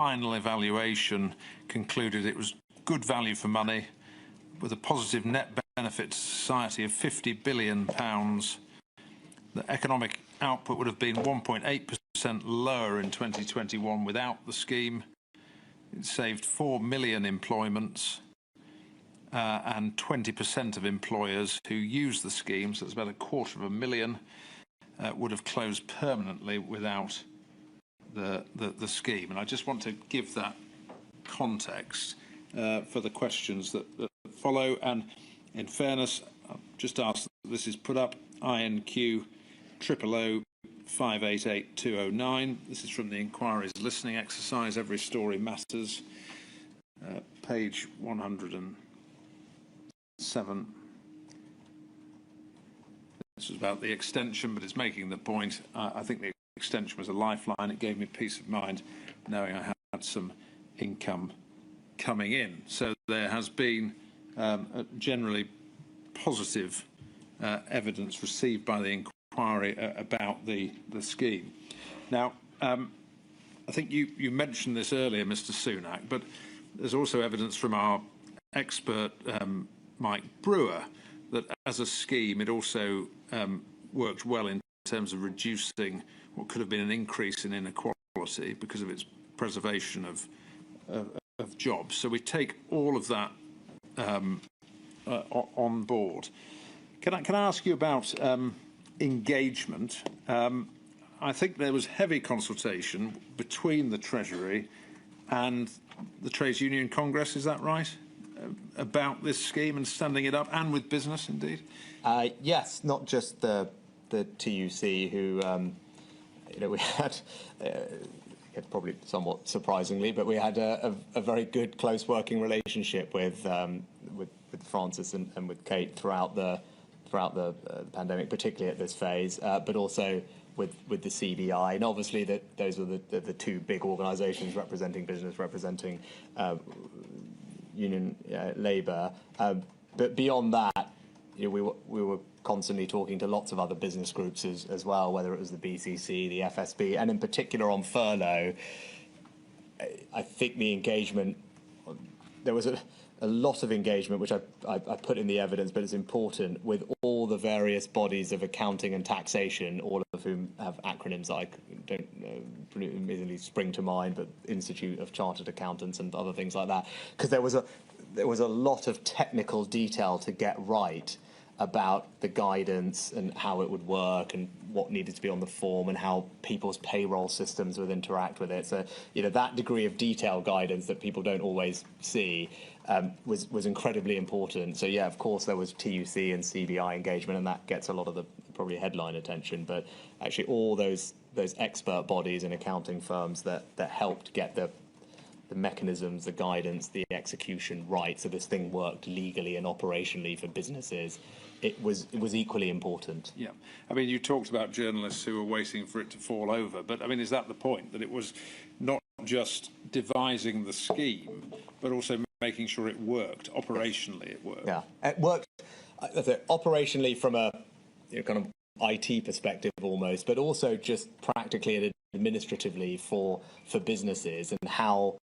final evaluation concluded it was good value for money, with a positive net benefit to society of £50 billion. The economic output would have been 1.8% lower in 2021 without the scheme. It saved 4 million employments, and 20% of employers who use the scheme, so it's about 250,000, would have closed permanently without the scheme. And I just want to give that context for the questions that follow. And in fairness, I'll just ask that this is put up, INQ 000 588209. This is from the inquiry's listening exercise, Every Story Matters, page 107. This was about the extension, but it's making the point. I think the extension was a lifeline. It gave me peace of mind knowing I had some income coming in. So there has been generally positive evidence received by the inquiry about the scheme. Now, I think you mentioned this earlier, Mr. Sunak, but there's also evidence from our expert, Mike Brewer, that as a scheme it also worked well in terms of reducing what could have been an increase in inequality because of its preservation of jobs. So we take all of that on board. Can I ask you about engagement? I think there was heavy consultation between the Treasury and the Trades Union Congress, is that right? About this scheme and standing it up, and with business indeed? Yes, not just the TUC who, we had, probably somewhat surprisingly, but we had a very good, close working relationship with Francis and with Kate throughout the pandemic, particularly at this phase, but also with the CBI. And obviously those were the two big organisations representing business, representing union labour. But beyond that, we were constantly talking to lots of other business groups as well, whether it was the BCC, the FSB, and in particular on furlough. I think the engagement, there was a lot of engagement, which I put in the evidence, but it's important, with all the various bodies of accounting and taxation, all of whom have acronyms that I don't immediately spring to mind, but Institute of Chartered Accountants and other things like that, because there was a lot of technical detail to get right about the guidance and how it would work and what needed to be on the form and how people's payroll systems would interact with it. So, that degree of detail guidance that people don't always see was incredibly important. So, yeah, of course, there was TUC and CBI engagement, and that gets a lot of the probably headline attention. But actually all those expert bodies and accounting firms that helped get the mechanisms, the guidance, the execution right, so this thing worked legally and operationally for businesses, it was equally important. Yeah, I mean, you talked about journalists who were waiting for it to fall over, but I mean, is that the point, that it was not just devising the scheme, but also making sure it worked, operationally it worked? Yeah, it worked operationally from a kind of IT perspective almost, but also just practically and administratively for businesses, and how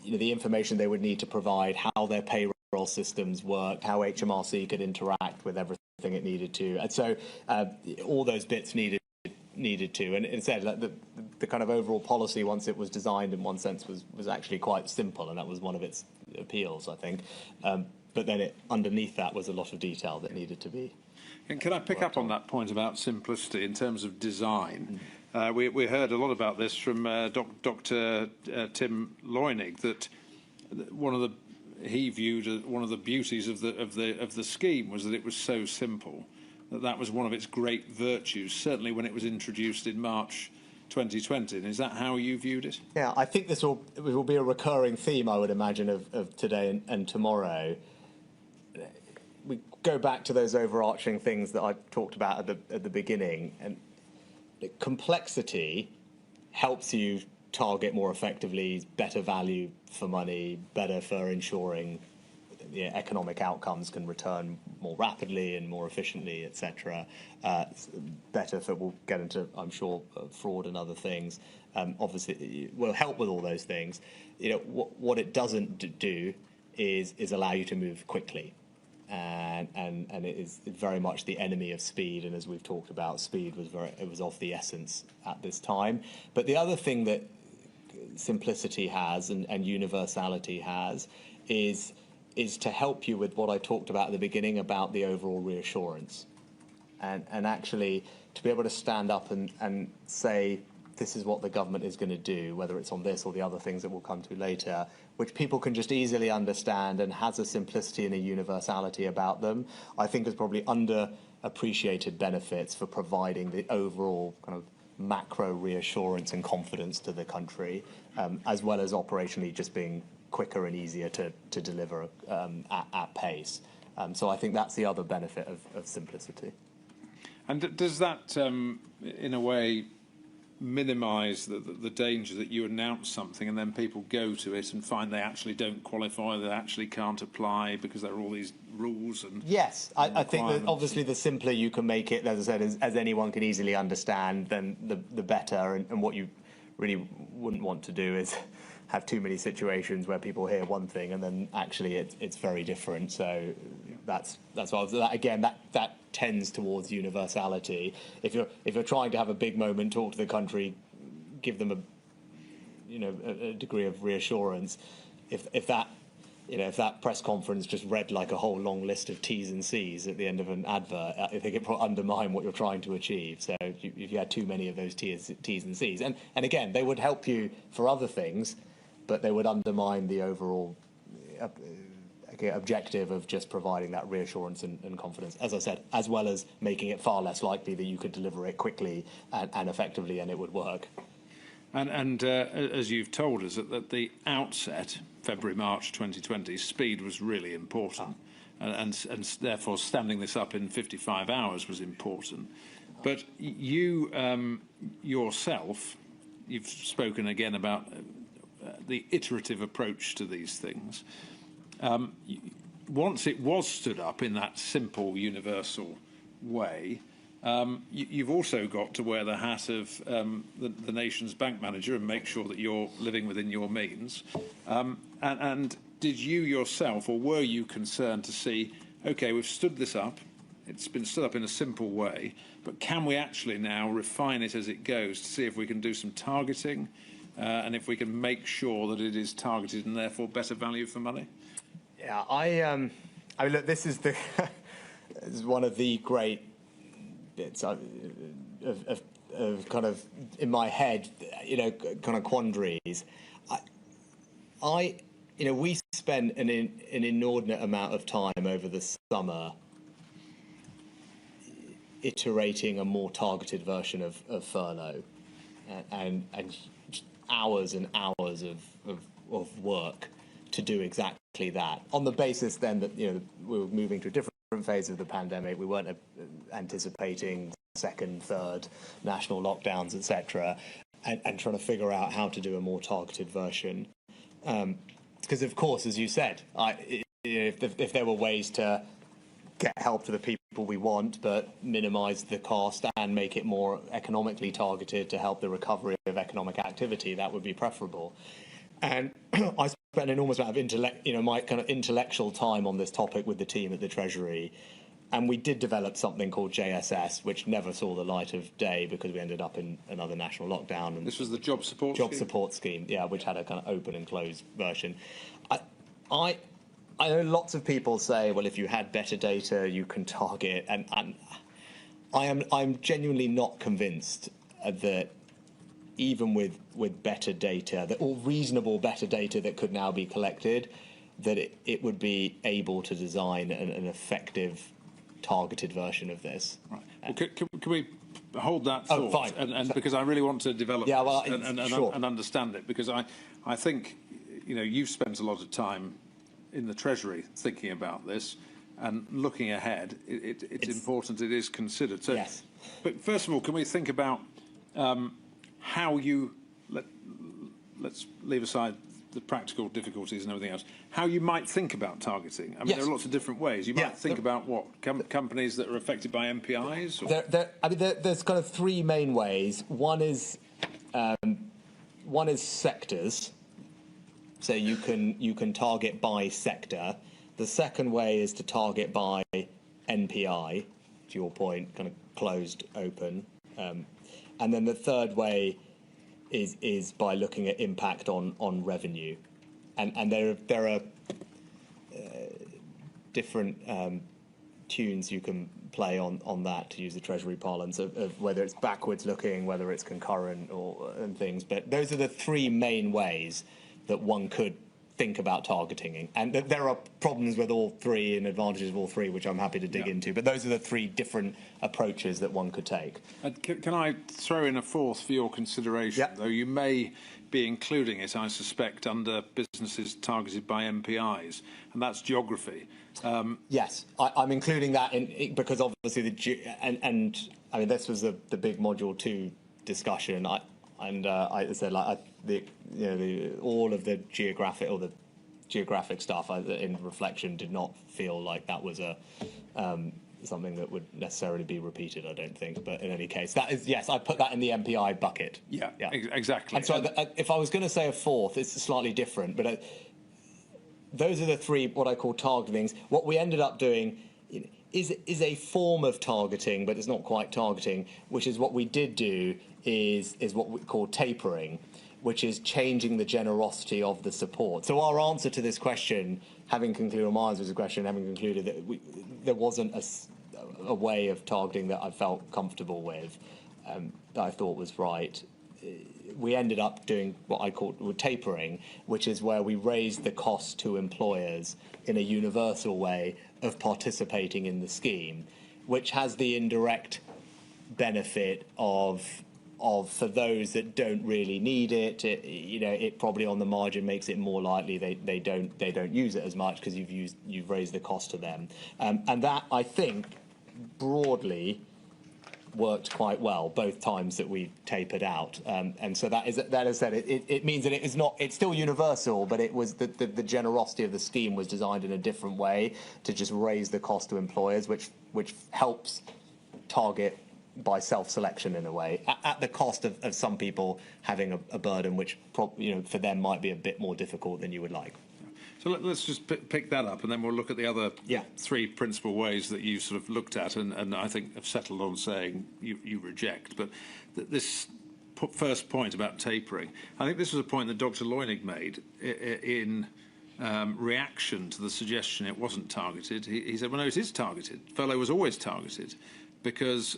the information they would need to provide, how their payroll systems work, how HMRC could interact with everything it needed to. And so all those bits needed to. And instead, the kind of overall policy, once it was designed in one sense, was actually quite simple, and that was one of its appeals, I think. But then underneath that was a lot of detail that needed to be. And can I pick up on that point about simplicity in terms of design? We heard a lot about this from Dr. Tim Loynig, that he viewed one of the beauties of the scheme was that it was so simple, that was one of its great virtues, certainly when it was introduced in March 2020. And is that how you viewed it? Yeah, I think it will be a recurring theme, I would imagine, of today and tomorrow. We go back to those overarching things that I talked about at the beginning, and complexity helps you target more effectively, better value for money, better for ensuring economic outcomes can return more rapidly and more efficiently, etc. It's better for, we'll get into, I'm sure, fraud and other things. Obviously, it will help with all those things. What it doesn't do is allow you to move quickly. And it is very much the enemy of speed. And as we've talked about, speed was of the essence at this time. But the other thing that simplicity has and universality has is to help you with what I talked about at the beginning about the overall reassurance. And actually to be able to stand up and say, this is what the government is going to do, whether it's on this or the other things that we'll come to later, which people can just easily understand and has a simplicity and a universality about them, I think is probably underappreciated benefits for providing the overall kind of macro reassurance and confidence to the country, as well as operationally just being quicker and easier to deliver at pace. So I think that's the other benefit of simplicity. And does that, in a way, minimise the danger that you announce something and then people go to it and find they actually don't qualify, they actually can't apply because there are all these rules and yes, I think that obviously the simpler you can make it, as I said, as anyone can easily understand, then the better. And what you really wouldn't want to do is have too many situations where people hear one thing and then actually it's very different. So that's why again that tends towards universality. If you're trying to have a big moment, talk to the country, give them a degree of reassurance. If that press conference just read like a whole long list of T's and C's at the end of an advert, I think it will undermine what you're trying to achieve. So if you had too many of those T's and C's, and again, they would help you for other things, but they would undermine the overall objective of just providing that reassurance and confidence, as I said, as well as making it far less likely that you could deliver it quickly and effectively and it would work. And as you've told us, at the outset, February, March 2020, speed was really important. And therefore standing this up in 55 hours was important. But you yourself, you've spoken again about the iterative approach to these things. Once it was stood up in that simple, universal way, you've also got to wear the hat of the nation's bank manager and make sure that you're living within your means. And did you yourself, or were you concerned to see, OK, we've stood this up, it's been stood up in a simple way, but can we actually now refine it as it goes to see if we can do some targeting and if we can make sure that it is targeted and therefore better value for money? Yeah, I mean, look, this is this is one of the great bits of kind of in my head, kind of quandaries. We spent an inordinate amount of time over the summer iterating a more targeted version of Furlough, and hours and hours of work to do exactly that, on the basis then that we were moving to a different phase of the pandemic. We weren't anticipating second, third national lockdowns, etc., and trying to figure out how to do a more targeted version. Because of course, as you said, if there were ways to get help to the people we want, but minimise the cost and make it more economically targeted to help the recovery of economic activity, that would be preferable. And I spent an enormous amount of my kind of intellectual time on this topic with the team at the Treasury, and we did develop something called JSS, which never saw the light of day because we ended up in another national lockdown. And this was the job support scheme, yeah, which had a kind of open and closed version. I know lots of people say, well, if you had better data, you can target, and I'm genuinely not convinced that even with better data, or reasonable better data that could now be collected, that it would be able to design an effective, targeted version of this. Right. Well, can we hold that thought? Oh, fine. And because I really want to develop this sure. and understand it, because I think you've spent a lot of time in the Treasury thinking about this and looking ahead. It's important it is considered. So, yes. But first of all, can we think about how you let's leave aside the practical difficulties and everything else, how you might think about targeting. I mean, Yes. there are lots of different ways. You might think about what companies that are affected by MPIs. Or? There's kind of three main ways. One is sectors. So you can target by sector. The second way is to target by NPI, to your point, kind of closed, open. And then the third way is by looking at impact on revenue. And there are different tunes you can play on that, to use the Treasury parlance, of whether it's backwards looking, whether it's concurrent and things. But those are the three main ways that one could think about targeting. And there are problems with all three and advantages of all three, which I'm happy to dig into. But those are the three different approaches that one could take. Can I throw in a fourth for your consideration? Though you may be including it, I suspect, under businesses targeted by MPIs, and that's geography. Yes, I'm including that in because obviously and I mean, this was the big module 2 discussion. I said, like, all of the geographic stuff in reflection did not feel like that was something that would necessarily be repeated, I don't think. But in any case, that is, yes, I put that in the MPI bucket. Yeah. Exactly. And so if I was going to say a fourth, it's slightly different, but those are the three what I call targetings. What we ended up doing is a form of targeting, but it's not quite targeting, which is what we did do is what we call tapering, which is changing the generosity of the support. So our answer to this question, having concluded, my answer to the question, having concluded that there wasn't a way of targeting that I felt comfortable with, that I thought was right. We ended up doing what I called tapering, which is where we raised the cost to employers in a universal way of participating in the scheme, which has the indirect benefit of for those that don't really need it, it probably on the margin makes it more likely they don't use it as much because you've raised the cost to them, and that, I think, broadly worked quite well both times that we tapered out, and so that is said, it means that it's still universal, but it was the generosity of the scheme was designed in a different way to just raise the cost to employers, which helps target by self-selection in a way, at the cost of some people having a burden which for them might be a bit more difficult than you would like. So let's just pick that up, and then we'll look at the other three principal ways that you sort of looked at, and I think have settled on saying you reject. But this first point about tapering, I think this was a point that Dr. Leunig made in reaction to the suggestion it wasn't targeted. He said, well, no, it is targeted. Furlough was always targeted because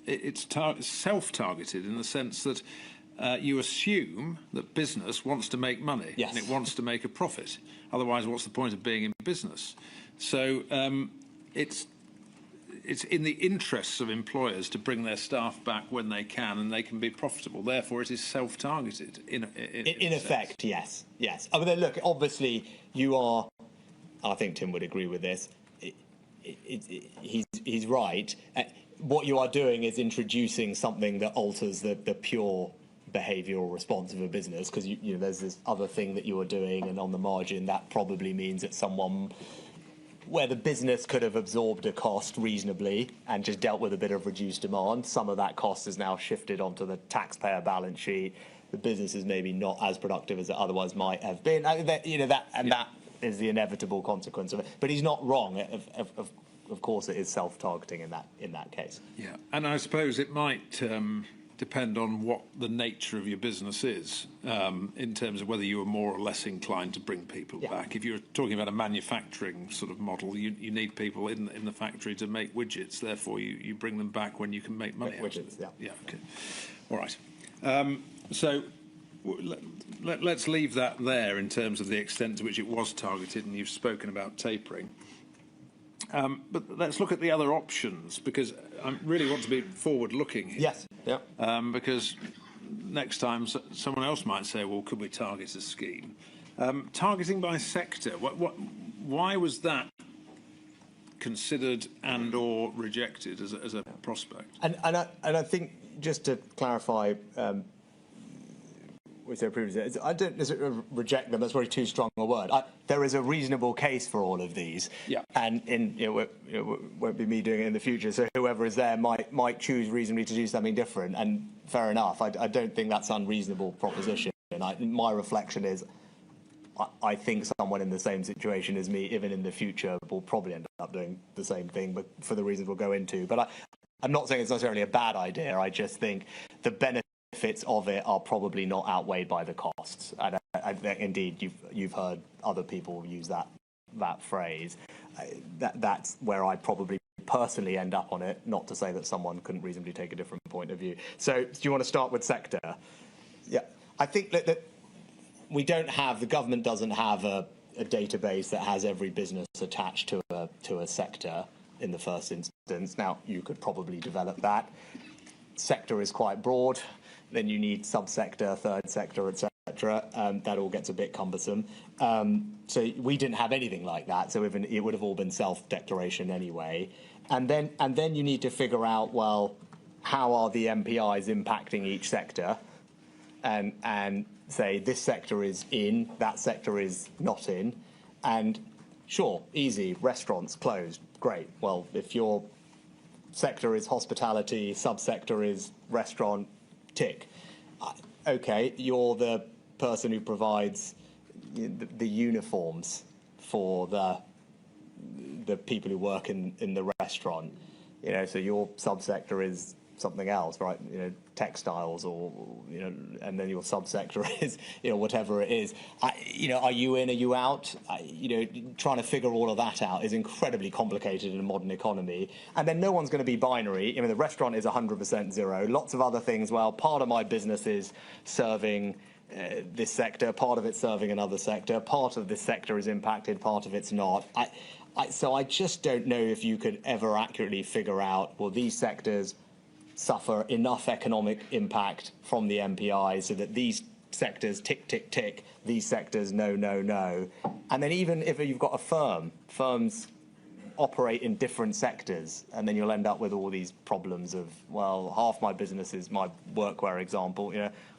it's self-targeted in the sense that you assume that business wants to make money and it wants to make a profit. Otherwise, what's the point of being in business? So it's in the interests of employers to bring their staff back when they can, and they can be profitable. Therefore, it is self-targeted in effect. Yes. I mean, look, obviously, you are. I think Tim would agree with this. He's right. What you are doing is introducing something that alters the pure behavioural response of a business, because there's this other thing that you are doing, and on the margin that probably means that someone where the business could have absorbed a cost reasonably and just dealt with a bit of reduced demand, some of that cost is now shifted onto the taxpayer balance sheet. The business is maybe not as productive as it otherwise might have been. That is the inevitable consequence of it. But he's not wrong. Of course, it is self-targeting in that case. Yeah, and I suppose it might depend on what the nature of your business is, in terms of whether you are more or less inclined to bring people back. If you're talking about a manufacturing sort of model, you need people in the factory to make widgets. Therefore, you bring them back when you can make money out of it. Yeah. Okay. All right. So let's leave that there in terms of the extent to which it was targeted, and you've spoken about tapering. But let's look at the other options, because I really want to be forward-looking here. Yes. Yeah. Because next time someone else might say, well, could we target a scheme? Targeting by sector, why was that considered and/or rejected as a prospect? And I think, just to clarify, we said previously. I don't necessarily reject them. That's probably too strong a word. There is a reasonable case for all of these. Yeah. And it won't be me doing it in the future. So whoever is there might choose reasonably to do something different. And fair enough. I don't think that's an unreasonable proposition. And my reflection is, I think someone in the same situation as me, even in the future, will probably end up doing the same thing, but for the reasons we'll go into. But I'm not saying it's necessarily a bad idea. I just think the benefits of it are probably not outweighed by the costs. And indeed, you've heard other people use that phrase. That's where I probably personally end up on it. Not to say that someone couldn't reasonably take a different point of view. So, do you want to start with sector? Yeah, I think that we don't have, the government doesn't have a database that has every business attached to a sector in the first instance. Now, you could probably develop that. Sector is quite broad. Then you need subsector, third sector, etc. That all gets a bit cumbersome. So we didn't have anything like that. So even it would have all been self-declaration anyway. And then you need to figure out, well, how are the MPIs impacting each sector? And say this sector is in, that sector is not in. And sure, easy, restaurants closed, great. Well, if your sector is hospitality, subsector is restaurant, tick. Okay, you're the person who provides the uniforms for the people who work in the restaurant. So your subsector is something else, right? Textiles, or and then your subsector is whatever it is. Are you in? Are you out? Trying to figure all of that out is incredibly complicated in a modern economy. And then no one's going to be binary. The restaurant is 100% zero. Lots of other things. Well, part of my business is serving this sector. Part of it's serving another sector. Part of this sector is impacted. Part of it's not. So I just don't know if you could ever accurately figure out, well, these sectors suffer enough economic impact from the MPI so that these sectors tick, tick, tick, these sectors no, no, no. And then even if you've got a firms operate in different sectors, and then you'll end up with all these problems of, well, half my business is my workwear example,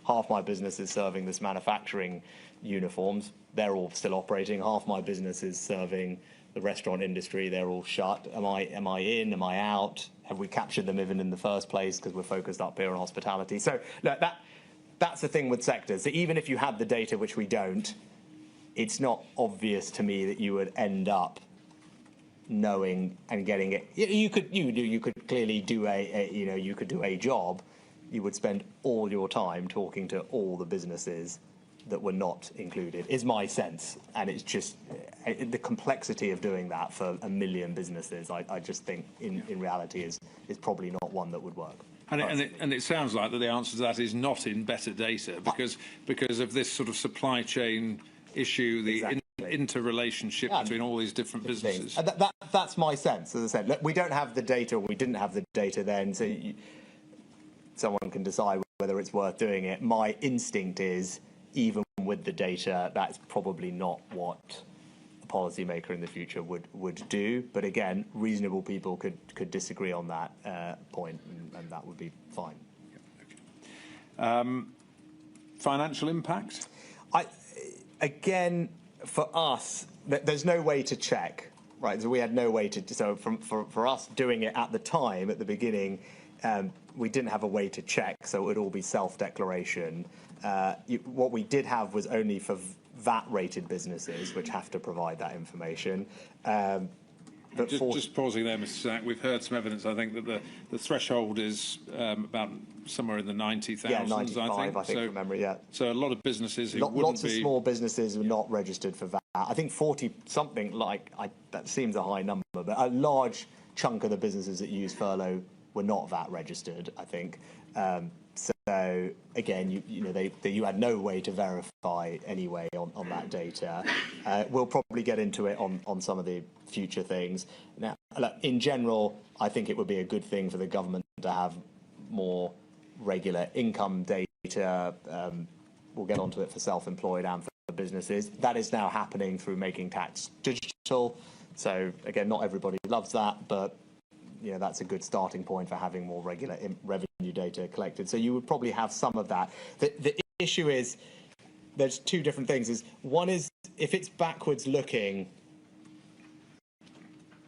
half my business is serving this manufacturing uniforms, they're all still operating, half my business is serving the restaurant industry, they're all shut. Am I in? Am I out? Have we captured them even in the first place because we're focused up here on hospitality? So look, that's the thing with sectors. So even if you had the data, which we don't, it's not obvious to me that you would end up knowing and getting it. You could clearly do you could do a job. You would spend all your time talking to all the businesses that were not included, is my sense. And it's just the complexity of doing that for a million businesses, I just think in reality is probably not one that would work. And it sounds like that the answer to that is not in better data because of this sort of supply chain issue, the interrelationship between all these different businesses. That's my sense. As I said, look, we don't have the data, or we didn't have the data then, so someone can decide whether it's worth doing it. My instinct is, even with the data, that's probably not what a policymaker in the future would do. But again, reasonable people could disagree on that point, and that would be fine. Financial impact? Again, for us, there's no way to check, right? So we had no way to. So for us doing it at the time, at the beginning, we didn't have a way to check, so it would all be self-declaration. What we did have was only for VAT-rated businesses, which have to provide that information. But just pausing there, Mr. Sunak, we've heard some evidence, I think, that the threshold is about somewhere in the 90,000s, yeah, 95, I think, from memory, yeah. So a lot of businesses who lots of small businesses were not registered for VAT. I think 40-something, that seems a high number, but a large chunk of the businesses that use Furlough were not VAT registered, I think. So again, you had no way to verify anyway on that data. We'll probably get into it on some of the future things. Now, look, in general, I think it would be a good thing for the government to have more regular income data. We'll get onto it for self-employed and for businesses. That is now happening through making tax digital. So again, not everybody loves that, but that's a good starting point for having more regular revenue data collected. So you would probably have some of that. The issue is, there's two different things. One is if it's backwards looking,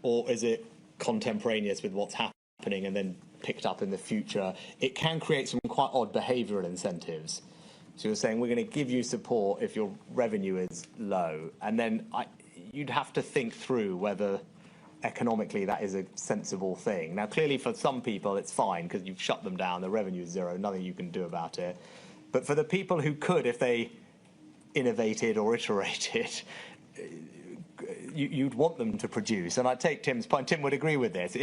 or is it contemporaneous with what's happening and then picked up in the future, it can create some quite odd behavioural incentives. So you're saying we're going to give you support if your revenue is low, and then you'd have to think through whether economically that is a sensible thing. Now, clearly for some people it's fine because you've shut them down, the revenue is zero, nothing you can do about it. But for the people who could, if they innovated or iterated, you'd want them to produce. And I take Tim's point. Tim would agree with this.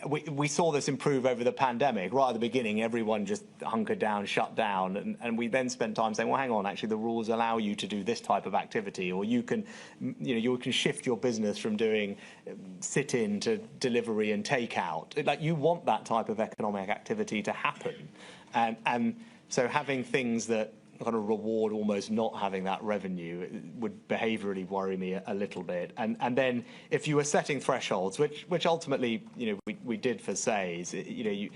We saw this improve over the pandemic. Right at the beginning, everyone just hunkered down, shut down, and we then spent time saying, well, hang on, actually the rules allow you to do this type of activity, or you can shift your business from doing sit-in to delivery and takeout. Like, you want that type of economic activity to happen, and so having things that kind of reward almost not having that revenue would behaviourally worry me a little bit. And then if you were setting thresholds, which ultimately we did for Says, you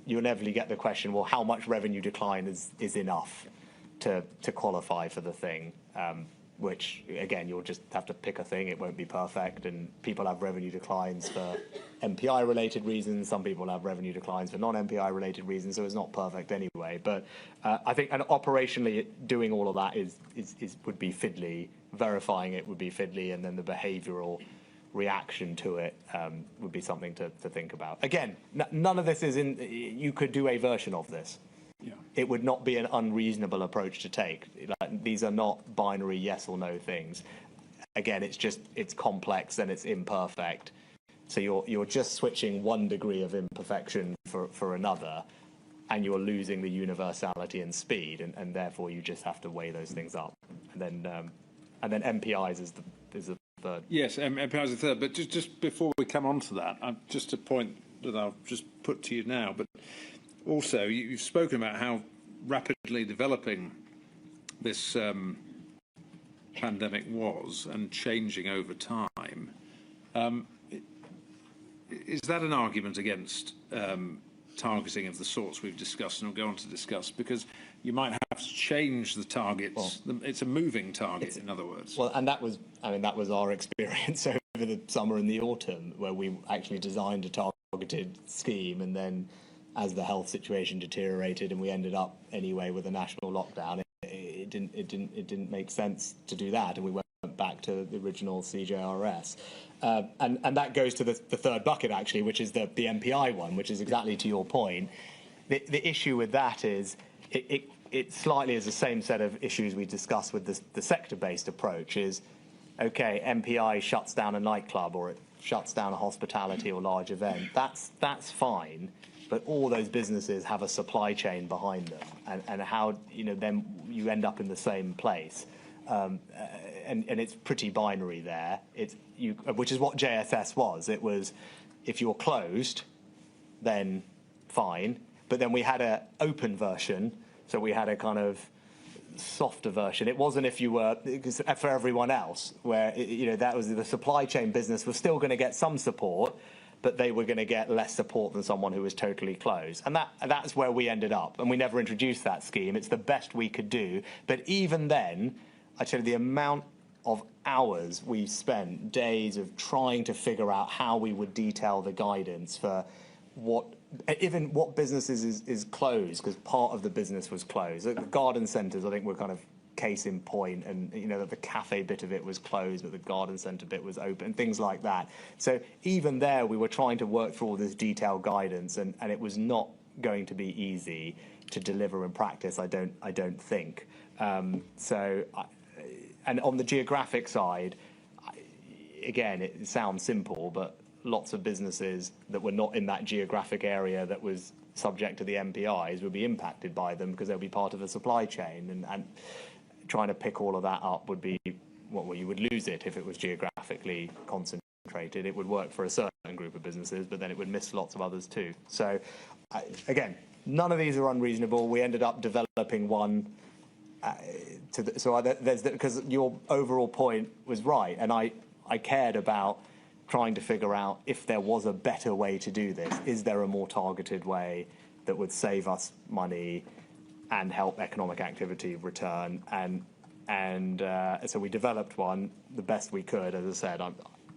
inevitably get the question, well, how much revenue decline is enough to qualify for the thing? Which, again, you'll just have to pick a thing. It won't be perfect, and people have revenue declines for MPI-related reasons. Some people have revenue declines for non-MPI-related reasons, so it's not perfect anyway. But I think, and operationally, doing all of that would be fiddly. Verifying it would be fiddly, and then the behavioural reaction to it would be something to think about. Again, none of this is in. You could do a version of this. Yeah. It would not be an unreasonable approach to take. Like, these are not binary yes or no things. Again, it's complex and it's imperfect. So you're just switching one degree of imperfection for another, and you're losing the universality and speed, and therefore you just have to weigh those things up. And then MPIs is the third. Yes, MPIs is the third. But just before we come on to that, just a point that I'll just put to you now, but. Also, you've spoken about how rapidly developing this pandemic was and changing over time. Is that an argument against targeting of the sorts we've discussed and we'll go on to discuss? Because you might have to change the targets. Well, it's a moving target, in other words. Well, and that was our experience over the summer and the autumn, where we actually designed a targeted scheme, and then as the health situation deteriorated and we ended up anyway with a national lockdown, it didn't make sense to do that, and we went back to the original CJRS. And that goes to the third bucket, actually, which is the MPI one, which is exactly to your point. The issue with that is it slightly is the same set of issues we discussed with the sector-based approach. Is, okay, MPI shuts down a nightclub, or it shuts down a hospitality or large event. That's fine. But all those businesses have a supply chain behind them, and how then you end up in the same place, and it's pretty binary there. Which is what JSS was. It was, if you're closed, then fine. But then we had an open version, so we had a kind of softer version. It wasn't if you were, for everyone else, where that was the supply chain business was still going to get some support, but they were going to get less support than someone who was totally closed. And that's where we ended up. And we never introduced that scheme. It's the best we could do. But even then, I tell you, the amount of hours we spent, days of trying to figure out how we would detail the guidance for what businesses is closed, because part of the business was closed. The garden centres, I think, were kind of case in point, and that the cafe bit of it was closed but the garden centre bit was open, things like that. So even there we were trying to work through all this detailed guidance, and it was not going to be easy to deliver in practice, I don't think. And on the geographic side, again, it sounds simple, but lots of businesses that were not in that geographic area that was subject to the MPIs would be impacted by them because they'll be part of a supply chain, and trying to pick all of that up would be, well, you would lose it if it was geographically concentrated. It would work for a certain group of businesses, but then it would miss lots of others too. So, again, none of these are unreasonable. We ended up developing one. Because your overall point was right, and I cared about trying to figure out if there was a better way to do this. Is there a more targeted way that would save us money, and help economic activity return. And so we developed one the best we could. As I said,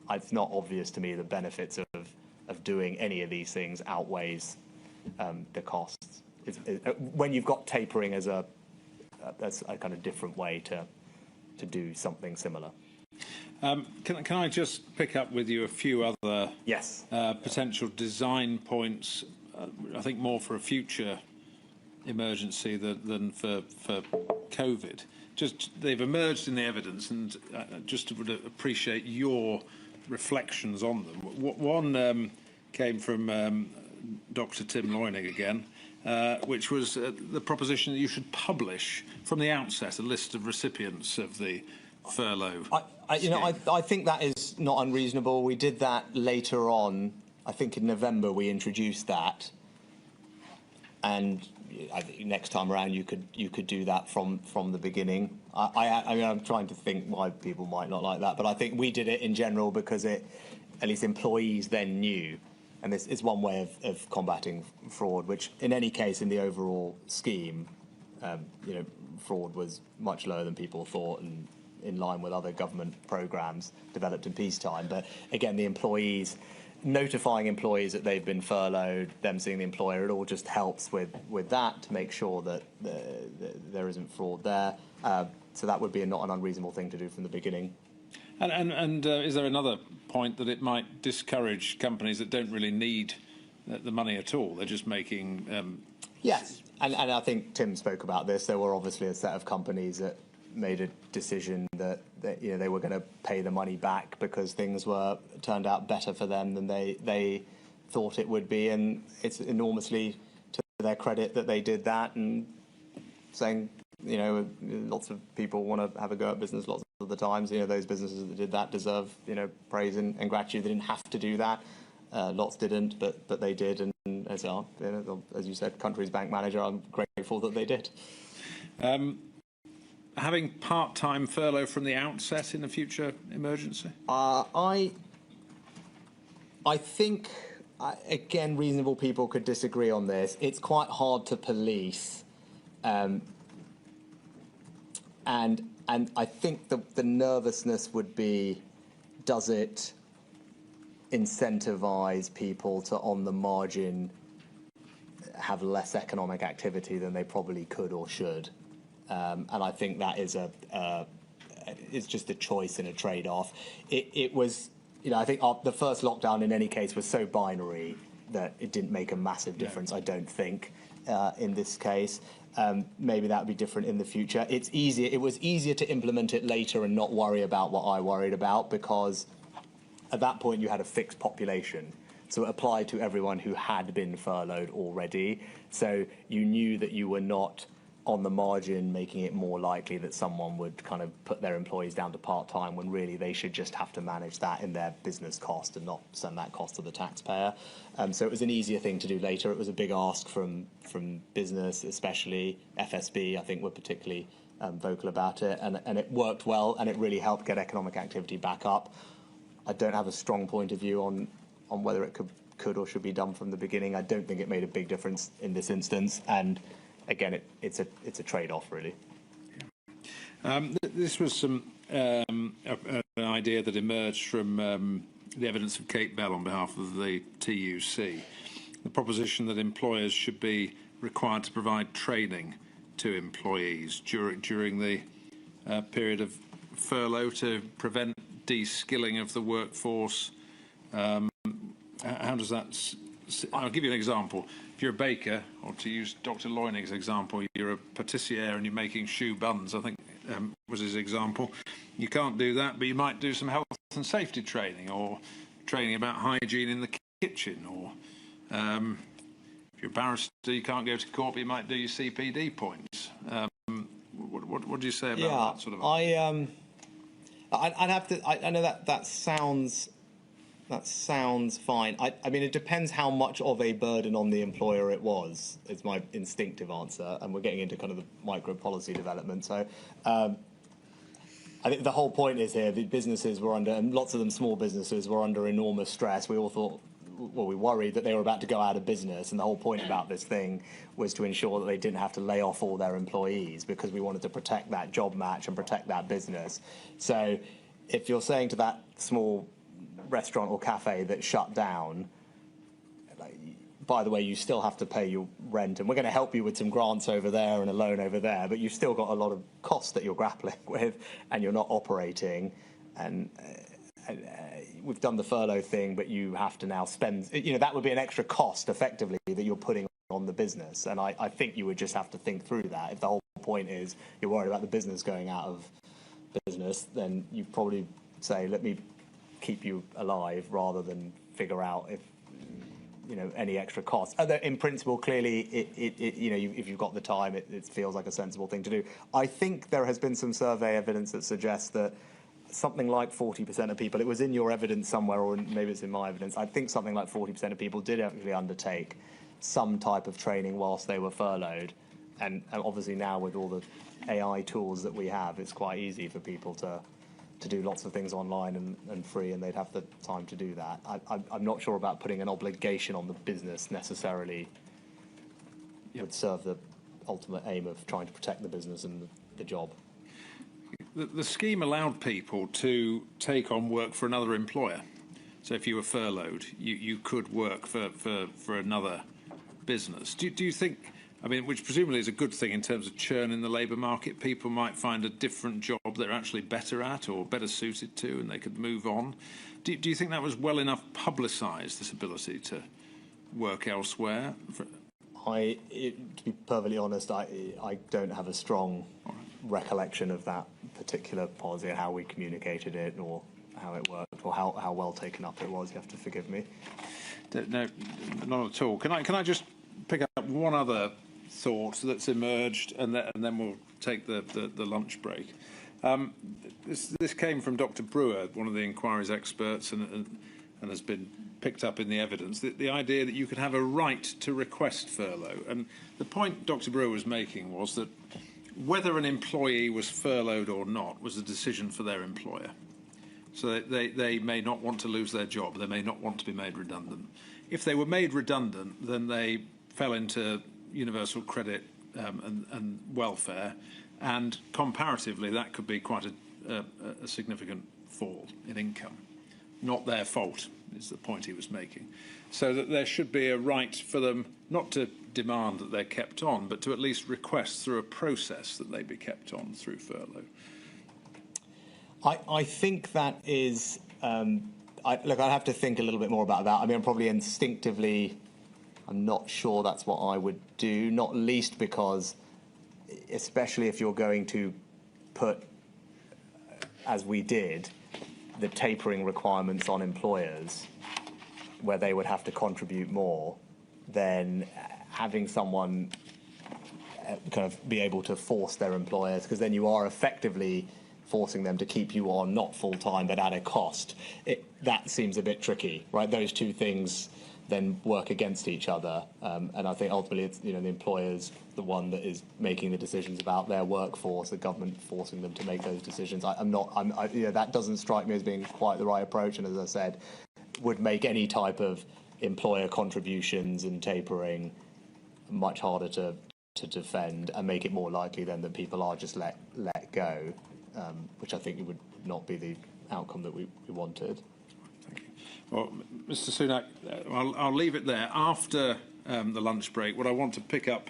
it's not obvious to me the benefits of doing any of these things outweighs the costs. When you've got tapering as a kind of different way to do something similar. Can I just pick up with you a few other Yes. Potential design points? I think more for a future emergency than for COVID. Just they've emerged in the evidence, and just would appreciate your reflections on them. One came from Dr. Tim Loynig again, which was the proposition that you should publish from the outset a list of recipients of the furlough. I think that is not unreasonable. We did that later on. I think in November we introduced that, and I think next time around you could do that from the beginning. I mean, I'm trying to think why people might not like that, but I think we did it in general because at least employees then knew, and this is one way of combating fraud. Which, in any case, in the overall scheme, fraud was much lower than people thought, and in line with other government programmes developed in peacetime. But again, the employees, notifying employees that they've been furloughed, them seeing the employer, it all just helps with that to make sure that there isn't fraud there. So that would be not an unreasonable thing to do from the beginning. And is there another point that it might discourage companies that don't really need the money at all? They're just making... Yes, and I think Tim spoke about this. There were obviously a set of companies that made a decision that they were going to pay the money back because things turned out better for them than they thought it would be, and it's enormously to their credit that they did that. And saying, lots of people want to have a go at business lots of the times. Those businesses that did that deserve praise and gratitude. They didn't have to do that. Lots didn't, but they did. And as you said, country's bank manager, I'm grateful that they did. Having part-time furlough from the outset in a future emergency? I think, again, reasonable people could disagree on this. It's quite hard to police, and I think the nervousness would be, does it incentivise people to, on the margin, have less economic activity than they probably could or should? And I think that is it's just a choice and a trade-off. It was, I think the first lockdown in any case was so binary that it didn't make a massive difference. I don't think in this case. Maybe that would be different in the future. It was easier to implement it later and not worry about what I worried about, because at that point you had a fixed population. So it applied to everyone who had been furloughed already. So you knew that you were not on the margin making it more likely that someone would kind of put their employees down to part-time, when really they should just have to manage that in their business cost and not send that cost to the taxpayer. So it was an easier thing to do later. It was a big ask from business, especially FSB, I think, were particularly vocal about it, and it worked well, and it really helped get economic activity back up. I don't have a strong point of view on whether it could or should be done from the beginning. I don't think it made a big difference in this instance, and again, it's a trade-off, really. This was an idea that emerged from the evidence of Kate Bell on behalf of the TUC. The proposition that employers should be required to provide training to employees during the period of furlough to prevent de-skilling of the workforce. How does that... I'll give you an example. If you're a baker, or to use Dr. Loynig's example, you're a patissier and you're making shoe buns, I think was his example. You can't do that, but you might do some health and safety training, or training about hygiene in the kitchen, or if you're a barrister, you can't go to court, but you might do your CPD points. What do you say about that sort of... I'd have to... I know that sounds fine. I mean, it depends how much of a burden on the employer it was, is my instinctive answer, and we're getting into kind of the micro policy development. So I think the whole point is here, the businesses were under, and lots of them small businesses, were under enormous stress. We all thought we worried that they were about to go out of business, and the whole point about this thing was to ensure that they didn't have to lay off all their employees, because we wanted to protect that job match and protect that business. So if you're saying to that small restaurant or cafe that shut down, by the way, you still have to pay your rent, and we're going to help you with some grants over there and a loan over there, but you've still got a lot of costs that you're grappling with, and you're not operating. And we've done the furlough thing, but you have to now spend, that would be an extra cost, effectively, that you're putting on the business. And I think you would just have to think through that. If the whole point is you're worried about the business going out of business, then you probably say, let me keep you alive, rather than figure out if any extra costs. In principle, clearly, if you've got the time, it feels like a sensible thing to do. I think there has been some survey evidence that suggests that something like 40% of people, it was in your evidence somewhere, or maybe it's in my evidence, I think something like 40% of people did actually undertake some type of training whilst they were furloughed. And obviously now, with all the AI tools that we have, it's quite easy for people to do lots of things online and free, and they'd have the time to do that. I'm not sure about putting an obligation on the business necessarily would serve the ultimate aim of trying to protect the business and the job. The scheme allowed people to take on work for another employer. So if you were furloughed, you could work for another business. Do you think, which presumably is a good thing in terms of churn in the labour market, people might find a different job they're actually better at or better suited to, and they could move on. Do you think that was well enough publicised, this ability to work elsewhere? To be perfectly honest, I don't have a strong recollection of that particular policy, how we communicated it, or how it worked, or how well taken up it was. You have to forgive me. No, not at all. Can I just pick up one other thought that's emerged, and then we'll take the lunch break. This came from Dr. Brewer, one of the inquiry's experts, and has been picked up in the evidence. The idea that you could have a right to request furlough, and the point Dr. Brewer was making was that whether an employee was furloughed or not was a decision for their employer. So they may not want to lose their job. They may not want to be made redundant. If they were made redundant, then they fell into universal credit and welfare, and comparatively that could be quite a significant fall in income. Not their fault, is the point he was making. So that there should be a right for them not to demand that they're kept on, but to at least request through a process that they be kept on through furlough. I think that is... I'd have to think a little bit more about that. Probably instinctively, I'm not sure that's what I would do, not least because, especially if you're going to put, as we did, the tapering requirements on employers, where they would have to contribute more, then having someone kind of be able to force their employers, because then you are effectively forcing them to keep you on, not full-time, but at a cost. That seems a bit tricky, right? Those two things then work against each other. And I think ultimately it's, the employer's the one that is making the decisions about their workforce, the government forcing them to make those decisions. That doesn't strike me as being quite the right approach. And as I said, would make any type of employer contributions and tapering much harder to defend, and make it more likely then that people are just let go. Which I think it would not be the outcome that we wanted. Thank you. Well, Mr. Sunak, I'll leave it there. After the lunch break, what I want to pick up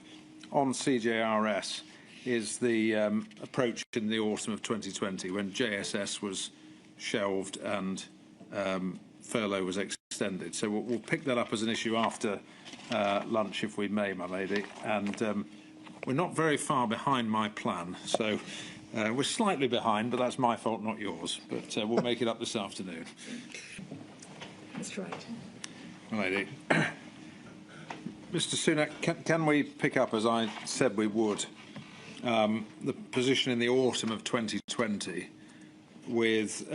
on CJRS is the approach in the autumn of 2020, when JSS was shelved and furlough was extended. So we'll pick that up as an issue after lunch, if we may, my lady. And we're not very far behind my plan, so... we're slightly behind, but that's my fault, not yours. But we'll make it up this afternoon. That's right. Lady. Mr. Sunak, can we pick up, as I said we would, the position in the autumn of 2020 with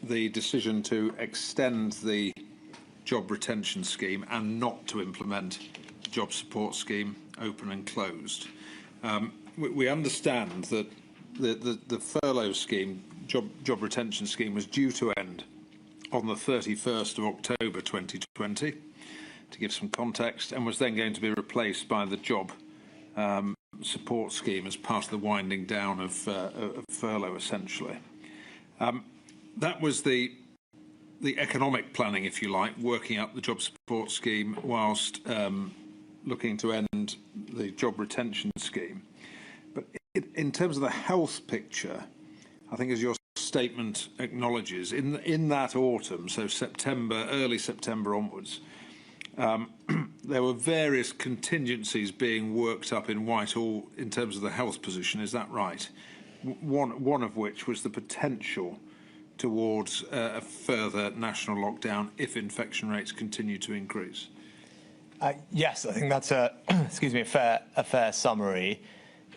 the decision to extend the job retention scheme and not to implement the job support scheme, open and closed? We understand that the furlough scheme, job retention scheme, was due to end on the 31st of October 2020, to give some context, and was then going to be replaced by the job support scheme as part of the winding down of furlough, essentially. That was the economic planning, if you like, working up the job support scheme whilst looking to end the job retention scheme. But in terms of the health picture, I think as your statement acknowledges, in that autumn, so early September onwards, there were various contingencies being worked up in Whitehall in terms of the health position. Is that right? One of which was the potential towards a further national lockdown if infection rates continue to increase. Yes, I think that's a fair summary.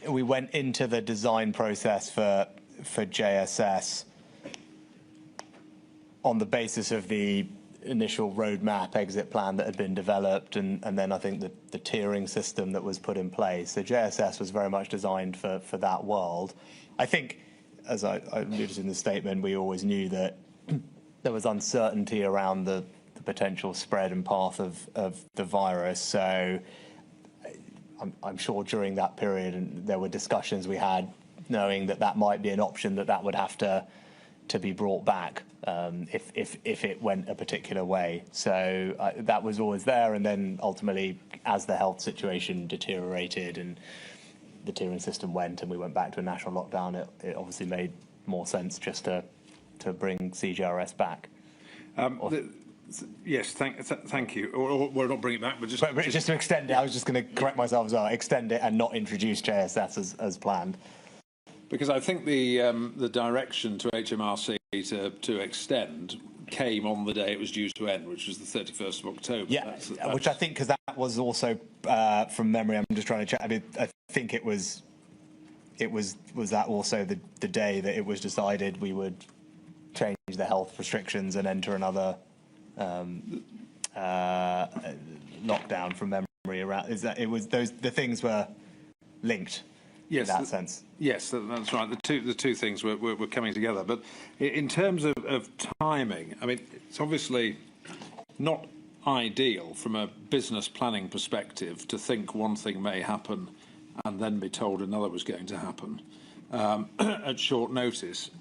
We went into the design process for JSS on the basis of the initial roadmap exit plan that had been developed, and then I think the tiering system that was put in place. So JSS was very much designed for that world. I think, as I alluded in the statement, we always knew that there was uncertainty around the potential spread and path of the virus. So I'm sure during that period, and there were discussions we had, knowing that might be an option, that would have to be brought back if it went a particular way. So that was always there, and then ultimately, as the health situation deteriorated and the tiering system went and we went back to a national lockdown, it obviously made more sense just to bring CGRS back. Yes, thank you. Or well, not bring it back, but just to extend it. I was just going to correct myself as well. Extend it and not introduce JSS as planned. Because I think the direction to HMRC to extend came on the day it was due to end, which was the 31st of October. Yeah, that's which I think, because that was also from memory. I'm just trying to check. I think it was that also the day that it was decided we would change the health restrictions and enter another lockdown from memory. Around is that it was the things were linked. Yes, in that sense. Yes, that's right. The two things were coming together. But in terms of timing, I mean, it's obviously not ideal from a business planning perspective to think one thing may happen and then be told another was going to happen at short notice.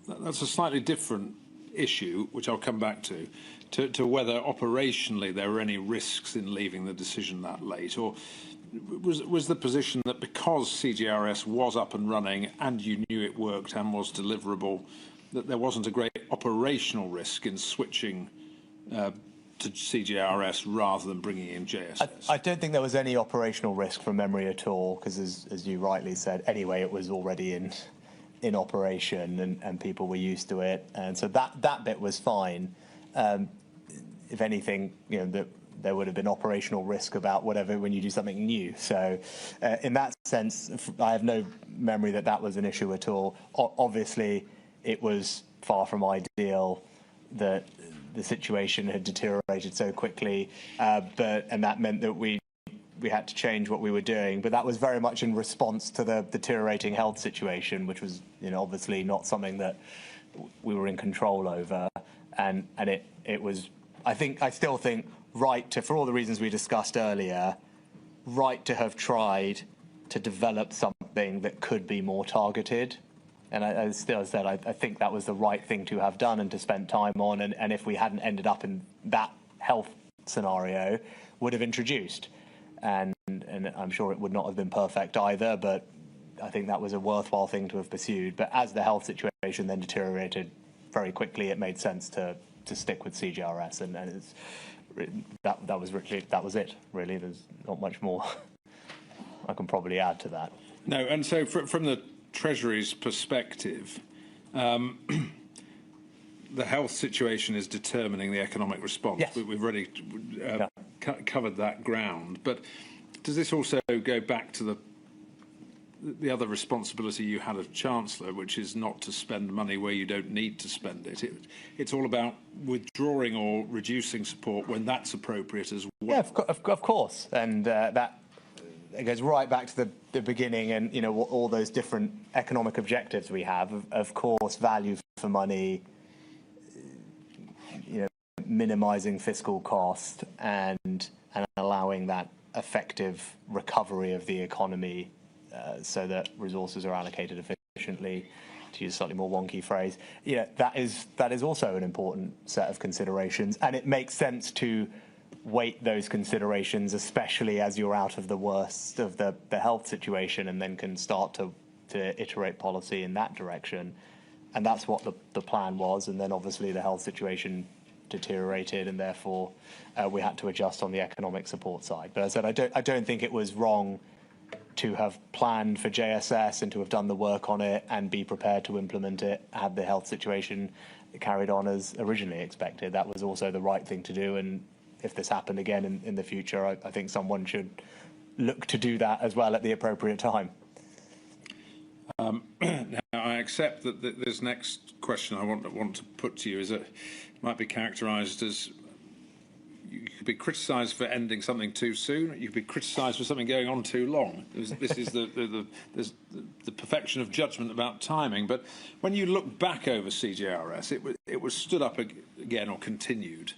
That's a slightly different issue, which I'll come back to whether operationally there were any risks in leaving the decision that late, or was the position that because CGRS was up and running and you knew it worked and was deliverable, that there wasn't a great operational risk in switching to CGRS rather than bringing in JSS? I don't think there was any operational risk from memory at all, because as you rightly said, anyway, it was already in operation and people were used to it, and so that bit was fine. If anything, there would have been operational risk about whatever when you do something new. So in that sense, I have no memory that was an issue at all. Obviously, it was far from ideal that the situation had deteriorated so quickly, and that meant that we had to change what we were doing. But that was very much in response to the deteriorating health situation, which was obviously not something that we were in control over. And it was, I still think, right to, for all the reasons we discussed earlier, right to have tried to develop something that could be more targeted. And I still said, I think that was the right thing to have done and to spend time on. And if we hadn't ended up in that health scenario, would have introduced. And I'm sure it would not have been perfect either, but I think that was a worthwhile thing to have pursued. But as the health situation then deteriorated very quickly, it made sense to stick with CGRS, and it's, that was it, really. There's not much more I can probably add to that. No, and so from the Treasury's perspective, the health situation is determining the economic response. Yes. We've already covered that ground. But does this also go back to the other responsibility you had as Chancellor, which is not to spend money where you don't need to spend it? It's all about withdrawing or reducing support when that's appropriate as well. Yeah, of course. And that it goes right back to the beginning, and all those different economic objectives we have. Of course, value for money minimising fiscal cost and allowing that effective recovery of the economy so that resources are allocated efficiently, to use a slightly more wonky phrase. That is also an important set of considerations, and it makes sense to weight those considerations, especially as you're out of the worst of the health situation, and then can start to iterate policy in that direction. And that's what the plan was. And then obviously the health situation deteriorated, and therefore we had to adjust on the economic support side. But as I said, I don't think it was wrong to have planned for JSS and to have done the work on it and be prepared to implement it had the health situation carried on as originally expected. That was also the right thing to do. And if this happened again in the future, I think someone should look to do that as well at the appropriate time. Now, I accept that this next question I want to put to you is that it might be characterised as you could be criticised for ending something too soon. You could be criticised for something going on too long. This is the perfection of judgment about timing. But when you look back over CJRS, it was stood up again or continued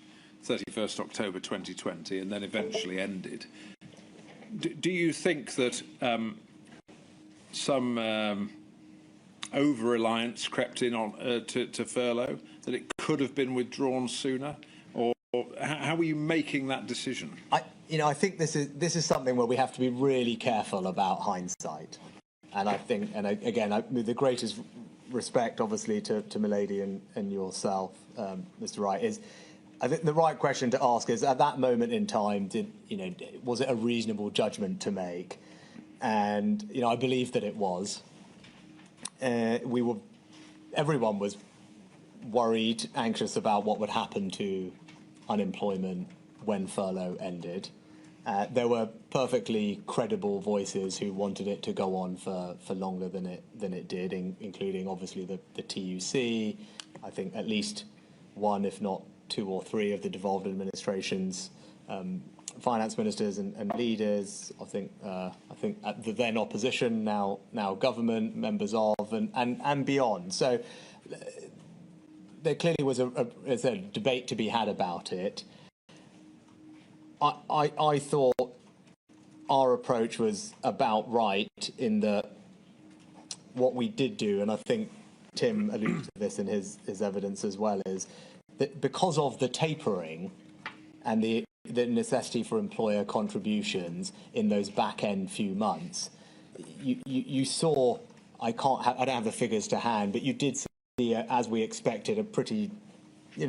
31st October 2020 and then eventually ended. Do you think that some over-reliance crept in on to furlough, that it could have been withdrawn sooner? Or how are you making that decision? I think this is something where we have to be really careful about hindsight. And I think, again, with the greatest respect, obviously, to Milady and yourself, Mr. Wright, is I think the right question to ask is, at that moment in time, was it a reasonable judgment to make? And I believe that it was. Everyone was worried, anxious about what would happen to unemployment when furlough ended. There were perfectly credible voices who wanted it to go on for longer than it did, including obviously the TUC. I think at least one, if not two or three, of the devolved administrations, finance ministers and leaders. I think the then opposition, now government, members of, and beyond. So there clearly was a debate to be had about it. I thought our approach was about right in that what we did do, and I think Tim alluded to this in his evidence as well, is that because of the tapering and the necessity for employer contributions in those back-end few months, you saw, I don't have the figures to hand, but you did see, as we expected, a pretty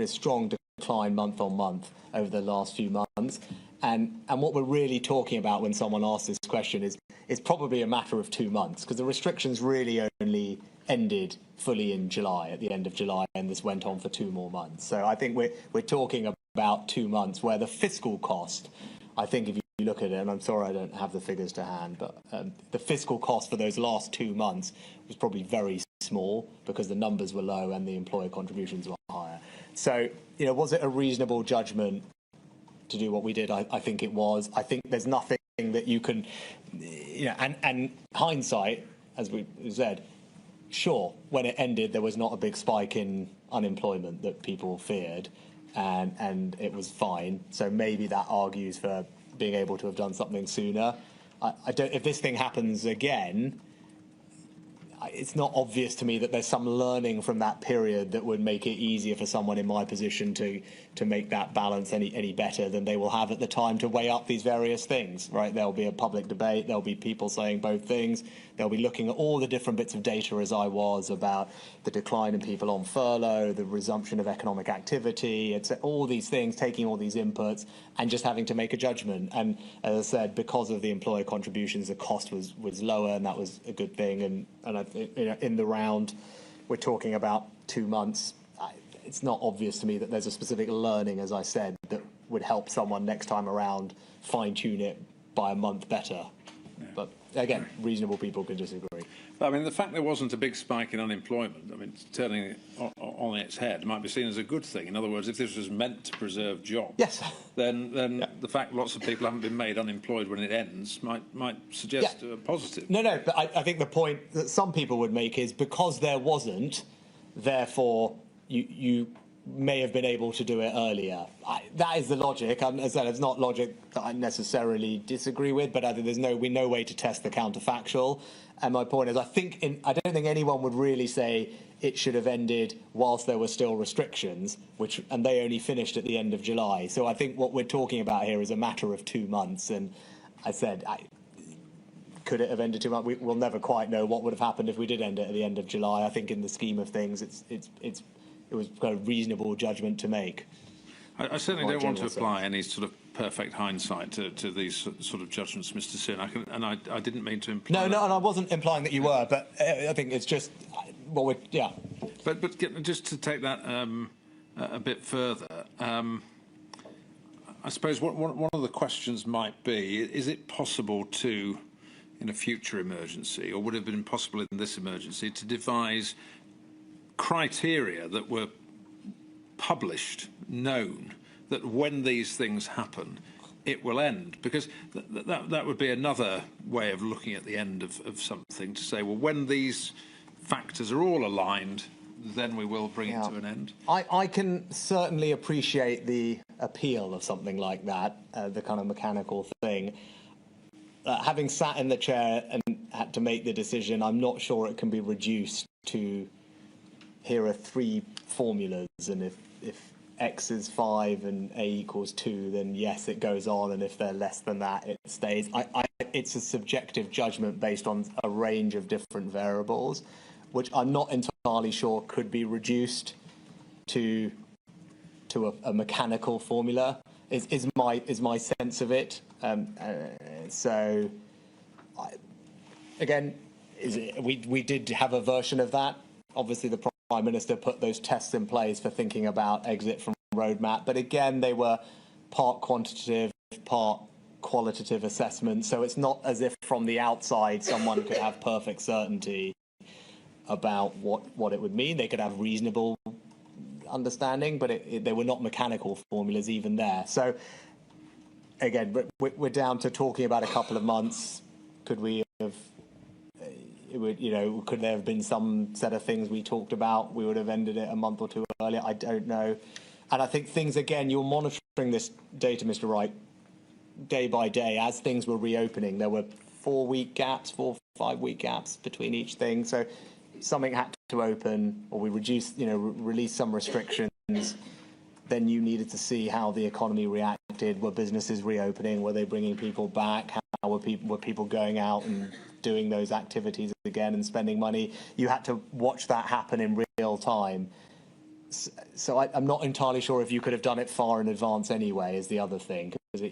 strong decline month on month over the last few months. And what we're really talking about when someone asks this question is probably a matter of 2 months, because the restrictions really only ended fully in July, at the end of July, and this went on for 2 more months. So I think we're talking about 2 months where the fiscal cost, I think if you look at it, and I'm sorry I don't have the figures to hand, but the fiscal cost for those last 2 months was probably very small because the numbers were low and the employer contributions were higher. So, was it a reasonable judgment to do what we did? I think it was. I think there's nothing that you can, and hindsight, as we said, sure, when it ended, there was not a big spike in unemployment that people feared, and it was fine. So maybe that argues for being able to have done something sooner. I don't. If this thing happens again, it's not obvious to me that there's some learning from that period that would make it easier for someone in my position to make that balance any better than they will have at the time to weigh up these various things, right? There'll be a public debate. There'll be people saying both things. They'll be looking at all the different bits of data, as I was, about the decline in people on furlough, the resumption of economic activity, it's all these things, taking all these inputs and just having to make a judgment. And as I said, because of the employer contributions, the cost was lower, and that was a good thing. And I think, in the round, we're talking about 2 months. It's not obvious to me that there's a specific learning, as I said, that would help someone next time around fine-tune it by a month better. Yeah. But again, reasonable people can disagree. I mean, the fact there wasn't a big spike in unemployment, I mean, turning it on its head might be seen as a good thing. In other words, if this was meant to preserve jobs, yes, then yeah, the fact lots of people haven't been made unemployed when it ends might suggest a positive. No, but I think the point that some people would make is because there wasn't, therefore you may have been able to do it earlier. That is the logic. As I said, it's not logic that I necessarily disagree with, but I think there's no way to test the counterfactual. And my point is, I don't think anyone would really say it should have ended whilst there were still restrictions, and they only finished at the end of July. So I think what we're talking about here is a matter of 2 months. And I said, could it have ended 2 months? We'll never quite know what would have happened if we did end it at the end of July. I think in the scheme of things, it was a reasonable judgment to make. I certainly don't want to apply any sort of perfect hindsight to these sort of judgments, Mr. Sunak, and I didn't mean to imply. No, and I wasn't implying that you were, but I think it's just, yeah. But just to take that a bit further, I suppose one of the questions might be: is it possible to, in a future emergency, or would it have been possible in this emergency, to devise criteria that were published, known, that when these things happen, it will end? Because that would be another way of looking at the end of something, to say, well, when these factors are all aligned, then we will bring it to an end. I can certainly appreciate the appeal of something like that, the kind of mechanical thing. Having sat in the chair and had to make the decision, I'm not sure it can be reduced to, here are 3 formulas, and if X is 5 and A equals 2, then yes, it goes on, and if they're less than that, it stays. It's a subjective judgment based on a range of different variables, which I'm not entirely sure could be reduced to a mechanical formula. Is my sense of it. So, again, we did have a version of that. Obviously, the Prime Minister put those tests in place for thinking about exit from roadmap. But again, they were part quantitative, part qualitative assessments. So it's not as if from the outside someone could have perfect certainty about what it would mean. They could have reasonable understanding, but they were not mechanical formulas even there. So again, we're down to talking about a couple of months. Could we have... could there have been some set of things we talked about? We would have ended it a month or 2 earlier. I don't know. And I think things, again, you're monitoring this data, Mr. Wright, day by day as things were reopening. There were 4-week gaps, 5-week gaps between each thing. So something had to open, or we reduced, released some restrictions. Then you needed to see how the economy reacted. Were businesses reopening? Were they bringing people back? How were people going out and doing those activities again and spending money? You had to watch that happen in real time. So I'm not entirely sure if you could have done it far in advance anyway, is the other thing, because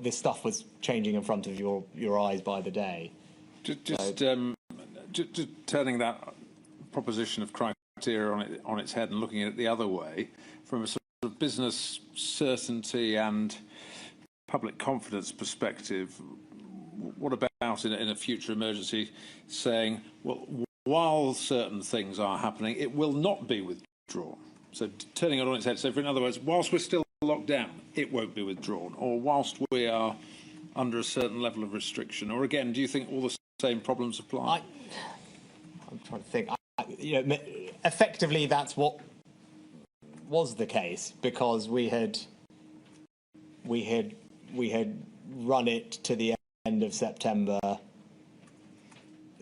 this stuff was changing in front of your eyes by the day. Just turning that proposition of criteria on its head and looking at it the other way, from a sort of business certainty and public confidence perspective, what about in a future emergency saying, well, while certain things are happening, it will not be withdrawn? So turning it on its head. So in other words, whilst we're still locked down, it won't be withdrawn. Or whilst we are under a certain level of restriction. Or again, do you think all the same problems apply? I'm trying to think. Effectively, that's what was the case, because we had run it to the end of September.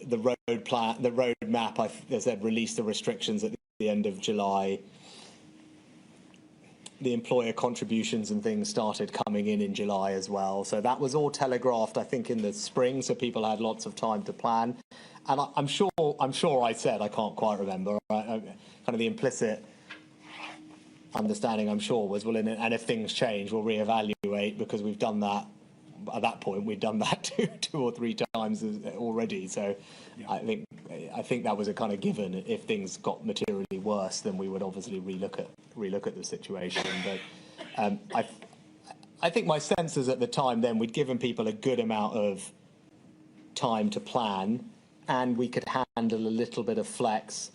The roadmap, I said, released the restrictions at the end of July. The employer contributions and things started coming in July as well. So that was all telegraphed, I think, in the spring, so people had lots of time to plan. And I'm sure I said, I can't quite remember, kind of the implicit understanding, I'm sure, was, well, and if things change, we'll reevaluate, because we've done that. At that point, we'd done that two or three times already. So yeah. I think that was a kind of given. If things got materially worse, then we would obviously relook at the situation. But I think my sense is at the time then we'd given people a good amount of time to plan, and we could handle a little bit of flex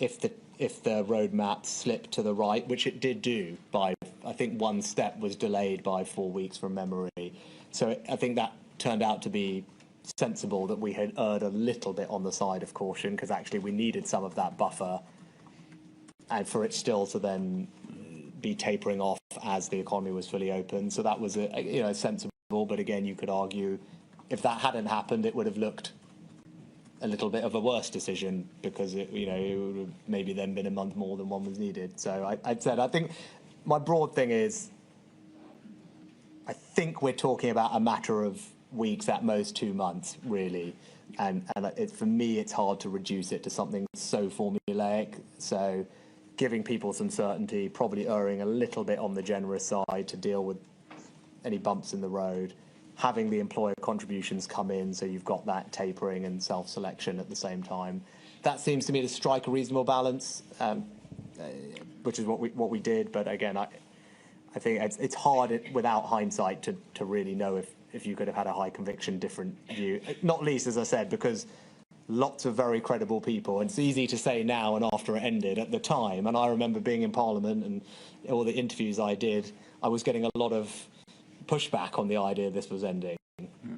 if the roadmap slipped to the right, which it did do. By, I think, one step was delayed by 4 weeks from memory. So I think that turned out to be sensible, that we had erred a little bit on the side of caution, because actually we needed some of that buffer and for it still to then be tapering off as the economy was fully open. So that was a sensible. But again, you could argue if that hadn't happened, it would have looked a little bit of a worse decision because it would have maybe then been a month more than one was needed. So I think my broad thing is I think we're talking about a matter of weeks, at most 2 months, really. And for me, it's hard to reduce it to something so formulaic. So giving people some certainty, probably erring a little bit on the generous side to deal with any bumps in the road, having the employer contributions come in so you've got that tapering and self-selection at the same time. That seems to me to strike a reasonable balance, which is what we did. But again, I think it's hard without hindsight to really know if you could have had a high conviction different view, not least, as I said, because lots of very credible people, and it's easy to say now and after it ended. At the time, and I remember being in Parliament and all the interviews I did, I was getting a lot of pushback on the idea this was ending,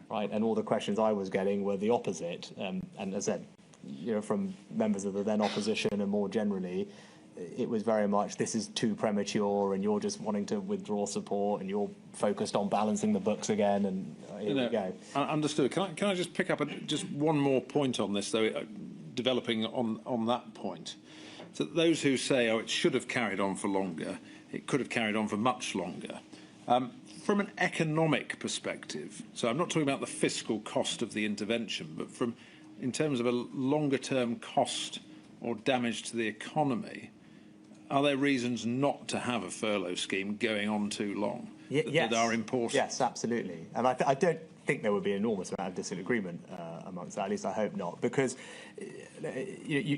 right? And all the questions I was getting were the opposite. And as I said, from members of the then opposition and more generally, it was very much, this is too premature and you're just wanting to withdraw support and you're focused on balancing the books again, and here we go. Understood. Can I just pick up just one more point on this, though, developing on that point? So those who say, it should have carried on for longer, it could have carried on for much longer. From an economic perspective, so I'm not talking about the fiscal cost of the intervention, but in terms of a longer-term cost or damage to the economy, are there reasons not to have a furlough scheme going on too long that are important? Yes, absolutely. And I don't think there would be an enormous amount of disagreement amongst that. At least I hope not, because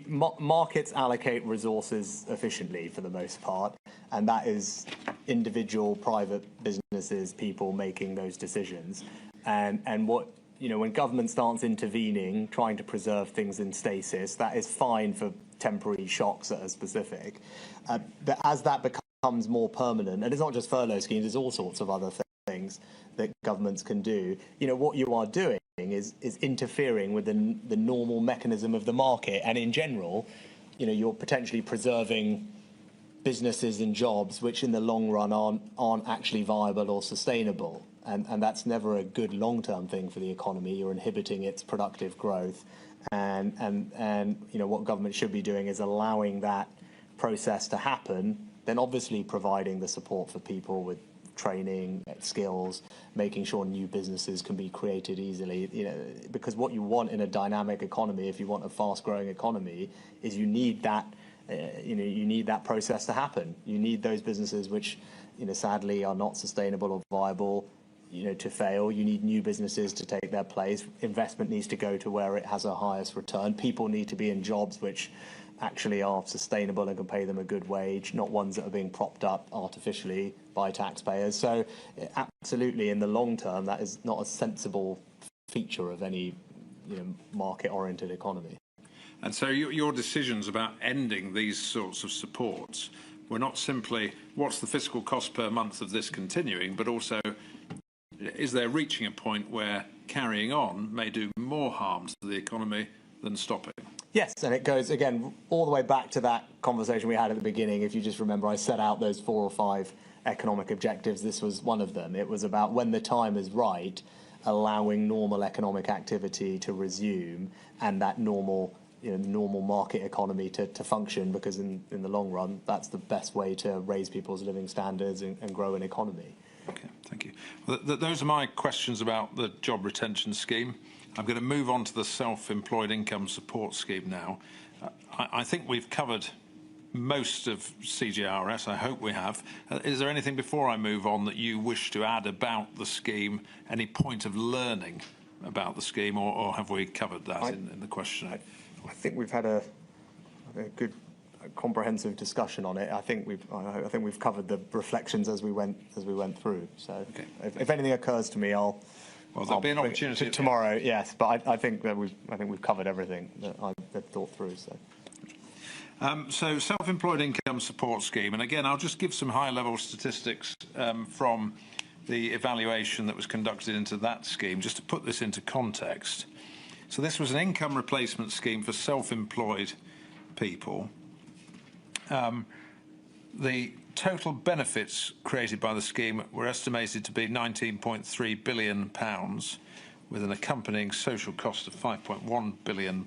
markets allocate resources efficiently for the most part, and that is individual private businesses, people making those decisions. And what when government starts intervening, trying to preserve things in stasis, that is fine for temporary shocks that are specific. But as that becomes more permanent, and it's not just furlough schemes, there's all sorts of other things that governments can do. What you are doing is interfering with the normal mechanism of the market, and in general, you're potentially preserving businesses and jobs which in the long run aren't actually viable or sustainable. And that's never a good long-term thing for the economy. You're inhibiting its productive growth. And what government should be doing is allowing that process to happen, then obviously providing the support for people with training, skills, making sure new businesses can be created easily. Because what you want in a dynamic economy, if you want a fast-growing economy, is you need that. You need that process to happen. You need those businesses which, sadly are not sustainable or viable, to fail. You need new businesses to take their place. Investment needs to go to where it has a highest return. People need to be in jobs which actually are sustainable and can pay them a good wage, not ones that are being propped up artificially by taxpayers. So absolutely, in the long term, that is not a sensible feature of any market-oriented economy. And so your decisions about ending these sorts of supports were not simply what's the fiscal cost per month of this continuing, but also is there reaching a point where carrying on may do more harm to the economy than stopping? Yes, and it goes, again, all the way back to that conversation we had at the beginning. If you just remember, I set out those 4 or 5 economic objectives. This was one of them. It was about, when the time is right, allowing normal economic activity to resume and that normal market economy to function, because in the long run, that's the best way to raise people's living standards and grow an economy. Okay, thank you. Well, those are my questions about the job retention scheme. I'm going to move on to the self-employed income support scheme now. I think we've covered most of CJRS. I hope we have. Is there anything before I move on that you wish to add about the scheme? Any point of learning about the scheme, or have we covered that in the questionnaire? I think we've had a good, comprehensive discussion on it. I think we've covered the reflections as we went through. So, okay. If anything occurs to me, I'll there'll be an opportunity tomorrow. Yes, but I think that we've covered everything that I've thought through. So self-employed income support scheme, and again, I'll just give some high-level statistics from the evaluation that was conducted into that scheme, just to put this into context. So this was an income replacement scheme for self-employed people. The total benefits created by the scheme were estimated to be £19.3 billion, with an accompanying social cost of £5.1 billion.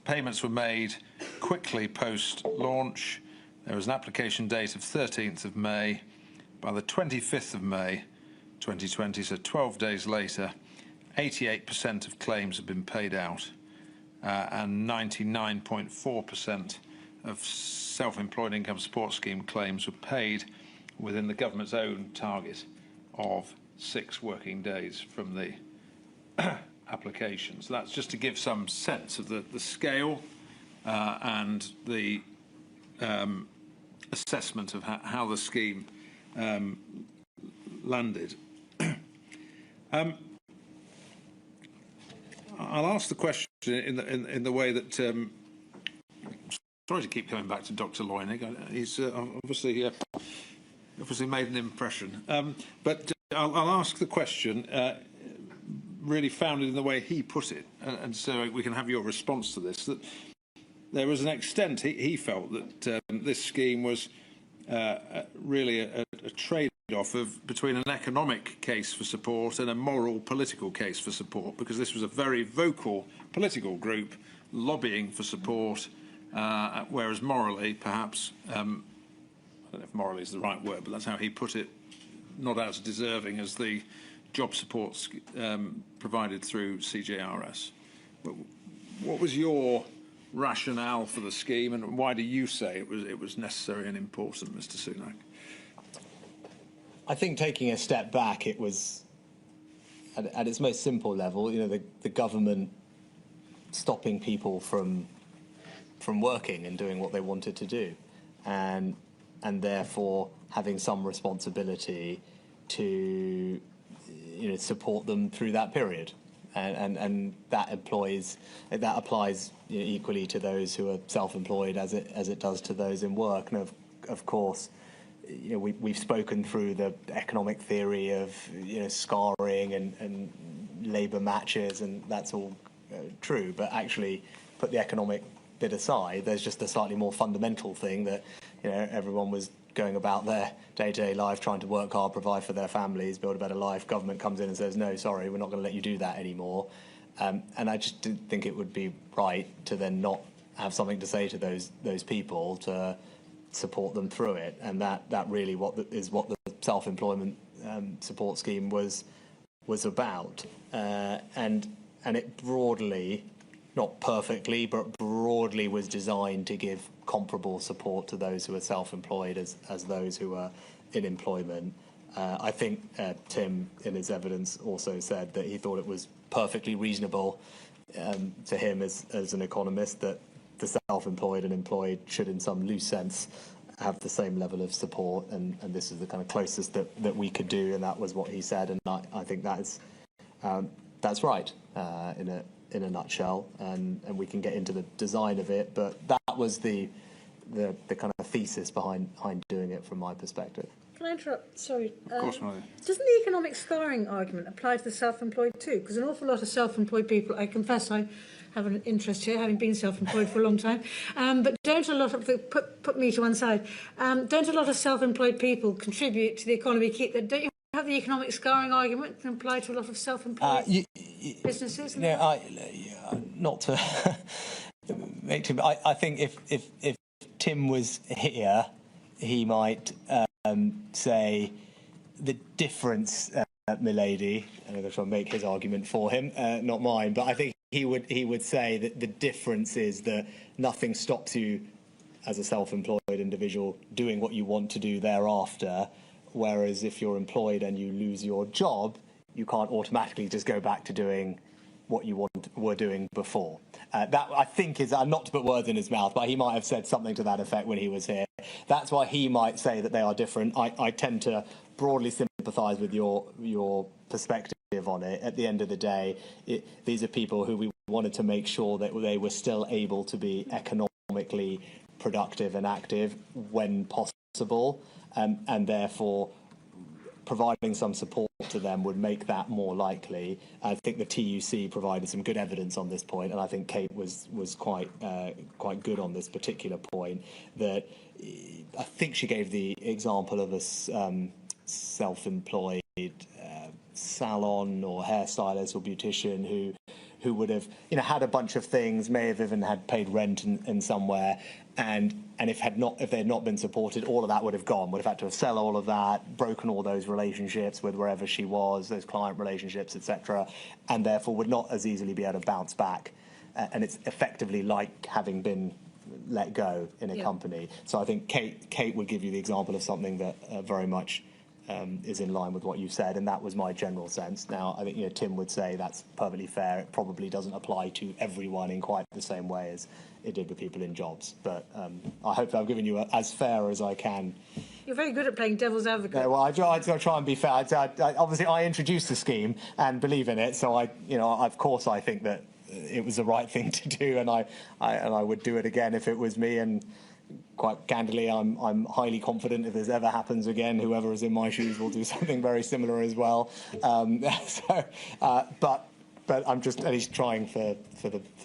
Payments were made quickly post-launch. There was an application date of 13th of May. By the 25th of May 2020, so 12 days later, 88% of claims have been paid out, and 99.4% of self-employed income support scheme claims were paid within the government's own target of 6 working days from the application. So that's just to give some sense of the scale and the assessment of how the scheme landed. I'll ask the question in the way that. Sorry to keep coming back to Dr. Loynig. He's obviously made an impression. But I'll ask the question really founded in the way he put it, and so we can have your response to this. That there was an extent he felt that this scheme was really a trade-off between an economic case for support and a moral political case for support, because this was a very vocal political group lobbying for support, whereas morally, perhaps, I don't know if morally is the right word, but that's how he put it, not as deserving as the job support provided through CJRS. But what was your rationale for the scheme, and why do you say it was necessary and important, Mr. Sunak? I think, taking a step back, it was at its most simple level, the government stopping people from working and doing what they wanted to do, and therefore having some responsibility to support them through that period, and that applies equally to those who are self-employed as it does to those in work. And of course, we've spoken through the economic theory of scarring and labour matches, and that's all true. But actually, put the economic bit aside, there's just a slightly more fundamental thing that everyone was going about their day-to-day life, trying to work hard, provide for their families, build a better life. Government comes in and says, no, sorry, we're not going to let you do that anymore. And I just didn't think it would be right to then not have something to say to those people to support them through it. And that really is what the self-employment support scheme was about. And it broadly, not perfectly, but broadly was designed to give comparable support to those who are self-employed as those who are in employment. I think Tim, in his evidence, also said that he thought it was perfectly reasonable to him as an economist that the self-employed and employed should, in some loose sense, have the same level of support, and this is the kind of closest that we could do, and that was what he said, and I think that's right in a nutshell, and we can get into the design of it, but that was the kind of thesis behind doing it from my perspective. Can I interrupt? Sorry. Of course, Maria. Doesn't the economic scarring argument apply to the self-employed too? Because an awful lot of self-employed people, I confess I have an interest here, having been self-employed for a long time, but don't a lot of put me to one side, don't a lot of self-employed people contribute to the economy? Don't you have the economic scarring argument can apply to a lot of self-employed businesses? Not to make Tim, I think if Tim was here, he might say the difference, milady, and I'm going to try and make his argument for him, not mine, but I think he would say that the difference is that nothing stops you as a self-employed individual doing what you want to do thereafter, whereas if you're employed and you lose your job, you can't automatically just go back to doing what you were doing before. That, I think, is not to put words in his mouth, but he might have said something to that effect when he was here. That's why he might say that they are different. I tend to broadly sympathise with your perspective on it. At the end of the day, these are people who we wanted to make sure that they were still able to be economically productive and active when possible, and therefore providing some support to them would make that more likely. I think the TUC provided some good evidence on this point, and I think Kate was quite good on this particular point. That I think she gave the example of a self-employed salon or hairstylist or beautician who would have had a bunch of things, may have even had paid rent in somewhere, and if they had not been supported, all of that would have gone. Would have had to have sell all of that, broken all those relationships with wherever she was, those client relationships, etc., and therefore would not as easily be able to bounce back. And it's effectively like having been let go in a company. So I think Kate would give you the example of something that very much is in line with what you said, and that was my general sense. Now, I think Tim would say that's perfectly fair. It probably doesn't apply to everyone in quite the same way as it did with people in jobs. But I hope I've given you as fair as I can. You're very good at playing devil's advocate. Yeah, well, I try and be fair. Obviously, I introduced the scheme and believe in it, so of course, I think that it was the right thing to do, and I would do it again if it was me. And quite candidly, I'm highly confident if this ever happens again, whoever is in my shoes will do something very similar as well. But I'm just at least trying for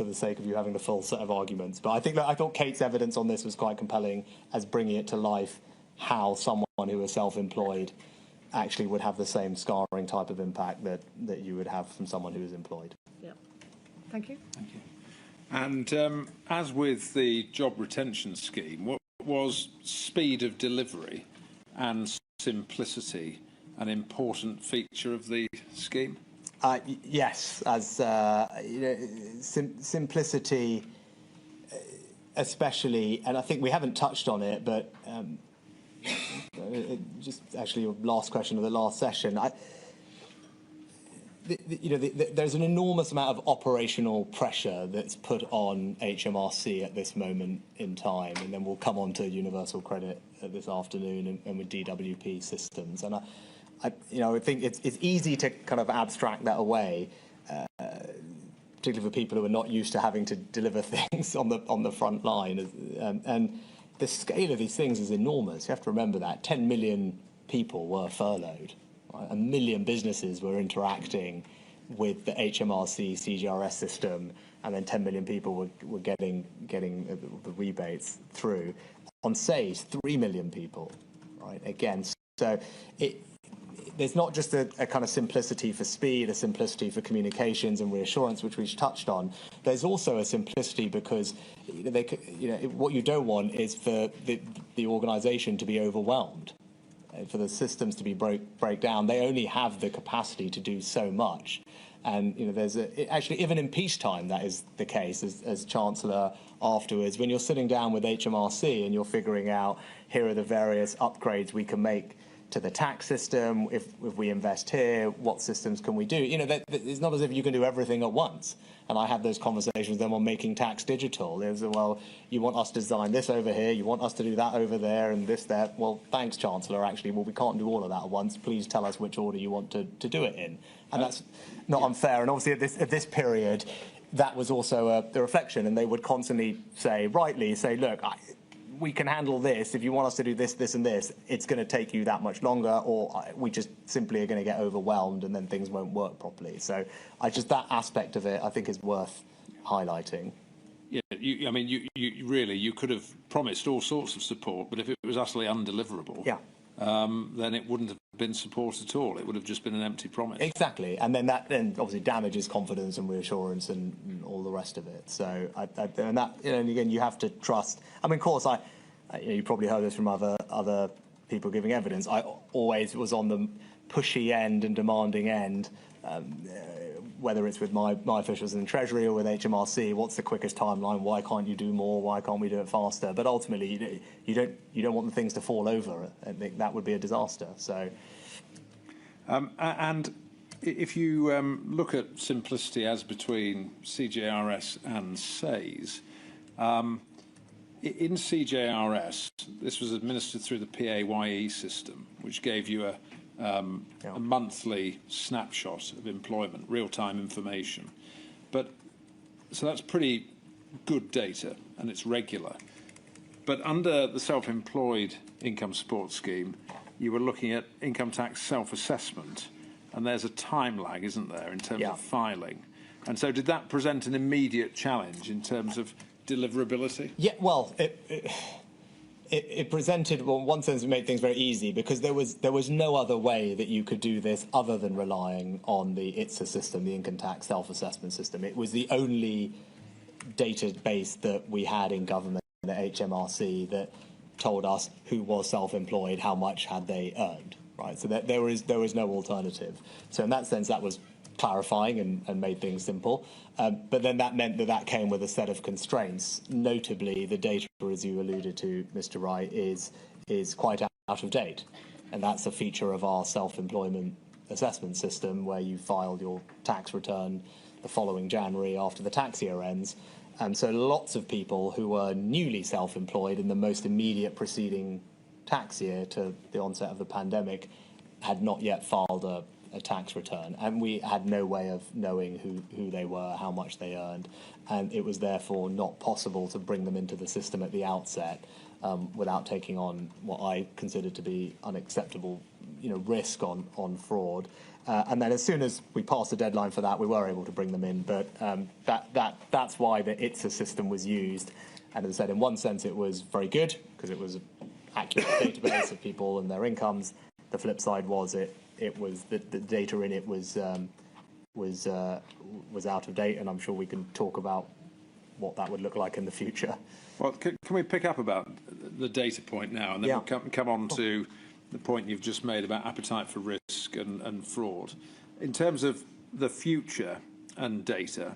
the sake of you having the full set of arguments. But I thought Kate's evidence on this was quite compelling as bringing it to life how someone who is self-employed actually would have the same scarring type of impact that you would have from someone who is employed. Yeah. Thank you. Thank you. And as with the job retention scheme, what was speed of delivery and simplicity an important feature of the scheme? Yes, as simplicity, especially, and I think we haven't touched on it, but just actually your last question of the last session. There's an enormous amount of operational pressure that's put on HMRC at this moment in time, and then we'll come on to universal credit this afternoon and with DWP systems. And I think it's easy to kind of abstract that away, particularly for people who are not used to having to deliver things on the front line. And the scale of these things is enormous. You have to remember that 10 million people were furloughed. Right? 1 million businesses were interacting with the HMRC CGRS system, and then 10 million people were getting the rebates through. On SAYS, 3 million people, right? Again, so there's not just a kind of simplicity for speed, a simplicity for communications and reassurance, which we've touched on. There's also a simplicity because what you don't want is for the organisation to be overwhelmed, for the systems to be break down. They only have the capacity to do so much. And there's actually, even in peacetime, that is the case. As Chancellor afterwards, when you're sitting down with HMRC and you're figuring out here are the various upgrades we can make to the tax system, if we invest here, what systems can we do? It's not as if you can do everything at once. And I had those conversations with them on making tax digital. There's well, you want us to design this over here, you want us to do that over there, and this there. Well, thanks, Chancellor. Actually, well, we can't do all of that at once. Please tell us which order you want to do it in. And that's not unfair. And obviously, at this period, that was also the reflection. And they would constantly rightly say, look, we can handle this. If you want us to do this, this, and this, it's going to take you that much longer, or we just simply are going to get overwhelmed, and then things won't work properly. So, that aspect of it, I think, is worth highlighting. Yeah, you could have promised all sorts of support, but if it was utterly undeliverable, then it wouldn't have been support at all. It would have just been an empty promise. Exactly, and then that obviously damages confidence and reassurance and all the rest of it. So, and again, you have to trust. I mean, of course, you probably heard this from other people giving evidence. I always was on the pushy end and demanding end. Whether it's with my officials in the Treasury or with HMRC, what's the quickest timeline? Why can't you do more? Why can't we do it faster? But ultimately, you don't want the things to fall over. I think that would be a disaster. So, and if you look at simplicity as between CJRS and SAYS, in CJRS, this was administered through the PAYE system, which gave you a monthly snapshot of employment, real-time information. So that's pretty good data, and it's regular. But under the self-employed income support scheme, you were looking at income tax self-assessment, and there's a time lag, isn't there, in terms of filing? And so did that present an immediate challenge in terms of deliverability? Yeah, well, it presented, well, in one sense, it made things very easy because there was no other way that you could do this other than relying on the ITSA system, the income tax self-assessment system. It was the only database that we had in government, the HMRC, that told us who was self-employed, how much had they earned, right? So that there was no alternative. So in that sense, that was clarifying and made things simple. But then that meant that came with a set of constraints. Notably, the data, as you alluded to, Mr. Wright, is quite out of date. And that's a feature of our self-employment assessment system where you file your tax return the following January after the tax year ends. So lots of people who were newly self-employed in the most immediate preceding tax year to the onset of the pandemic had not yet filed a tax return, and we had no way of knowing who they were, how much they earned, and it was therefore not possible to bring them into the system at the outset without taking on what I considered to be unacceptable, risk on fraud. And then as soon as we passed the deadline for that, we were able to bring them in. But that's why the ITSA system was used. And as I said, in one sense, it was very good because it was an accurate database of people and their incomes. The flip side was it was the data in it was out of date, and I'm sure we can talk about what that would look like in the future. Well, can we pick up about the data point now, and then we'll come on to the point you've just made about appetite for risk and fraud. In terms of the future and data,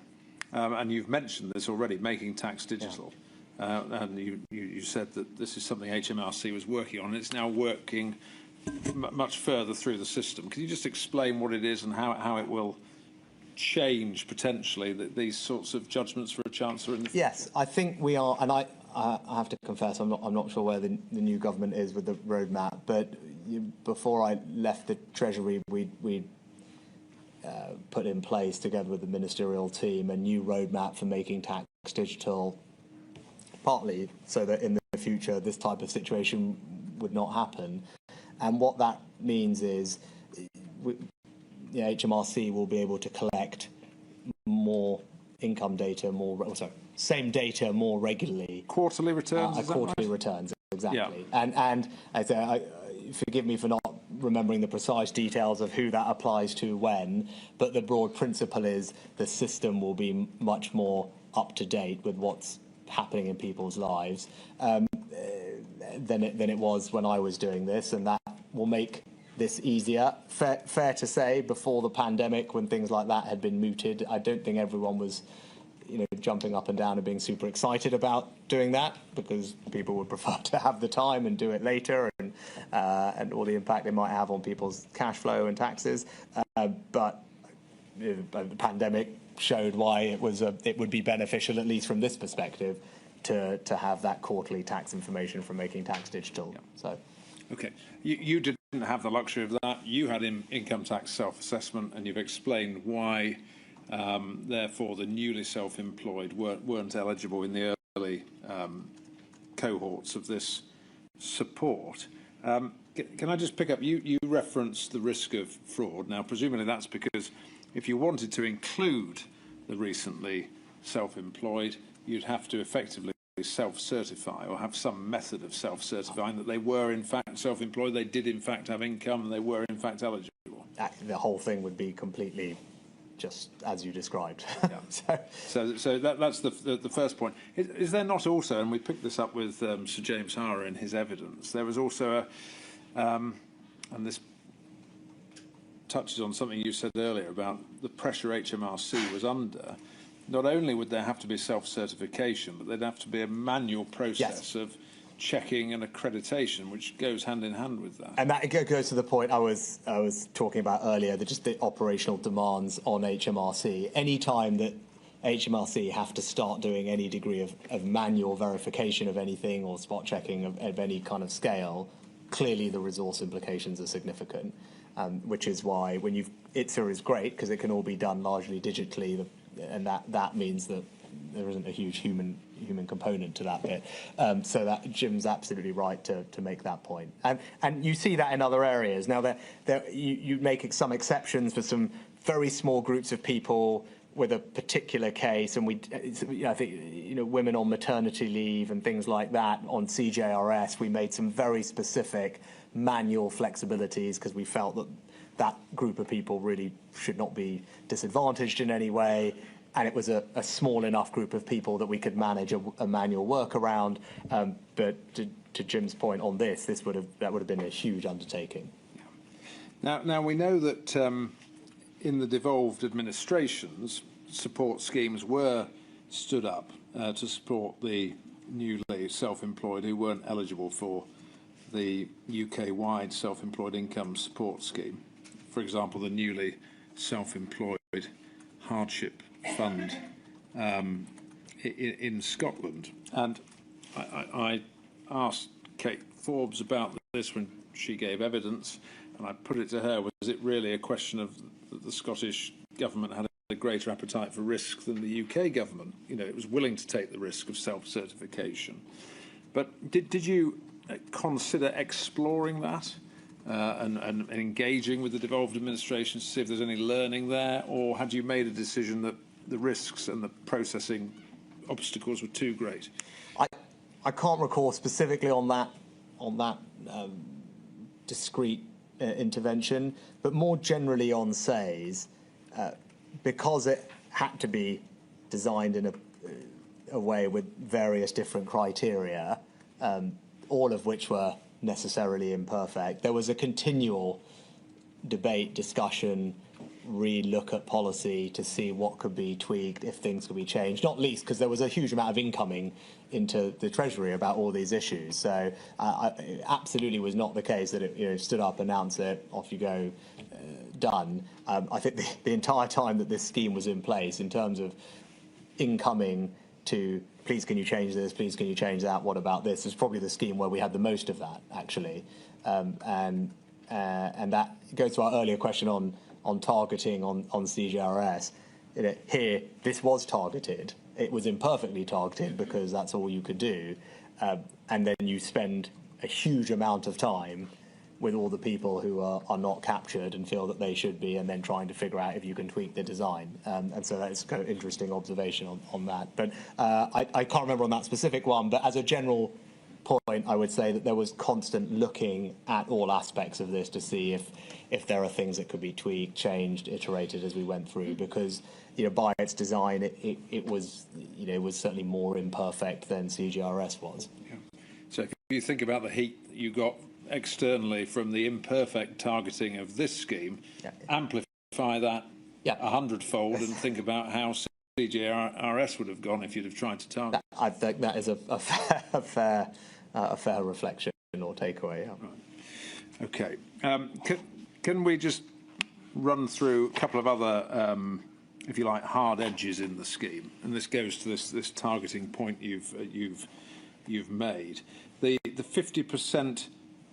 and you've mentioned this already, making tax digital, and you said that this is something HMRC was working on, and it's now working much further through the system. Can you just explain what it is and how it will change potentially these sorts of judgments for a chancellor in the future? Yes, I think we are, and I have to confess I'm not sure where the new government is with the roadmap, but before I left the Treasury, we put in place, together with the ministerial team, a new roadmap for making tax digital, partly so that in the future this type of situation would not happen. And what that means is the HMRC will be able to collect more income data, same data more regularly. Quarterly returns? Quarterly returns, exactly. Yeah. And I say, forgive me for not remembering the precise details of who that applies to when, but the broad principle is the system will be much more up to date with what's happening in people's lives than it was when I was doing this, and that will make this easier. Fair to say, before the pandemic, when things like that had been mooted, I don't think everyone was jumping up and down and being super excited about doing that, because people would prefer to have the time and do it later, and all the impact it might have on people's cash flow and taxes. But the pandemic showed why it would be beneficial, at least from this perspective, to have that quarterly tax information from making tax digital. Yeah. So, okay, you didn't have the luxury of that. You had income tax self-assessment, and you've explained why. Therefore, the newly self-employed weren't eligible in the early cohorts of this support. Can I just pick up? You referenced the risk of fraud. Now, presumably that's because if you wanted to include the recently self-employed, you'd have to effectively self-certify or have some method of self-certifying that they were in fact self-employed, they did in fact have income, and they were in fact eligible. The whole thing would be completely just as you described. Yeah. so that's the first point. Is there not also, and we picked this up with Sir James Hara in his evidence, there was also and this touches on something you said earlier about the pressure HMRC was under. Not only would there have to be self-certification, but there'd have to be a manual process of checking and accreditation, which goes hand in hand with that. And that goes to the point I was talking about earlier, just the operational demands on HMRC. Any time that HMRC have to start doing any degree of manual verification of anything or spot checking of any kind of scale, clearly the resource implications are significant, which is why when ITSA is great because it can all be done largely digitally, and that means that there isn't a huge human human component to that bit. So that Jim's absolutely right to make that point. And you see that in other areas. Now, you make some exceptions for some very small groups of people with a particular case, and I think women on maternity leave and things like that on CJRS, we made some very specific manual flexibilities because we felt that that group of people really should not be disadvantaged in any way, and it was a small enough group of people that we could manage a manual workaround. But to Jim's point on this, that would have been a huge undertaking. Now we know that in the devolved administrations, support schemes were stood up to support the newly self-employed who weren't eligible for the UK-wide self-employed income support scheme. For example, the newly self-employed hardship fund in Scotland. And I asked Kate Forbes about this when she gave evidence, and I put it to her, was it really a question of the Scottish government had a greater appetite for risk than the UK government? It was willing to take the risk of self-certification. But did you consider exploring that and engaging with the devolved administration to see if there's any learning there, or had you made a decision that the risks and the processing obstacles were too great? I can't recall specifically on that discrete intervention, but more generally on SAYS, because it had to be designed in a way with various different criteria, all of which were necessarily imperfect. There was a continual debate, discussion, re-look at policy to see what could be tweaked, if things could be changed, not least because there was a huge amount of incoming into the Treasury about all these issues. So it absolutely was not the case that it stood up, announced it, off you go, done. I think the entire time that this scheme was in place, in terms of incoming to please can you change this, please can you change that, what about this, is probably the scheme where we had the most of that, actually. And that goes to our earlier question on targeting on CJRS. Here, this was targeted. It was imperfectly targeted because that's all you could do. And then you spend a huge amount of time with all the people who are not captured and feel that they should be, and then trying to figure out if you can tweak the design. And so that's kind of interesting observation on that. But I can't remember on that specific one, but as a general point, I would say that there was constant looking at all aspects of this to see if there are things that could be tweaked, changed, iterated as we went through, because by its design it was certainly more imperfect than CGRS was. Yeah. So if you think about the heat that you got externally from the imperfect targeting of this scheme, amplify that 100-fold and think about how CGRS would have gone if you'd have tried to target. I think that is a fair reflection or takeaway. Yeah. Right. Okay. Can we just run through a couple of other, if you like, hard edges in the scheme? And this goes to this targeting point you've made. The 50%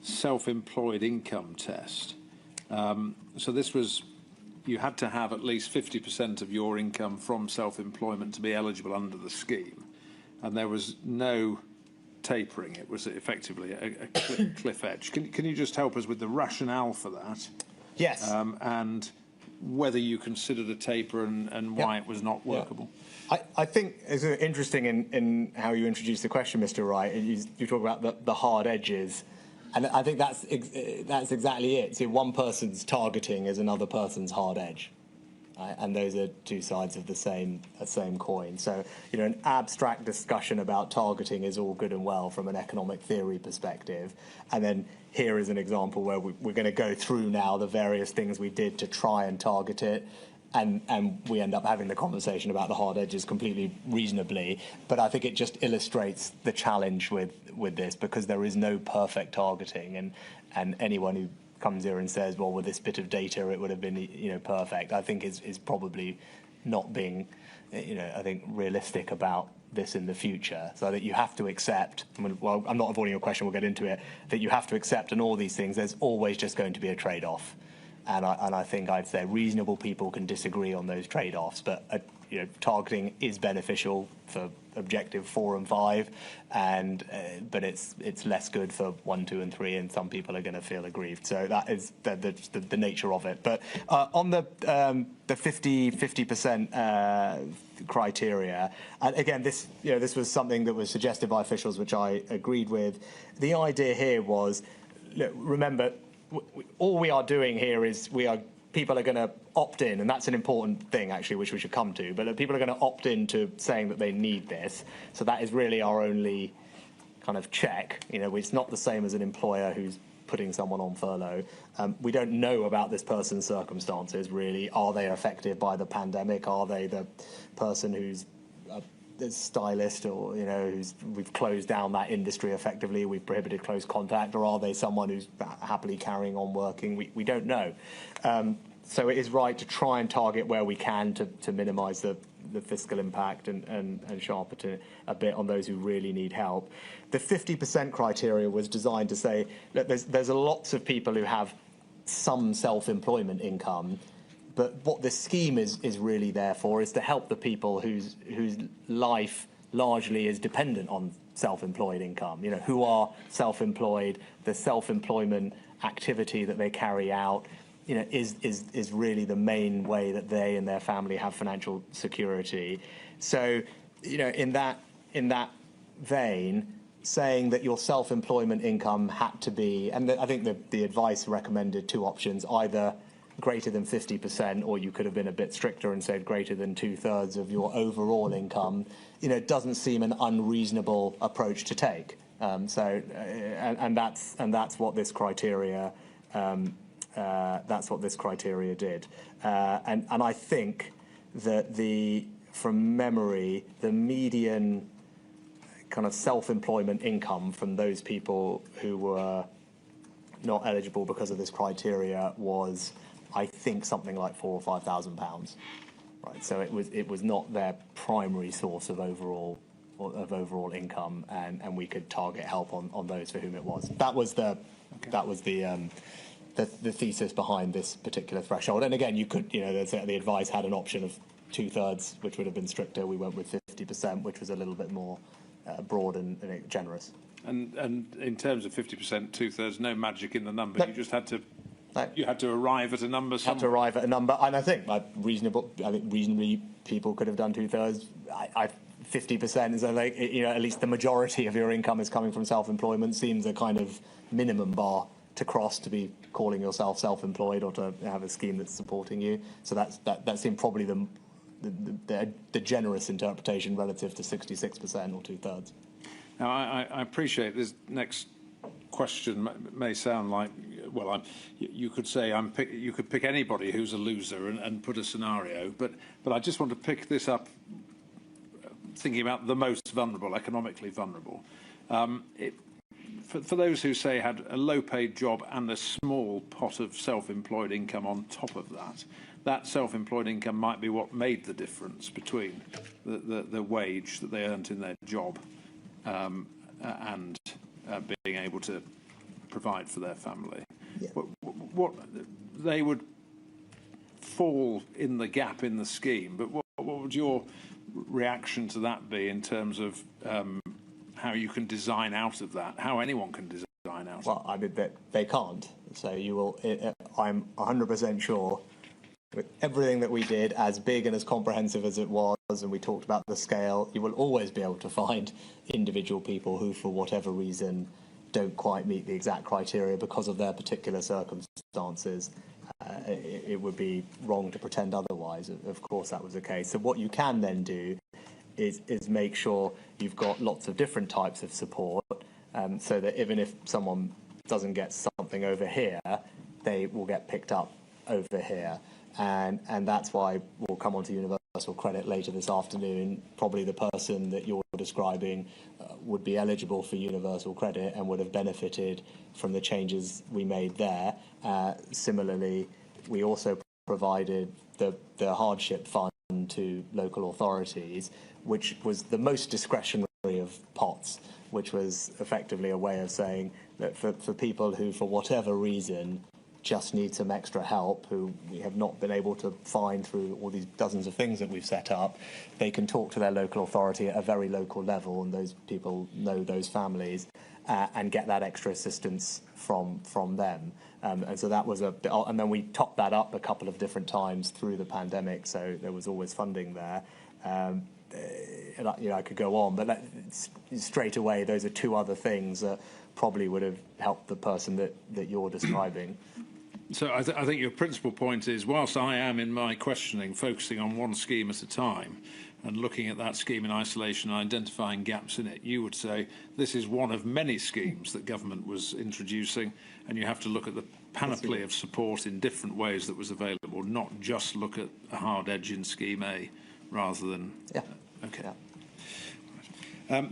self-employed income test. So this was, you had to have at least 50% of your income from self-employment to be eligible under the scheme, and there was no tapering. It was effectively a cliff edge. Can you just help us with the rationale for that? Yes. And whether you considered a taper and why it was not workable? Yeah. I think it's interesting in how you introduced the question, Mr. Wright. You talk about the hard edges. And I think that's exactly it. See, one person's targeting is another person's hard edge, right? And those are two sides of the same coin. So, an abstract discussion about targeting is all good and well from an economic theory perspective. And then here is an example where we're going to go through now the various things we did to try and target it. And we end up having the conversation about the hard edges completely reasonably. But I think it just illustrates the challenge with this, because there is no perfect targeting. And anyone who comes here and says, well, with this bit of data, it would have been perfect, I think is probably not being, I think, realistic about this in the future. So I think you have to accept, well, I'm not avoiding your question, we'll get into it, that you have to accept in all these things, there's always just going to be a trade-off. And I think I'd say reasonable people can disagree on those trade-offs, but targeting is beneficial for objective 4 and 5, but it's less good for 1, 2, and 3, and some people are going to feel aggrieved. So that is the nature of it. But on the 50% criteria, and again, this was something that was suggested by officials, which I agreed with. The idea here was, look, remember, all we are doing here is people are going to opt in, and that's an important thing, actually, which we should come to. But people are going to opt in to saying that they need this. So that is really our only kind of check. It's not the same as an employer who's putting someone on furlough. We don't know about this person's circumstances, really. Are they affected by the pandemic? Are they the person who's a stylist, or we've closed down that industry effectively, we've prohibited close contact, or are they someone who's happily carrying on working? We don't know. So it is right to try and target where we can to minimise the fiscal impact and sharpen it a bit on those who really need help. The 50% criteria was designed to say that there's lots of people who have some self-employment income, but what this scheme is really there for is to help the people whose life largely is dependent on self-employed income, who are self-employed. The self-employment activity that they carry out is really the main way that they and their family have financial security. So, in that vein, saying that your self-employment income had to be, and I think the advice recommended 2 options: either greater than 50%, or you could have been a bit stricter and said greater than 2/3 of your overall income. Doesn't seem an unreasonable approach to take. That's what this criteria. That's what this criteria did, and I think that from memory, the median kind of self-employment income from those people who were not eligible because of this criteria was, I think, something like £4,000 or £5,000, right? So it was not their primary source of overall income, and we could target help on those for whom it was. That was the thesis behind this particular threshold. And again, you could, the advice had an option of 2/3, which would have been stricter. We went with 50%, which was a little bit more broad and generous. And in terms of 50%, 2/3, no magic in the number. No. You just had to. No. You had to arrive at a number. Had to arrive at a number, and I think reasonably people could have done 2/3. 50% is like, at least the majority of your income is coming from self-employment. Seems a kind of minimum bar to cross to be calling yourself self-employed or to have a scheme that's supporting you. So that seemed probably the generous interpretation relative to 66% or 2/3. Now, I appreciate this next question may sound like, well, you could say you could pick anybody who's a loser and put a scenario, but I just want to pick this up, thinking about the most vulnerable, economically vulnerable. For those who, say, had a low-paid job and a small pot of self-employed income on top of that self-employed income might be what made the difference between the wage that they earned in their job and being able to provide for their family. Yeah. What they would fall in the gap in the scheme, but what would your reaction to that be in terms of how you can design out of that, how anyone can design out? Well, I mean, they can't. So you will. I'm 100% sure. With everything that we did, as big and as comprehensive as it was, and we talked about the scale, you will always be able to find individual people who, for whatever reason, don't quite meet the exact criteria because of their particular circumstances. It would be wrong to pretend otherwise. Of course, that was the case. So what you can then do is make sure you've got lots of different types of support, so that even if someone doesn't get something over here, they will get picked up over here. And that's why we'll come on to universal credit later this afternoon. Probably the person that you're describing would be eligible for universal credit and would have benefited from the changes we made there. Similarly, we also provided the hardship fund to local authorities, which was the most discretionary of pots, which was effectively a way of saying that for people who, for whatever reason, just need some extra help, who we have not been able to find through all these dozens of things that we've set up, they can talk to their local authority at a very local level, and those people know those families, and get that extra assistance from them. And so that was and then we topped that up a couple of different times through the pandemic, so there was always funding there. I could go on, but straight away, those are two other things that probably would have helped the person that you're describing. So I think your principal point is, whilst I am in my questioning focusing on one scheme at a time and looking at that scheme in isolation and identifying gaps in it, you would say this is one of many schemes that government was introducing, and you have to look at the panoply of support in different ways that was available, not just look at a hard edge in Scheme A rather than... Yeah. Okay. Yeah.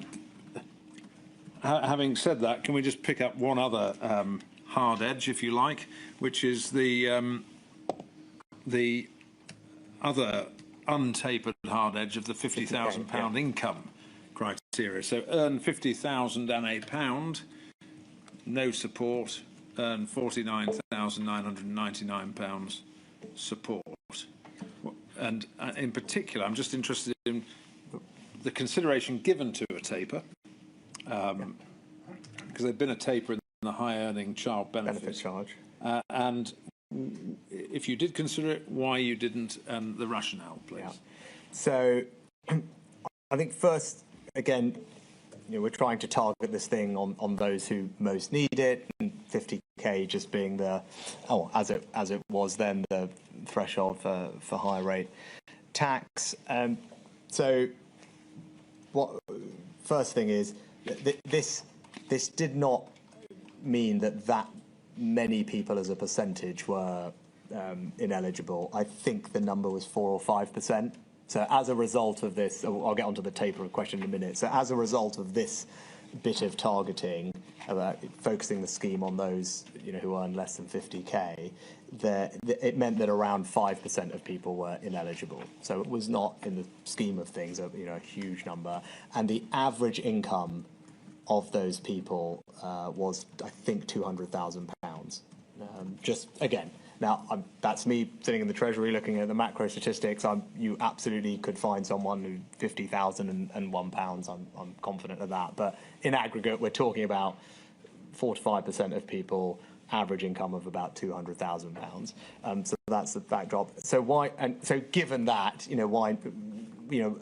Having said that, can we just pick up one other hard edge, if you like, which is the other untapered hard edge of the £50,000 income criteria. So earn £50,008, no support, earn £49,999 support. And in particular, I'm just interested in the consideration given to a taper, because there'd been a taper in the high-earning child benefit charge. And if you did consider it, why you didn't, and the rationale, please. Yeah. So I think first, again, we're trying to target this thing on those who most need it, and 50k just being as it was then, the threshold for higher rate tax. So what first thing is, this did not mean that many people as a percentage were ineligible. I think the number was 4 or 5%. So as a result of this, I'll get onto the taper question in a minute. So as a result of this bit of targeting, focusing the scheme on those who earn less than 50k, it meant that around 5% of people were ineligible. So it was not, in the scheme of things, a huge number. And the average income of those people was, I think, £200,000. Just again. Now, that's me sitting in the Treasury looking at the macro statistics. You absolutely could find someone who £50,001. I'm confident of that. But in aggregate, we're talking about 4 to 5% of people, average income of about £200,000. So that's the backdrop. So why? And so given that, why?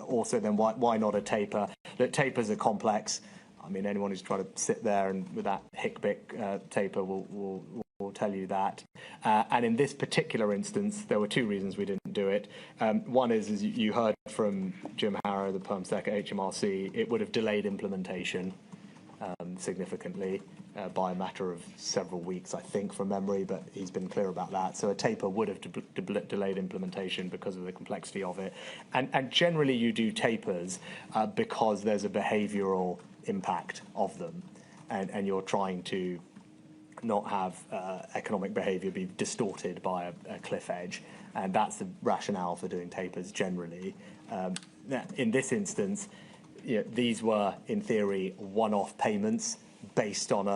Also then why not a taper? Look, tapers are complex. I mean, anyone who's tried to sit there and with that hick-bick taper will tell you that. And in this particular instance, there were two reasons we didn't do it. One is, as you heard from Jim Harrow, the Perm Sec at HMRC, it would have delayed implementation significantly by a matter of several weeks, I think, from memory, but he's been clear about that. So a taper would have delayed implementation because of the complexity of it. And generally you do tapers because there's a behavioural impact of them, and you're trying to not have economic behaviour be distorted by a cliff edge, and that's the rationale for doing tapers generally. In this instance, these were, in theory, one-off payments based on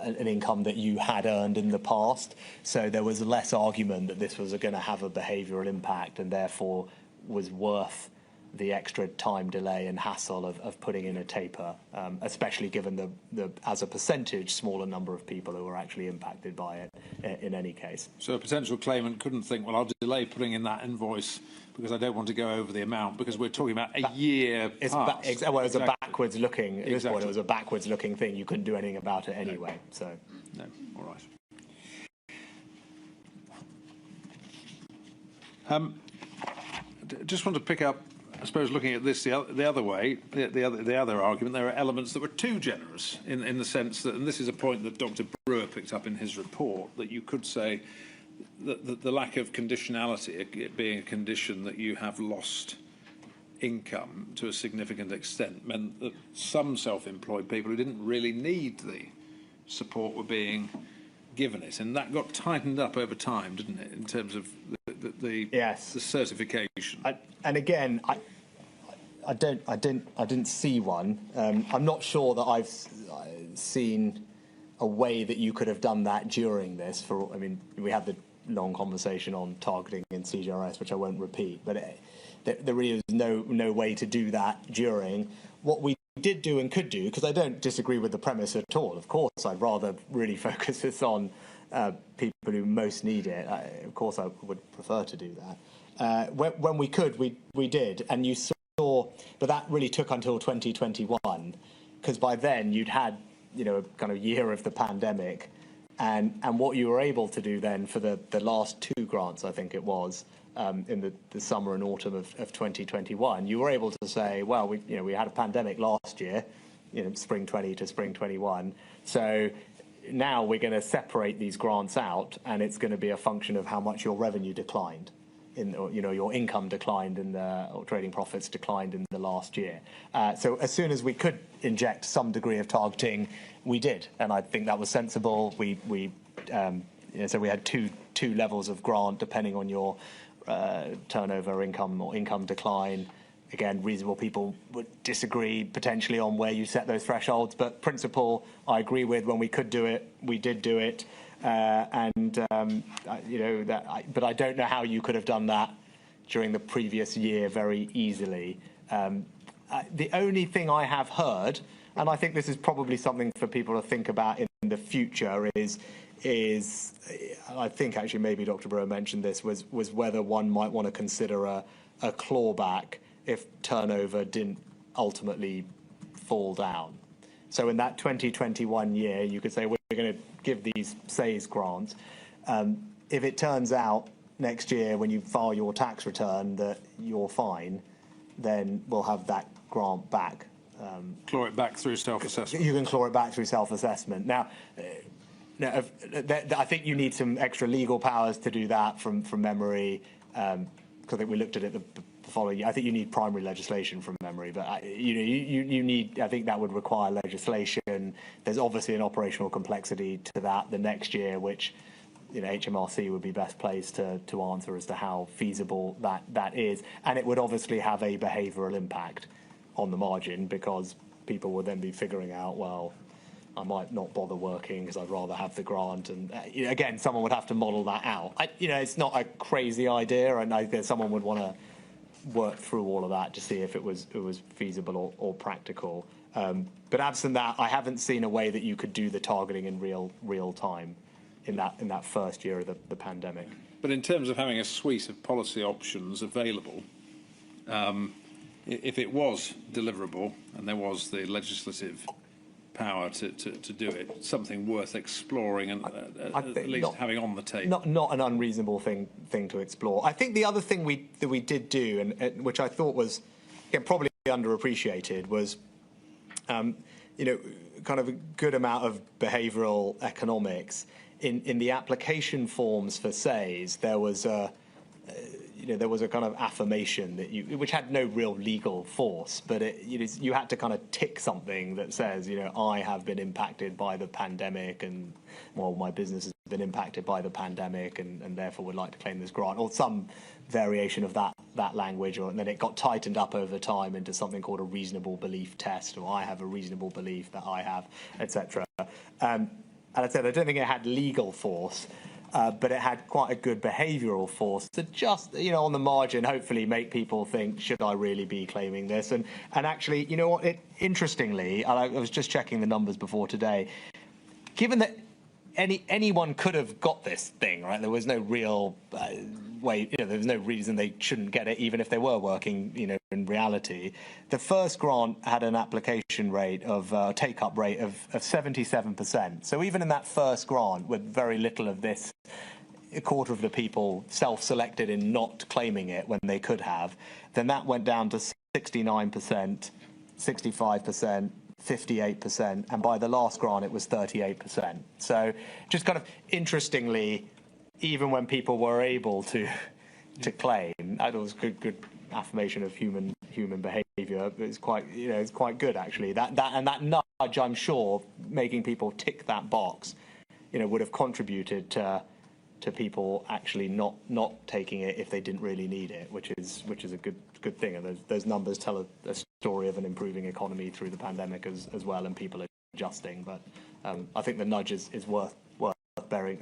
an income that you had earned in the past, so there was less argument that this was going to have a behavioural impact and therefore was worth the extra time delay and hassle of putting in a taper, especially given the as a percentage, smaller number of people who are actually impacted by it in any case. So a potential claimant couldn't think, well, I'll delay putting in that invoice because I don't want to go over the amount, because we're talking about a year past. It was a backwards-looking, at this point, it was a backwards-looking thing. You couldn't do anything about it anyway. So no, all right. Just want to pick up, I suppose, looking at this the other way, the other argument, there are elements that were too generous in the sense that, and this is a point that Dr. Brewer picked up in his report, that you could say that the lack of conditionality, it being a condition that you have lost income to a significant extent, meant that some self-employed people who didn't really need the support were being given it, and that got tightened up over time, didn't it, in terms of the certification? And again, I didn't see one. I'm not sure that I've seen a way that you could have done that during this. I mean, we had the long conversation on targeting in CGRS, which I won't repeat, but there really is no way to do that during. What we did do and could do, because I don't disagree with the premise at all. Of course, I'd rather really focus this on people who most need it. Of course, I would prefer to do that. When we could, we did, and you saw, but that really took until 2021, because by then you'd had a kind of year of the pandemic, and what you were able to do then for the last two grants, I think it was, in the summer and autumn of 2021, you were able to say, well, we had a pandemic last year, spring 20 to spring 21, so now we're going to separate these grants out, and it's going to be a function of how much your revenue declined, your income declined or trading profits declined in the last year. So as soon as we could inject some degree of targeting, we did, and I think that was sensible. So we had two levels of grant depending on your turnover, income, or income decline. Again, reasonable people would disagree potentially on where you set those thresholds, but principle I agree with. When we could do it, we did do it, but I don't know how you could have done that during the previous year very easily. The only thing I have heard, and I think this is probably something for people to think about in the future, is I think actually maybe Dr. Brewer mentioned this, was whether one might want to consider a clawback if turnover didn't ultimately fall down. So in that 2021 year, you could say, we're going to give these SAYS grants. If it turns out next year when you file your tax return that you're fine, then we'll have that grant back. Claw it back through self-assessment. You can claw it back through self-assessment. Now, I think you need some extra legal powers to do that from memory, because I think we looked at it the following year. I think you need primary legislation from memory, but you need. I think that would require legislation. There's obviously an operational complexity to that the next year, which HMRC would be best placed to answer as to how feasible that is, and it would obviously have a behavioural impact on the margin, because people would then be figuring out, well, I might not bother working because I'd rather have the grant. And again, someone would have to model that out. It's not a crazy idea, and I think someone would want to work through all of that to see if it was feasible or practical. But absent that, I haven't seen a way that you could do the targeting in real time in that first year of the pandemic. But in terms of having a suite of policy options available, if it was deliverable and there was the legislative power to do it, something worth exploring and at least having on the table. Not an unreasonable thing to explore. I think the other thing that we did do, and which I thought was probably underappreciated, was kind of a good amount of behavioural economics in the application forms for SAYS. There was a kind of affirmation that which had no real legal force, but you had to kind of tick something that says, I have been impacted by the pandemic, and my business has been impacted by the pandemic, and therefore would like to claim this grant, or some variation of that language, and then it got tightened up over time into something called a reasonable belief test, or I have a reasonable belief that I have, etc. And I said I don't think it had legal force. But it had quite a good behavioural force to just, on the margin, hopefully make people think, should I really be claiming this? And actually, interestingly, I was just checking the numbers before today, given that anyone could have got this thing, right? There was no real way, there was no reason they shouldn't get it, even if they were working, in reality. The first grant had an application rate of take-up rate of 77%. So even in that first grant, with very little of this, a quarter of the people self-selected in not claiming it when they could have, then that went down to 69%, 65%, 58%, and by the last grant it was 38%. So just kind of interestingly, even when people were able to claim, I thought it was good affirmation of human behaviour. It's quite good actually. That nudge, I'm sure, making people tick that box, would have contributed to people actually not taking it if they didn't really need it, which is a good thing. And those numbers tell a story of an improving economy through the pandemic as well, and people adjusting. But I think the nudge is worth bearing.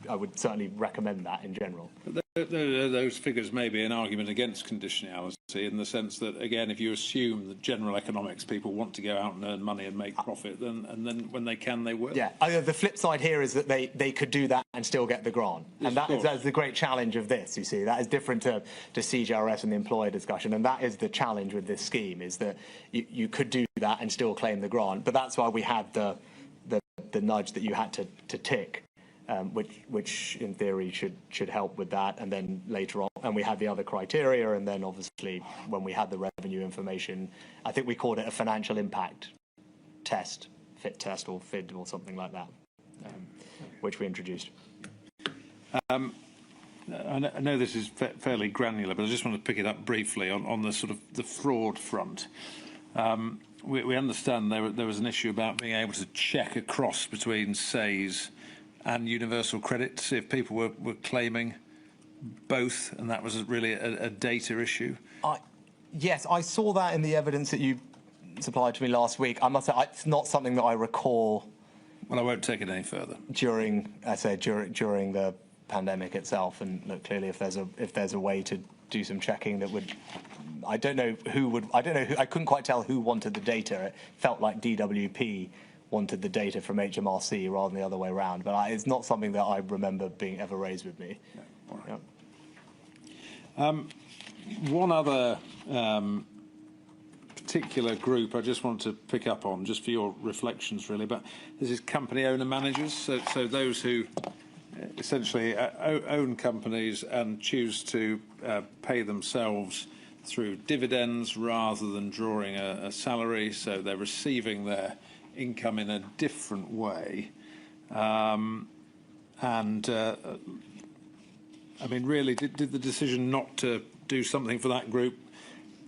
I would certainly recommend that in general. Those figures may be an argument against conditionality in the sense that, again, if you assume that general economics people want to go out and earn money and make profit, then when they can, they will. Yeah, the flip side here is that they could do that and still get the grant. And that's the great challenge of this, you see. That is different to CJRS and the employer discussion. And that is the challenge with this scheme, is that you could do that and still claim the grant. But that's why we had the nudge that you had to tick. Which in theory should help with that, and then later on, and we had the other criteria, and then obviously when we had the revenue information, I think we called it a financial impact test, FIT test or FID or something like that, which we introduced. I know this is fairly granular, but I just want to pick it up briefly on the sort of the fraud front. We understand there was an issue about being able to check across between SAYS and universal credit to see if people were claiming both, and that was really a data issue. Yes, I saw that in the evidence that you supplied to me last week. I must say, it's not something that I recall. Well, I won't take it any further. During the pandemic itself, and look, clearly, if there's a way to do some checking that would, I don't know who. I couldn't quite tell who wanted the data. It felt like DWP wanted the data from HMRC rather than the other way around, but it's not something that I remember being ever raised with me. No, all right. One other particular group I just want to pick up on, just for your reflections really, but this is company owner managers, so those who essentially own companies and choose to pay themselves through dividends rather than drawing a salary, so they're receiving their income in a different way. I mean, really, did the decision not to do something for that group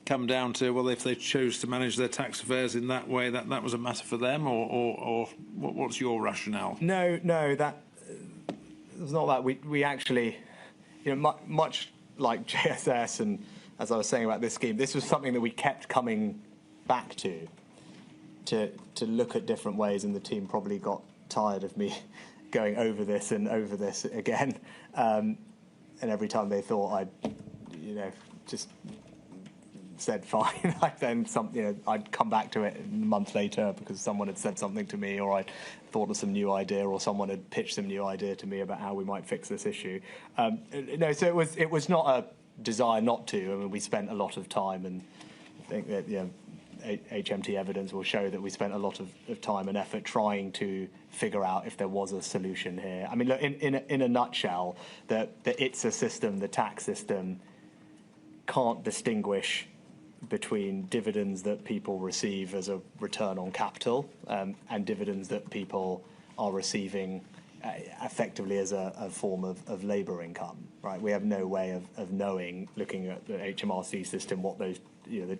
come down to, well, if they chose to manage their tax affairs in that way, that was a matter for them, or what's your rationale? No, that it's not that. We actually, much like JSS, and as I was saying about this scheme, this was something that we kept coming back to look at different ways, and the team probably got tired of me going over this and over this again. And every time they thought I'd, just said fine, I'd come back to it a month later because someone had said something to me, or I'd thought of some new idea, or someone had pitched some new idea to me about how we might fix this issue. So it was not a desire not to. I mean, we spent a lot of time, and I think that HMT evidence will show that we spent a lot of time and effort trying to figure out if there was a solution here. I mean, look, in a nutshell, the ITSA system, the tax system, can't distinguish between dividends that people receive as a return on capital and dividends that people are receiving effectively as a form of labour income, right? We have no way of knowing, looking at the HMRC system, what those, the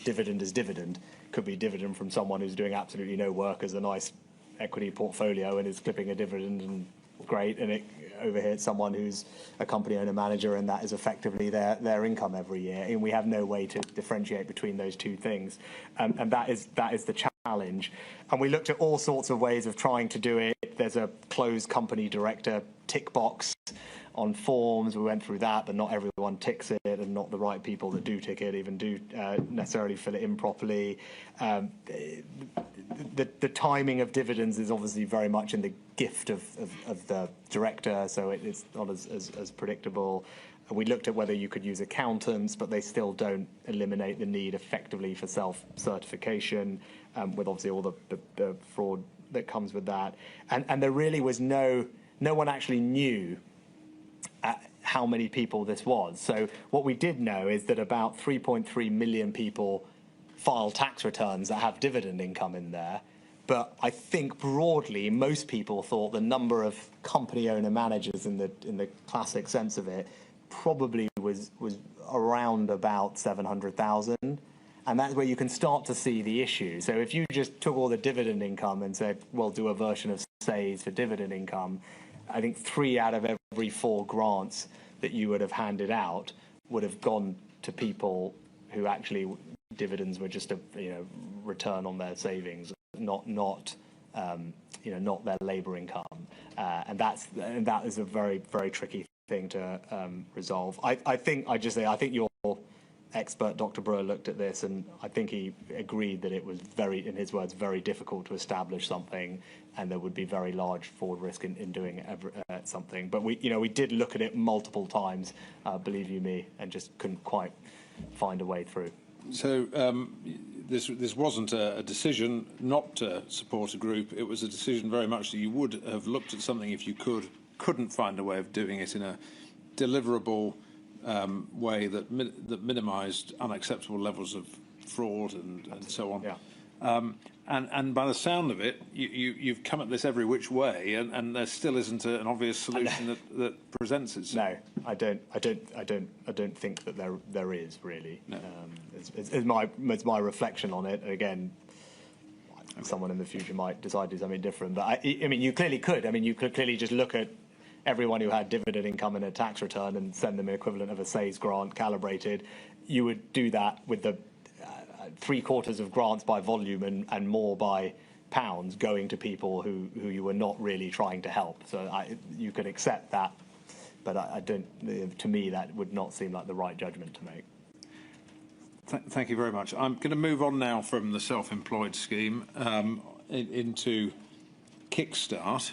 dividend is dividend. Could be dividend from someone who's doing absolutely no work as a nice equity portfolio and is clipping a dividend, and great, and over here it's someone who's a company owner manager, and that is effectively their income every year, and we have no way to differentiate between those two things, and that is the challenge. And we looked at all sorts of ways of trying to do it. There's a closed company director tick box on forms. We went through that, but not everyone ticks it, and not the right people that do tick it even do necessarily fill it in properly. The timing of dividends is obviously very much in the gift of the director, so it's not as predictable. We looked at whether you could use accountants, but they still don't eliminate the need effectively for self-certification, with obviously all the fraud that comes with that. And there really was no one actually knew how many people this was. So what we did know is that about 3.3 million people file tax returns that have dividend income in there. But I think broadly, most people thought the number of company owner managers in the classic sense of it probably was around about 700,000. And that's where you can start to see the issue. So if you just took all the dividend income and said, well, do a version of SAYS for dividend income, I think 3 out of every 4 grants that you would have handed out would have gone to people who actually dividends were just a return on their savings, not not their labour income, and that is a very, very tricky thing to resolve. I think your expert, Dr. Brewer, looked at this, and I think he agreed that it was in his words, very difficult to establish something, and there would be very large forward risk in doing something. But we did look at it multiple times, believe you me, and just couldn't quite find a way through. So this wasn't a decision not to support a group. It was a decision very much that you would have looked at something if you couldn't find a way of doing it in a deliverable way that minimised unacceptable levels of fraud and so on. Yeah. And by the sound of it, you've come at this every which way, and there still isn't an obvious solution that presents itself. No, I don't think that there is really. No. It's my reflection on it. Again, someone in the future might decide to do something different. But I mean, you clearly could. I mean, you could clearly just look at everyone who had dividend income in a tax return and send them an equivalent of a SAYS grant calibrated. You would do that with the 3/4 of grants by volume and more by pounds going to people who you were not really trying to help. So you could accept that, but I don't. To me, that would not seem like the right judgment to make. Thank you very much. I'm going to move on now from the self-employed scheme into Kickstart.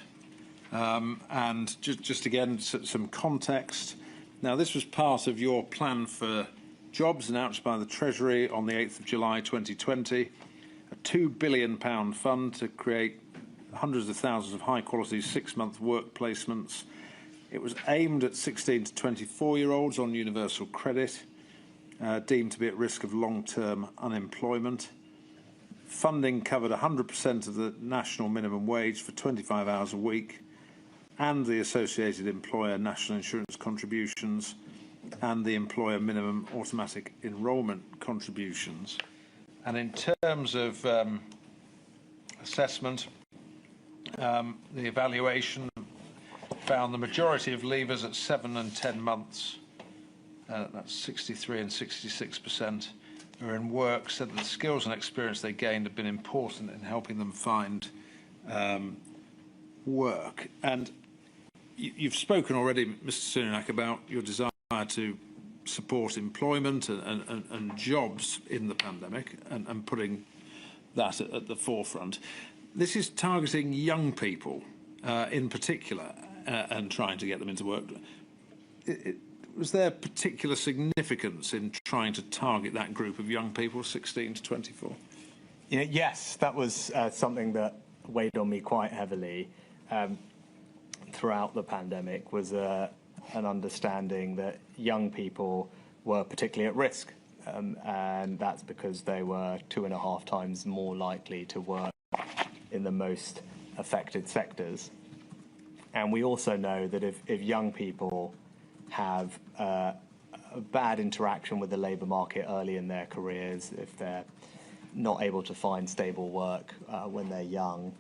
And just again, some context. Now, this was part of your plan for jobs announced by the Treasury on the 8th of July 2020, a £2 billion fund to create hundreds of thousands of high-quality 6-month work placements. It was aimed at 16 to 24-year-olds on universal credit, deemed to be at risk of long-term unemployment. Funding covered 100% of the national minimum wage for 25 hours a week, and the associated employer national insurance contributions and the employer minimum automatic enrolment contributions. And in terms of assessment, the evaluation found the majority of leavers at 7 and 10 months, that's 63 and 66%, who are in work, said that the skills and experience they gained have been important in helping them find work. And you've spoken already, Mr. Sunak, about your desire to support employment and jobs in the pandemic and putting that at the forefront. This is targeting young people in particular and trying to get them into work. Was there particular significance in trying to target that group of young people, 16 to 24? Yes, that was something that weighed on me quite heavily. Throughout the pandemic was an understanding that young people were particularly at risk, and that's because they were 2.5 times more likely to work in the most affected sectors. And we also know that if young people have a bad interaction with the labour market early in their careers, if they're not able to find stable work when they're young,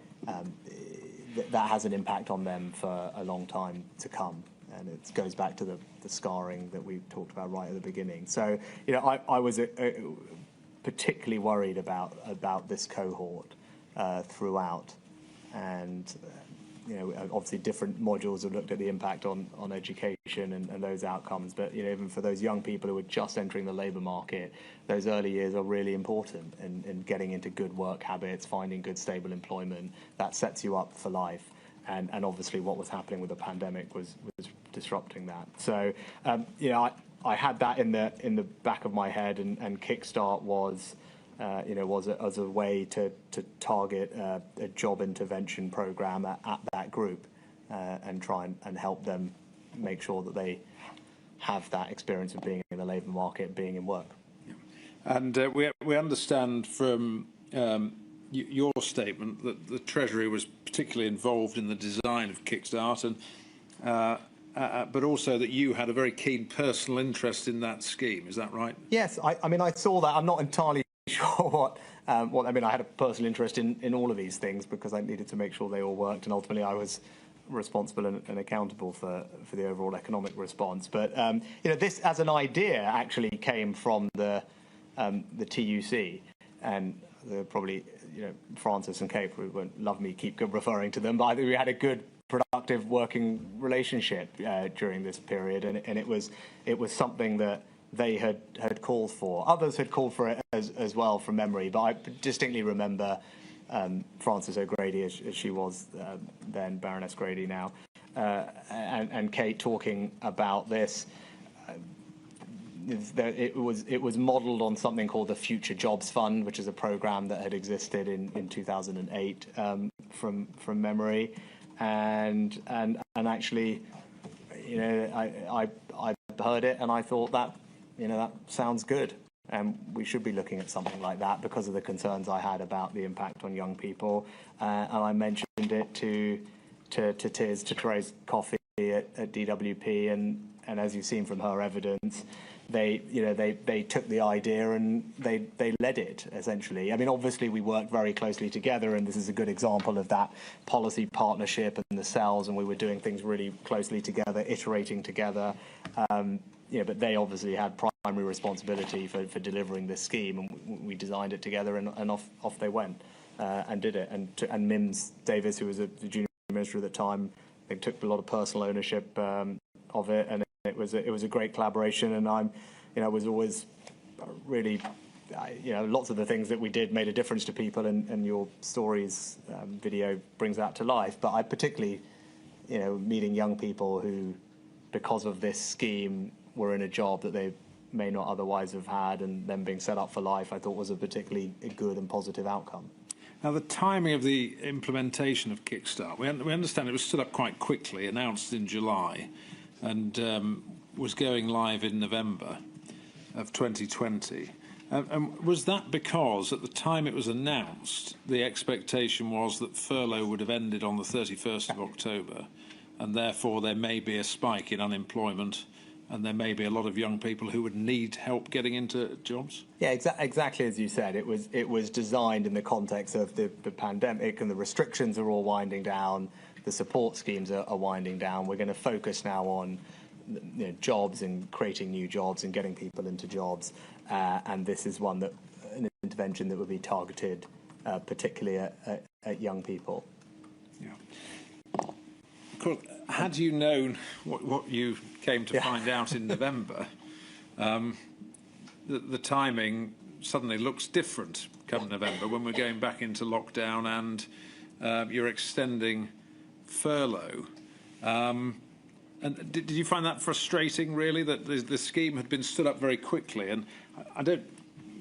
that has an impact on them for a long time to come. And it goes back to the scarring that we talked about right at the beginning. So, I was particularly worried about this cohort throughout. And, obviously different modules have looked at the impact on education and those outcomes. But, even for those young people who are just entering the labour market, those early years are really important in getting into good work habits, finding good, stable employment. That sets you up for life. And obviously what was happening with the pandemic was disrupting that. So, I had that in the back of my head, and Kickstart was as a way to target a job intervention program at that group and try and help them make sure that they have that experience of being in the labour market, being in work. Yeah. And we understand from your statement that the Treasury was particularly involved in the design of Kickstart, and but also that you had a very keen personal interest in that scheme. Is that right? Yes, I mean, I saw that. I'm not entirely sure what I mean. I had a personal interest in all of these things because I needed to make sure they all worked, and ultimately I was responsible and accountable for the overall economic response. But this as an idea actually came from the TUC, and probably Francis and Kate won't love me keep referring to them, but I think we had a good, productive working relationship during this period, and it was something that they had called for. Others had called for it as well from memory, but I distinctly remember Frances O'Grady, as she was then, Baroness Grady now, and Kate talking about this. It was modelled on something called the Future Jobs Fund, which is a programme that had existed in 2008 from memory, and actually, I heard it and I thought that that sounds good, and we should be looking at something like that because of the concerns I had about the impact on young people, and I mentioned it to Therese Coffey at DWP, and as you've seen from her evidence, they took the idea and they led it, essentially. I mean, obviously we worked very closely together, and this is a good example of that policy partnership and the cells, and we were doing things really closely together, iterating together. But they obviously had primary responsibility for delivering this scheme, and we designed it together, and off they went and did it. And Mims Davis, who was the junior minister at the time, they took a lot of personal ownership of it, and it was a great collaboration. And I was always really, lots of the things that we did made a difference to people, and your stories video brings that to life. But I particularly, meeting young people who, because of this scheme, were in a job that they may not otherwise have had, and then being set up for life, I thought was a particularly good and positive outcome. Now, the timing of the implementation of Kickstart, we understand it was stood up quite quickly, announced in July, and was going live in November of 2020. And was that because, at the time it was announced, the expectation was that furlough would have ended on the 31st of October, and therefore there may be a spike in unemployment, and there may be a lot of young people who would need help getting into jobs? Yeah, exactly as you said. It was designed in the context of the pandemic, and the restrictions are all winding down. The support schemes are winding down. We're going to focus now on jobs and creating new jobs and getting people into jobs. And this is an intervention that would be targeted particularly at young people. Yeah. Of course, had you known what you came to find out in November, the timing suddenly looks different come November when we're going back into lockdown and you're extending furlough. And did you find that frustrating, really, that the scheme had been stood up very quickly? And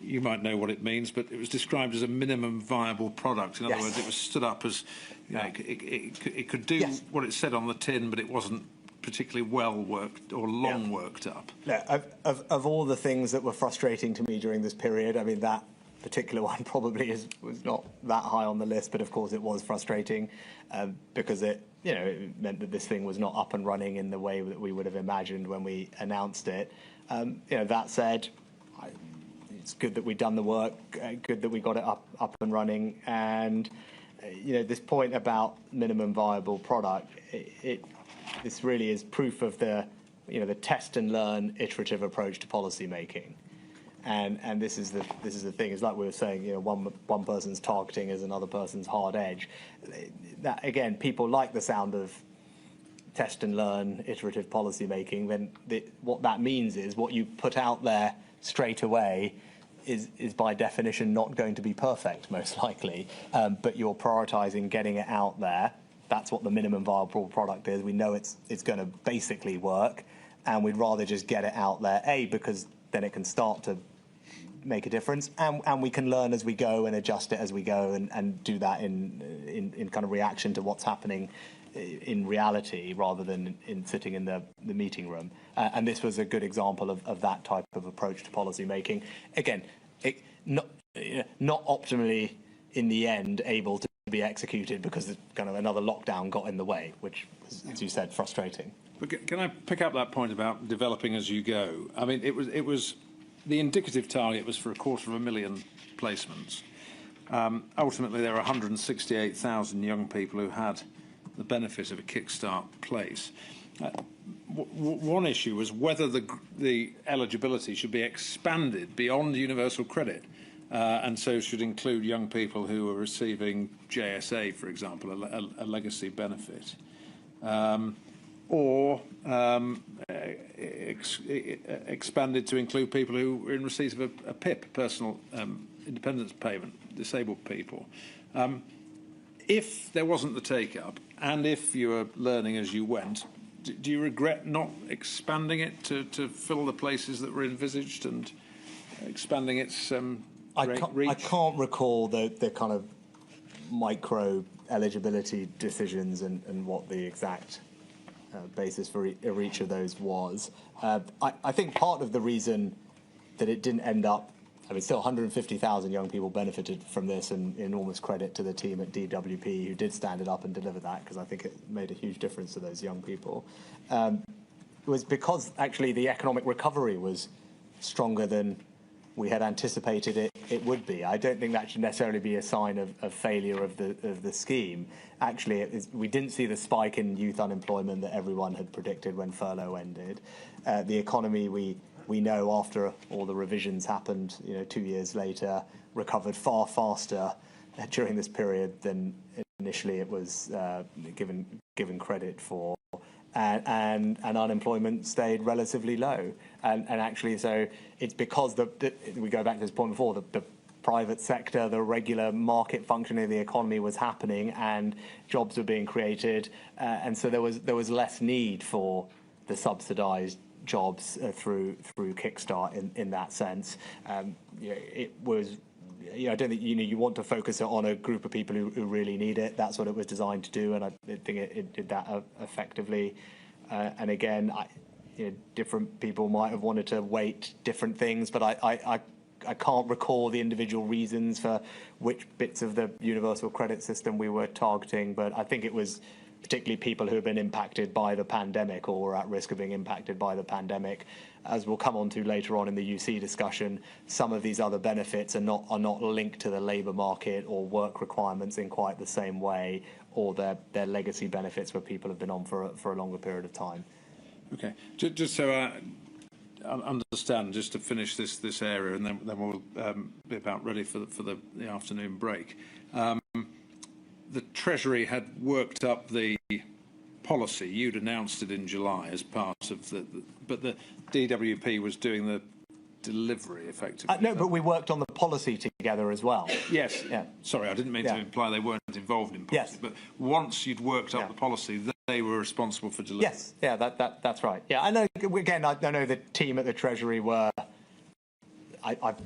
you might know what it means, but it was described as a minimum viable product. In other words, it was stood up as, it could do what it said on the tin, but it wasn't particularly well worked or long worked up. Yeah, of all the things that were frustrating to me during this period, I mean, that particular one probably was not that high on the list, but of course it was frustrating because it meant that this thing was not up and running in the way that we would have imagined when we announced it. That said, it's good that we've done the work, good that we got it up and running, and this point about minimum viable product, this really is proof of the test and learn iterative approach to policy making. And this is the thing. It's like we were saying, one person's targeting is another person's hard edge. That again, people like the sound of test and learn iterative policy making. Then what that means is what you put out there straight away is by definition not going to be perfect, most likely. But you're prioritising getting it out there. That's what the minimum viable product is. We know it's going to basically work, and we'd rather just get it out there. Because then it can start to make a difference, and we can learn as we go and adjust it as we go, and do that in kind of reaction to what's happening in reality rather than in sitting in the meeting room. And this was a good example of that type of approach to policy making. Again, not optimally in the end able to be executed because kind of another lockdown got in the way, which was, as you said, frustrating. But can I pick up that point about developing as you go? I mean, it was the indicative target was for 250,000 placements. Ultimately, there are 168,000 young people who had the benefit of a Kickstart place. One issue was whether the eligibility should be expanded beyond universal credit. and so should include young people who are receiving JSA, for example, a legacy benefit, or expanded to include people who are in receipt of a PIP, personal independence payment, disabled people. If there wasn't the take-up, and if you were learning as you went, do you regret not expanding it to fill the places that were envisaged and expanding its reach? I can't recall the kind of micro eligibility decisions and what the exact basis for each of those was. I think part of the reason that it didn't end up, I mean, still 150,000 young people benefited from this, and enormous credit to the team at DWP who did stand it up and deliver that, because I think it made a huge difference to those young people. It was because actually the economic recovery was stronger than we had anticipated it would be. I don't think that should necessarily be a sign of failure of the scheme. Actually, we didn't see the spike in youth unemployment that everyone had predicted when furlough ended. The economy, we know after all the revisions happened, 2 years later, recovered far faster during this period than initially it was given credit for. And unemployment stayed relatively low. And actually, so it's because we go back to this point before, the private sector, the regular market functioning of the economy was happening and jobs were being created. And so there was less need for the subsidised jobs through Kickstart in that sense. It was. I don't think you want to focus it on a group of people who really need it. That's what it was designed to do, and I think it did that effectively. And again, different people might have wanted to weight different things, but I can't recall the individual reasons for which bits of the universal credit system we were targeting. But I think it was particularly people who have been impacted by the pandemic or were at risk of being impacted by the pandemic. As we'll come on to later on in the UC discussion, some of these other benefits are not linked to the labour market or work requirements in quite the same way, or they're legacy benefits where people have been on for a longer period of time. Okay, just so I understand, just to finish this area, and then we'll be about ready for the afternoon break. The Treasury had worked up the policy. You'd announced it in July as part of but the DWP was doing the delivery effectively. No, but we worked on the policy together as well. Yes. Yeah. Sorry, I didn't mean to imply they weren't involved in policy. Yes. But once you'd worked up the policy, they were responsible for delivery. Yes. Yeah. That's right. Yeah. I know. Again, I know the team at the Treasury were.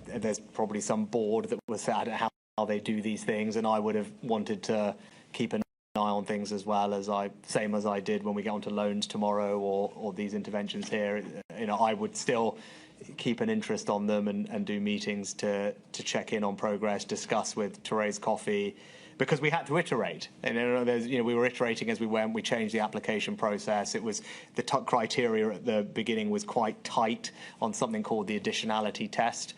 There's probably some board that was sad at how they do these things, and I would have wanted to keep an eye on things as well, same as I did when we get onto loans tomorrow or these interventions here. I would still keep an interest on them and do meetings to check in on progress, discuss with Therese Coffey, because we had to iterate. And we were iterating as we went. We changed the application process. It was the criteria at the beginning was quite tight on something called the additionality test.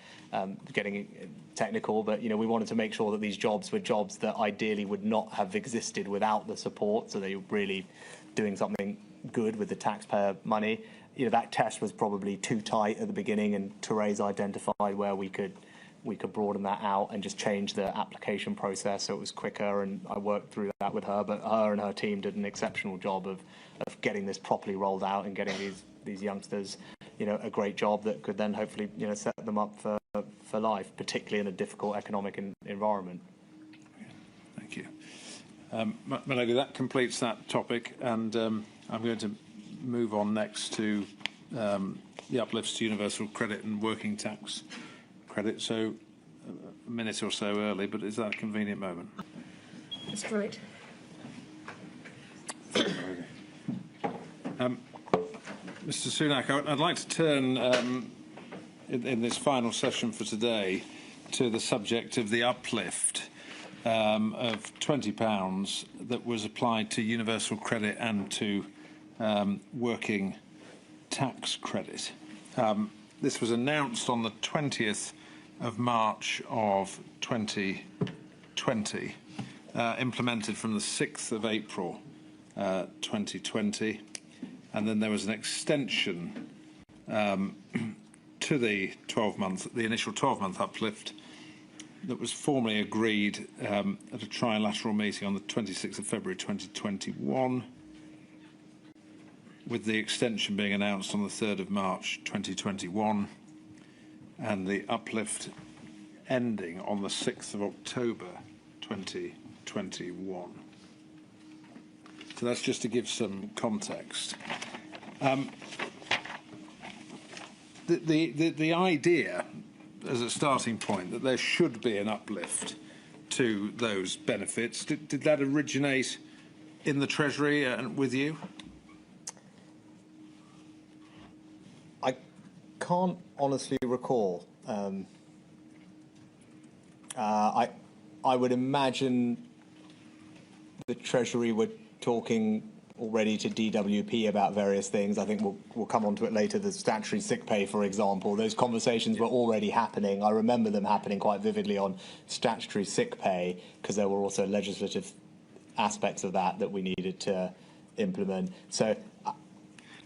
Getting technical, but we wanted to make sure that these jobs were jobs that ideally would not have existed without the support, so they were really doing something good with the taxpayer money. That test was probably too tight at the beginning, and Therese identified where we could broaden that out and just change the application process so it was quicker, and I worked through that with her. But her and her team did an exceptional job of getting this properly rolled out and getting these youngsters a great job that could then hopefully set them up for life, particularly in a difficult economic environment. Thank you. Melody, that completes that topic, and I'm going to move on next to the uplifts to universal credit and working tax credit. So a minute or so early, but is that a convenient moment? That's great. Mr. Sunak, I'd like to turn in this final session for today to the subject of the uplift of £20 that was applied to universal credit and to working tax credit. This was announced on the 20th of March of 2020, implemented from the 6th of April 2020, and then there was an extension to the initial 12-month uplift that was formally agreed at a trilateral meeting on the 26th of February 2021, with the extension being announced on the 3rd of March 2021 and the uplift ending on the 6th of October 2021. So that's just to give some context. The idea as a starting point that there should be an uplift to those benefits, did that originate in the Treasury and with you? I can't honestly recall. I would imagine the Treasury were talking already to DWP about various things. I think we'll come on to it later. The statutory sick pay, for example, those conversations were already happening. I remember them happening quite vividly on statutory sick pay because there were also legislative aspects of that we needed to implement. So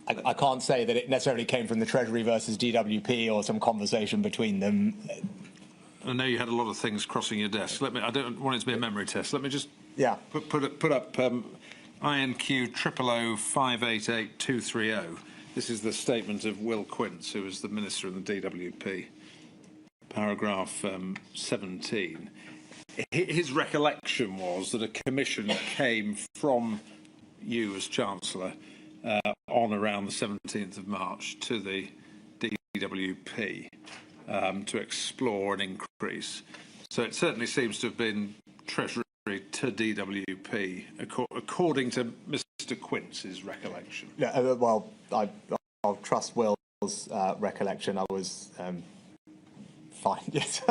I can't say that it necessarily came from the Treasury versus DWP or some conversation between them. I know you had a lot of things crossing your desk. I don't want it to be a memory test. Let me just put up INQ 000588230. This is the statement of Will Quince, who was the Minister in the DWP. Paragraph 17. His recollection was that a commission came from you as Chancellor on around the 17th of March to the DWP to explore an increase. So it certainly seems to have been Treasury to DWP, according to Mr. Quince's recollection. Yeah, well, I'll trust Will's recollection. I was fine. Yes,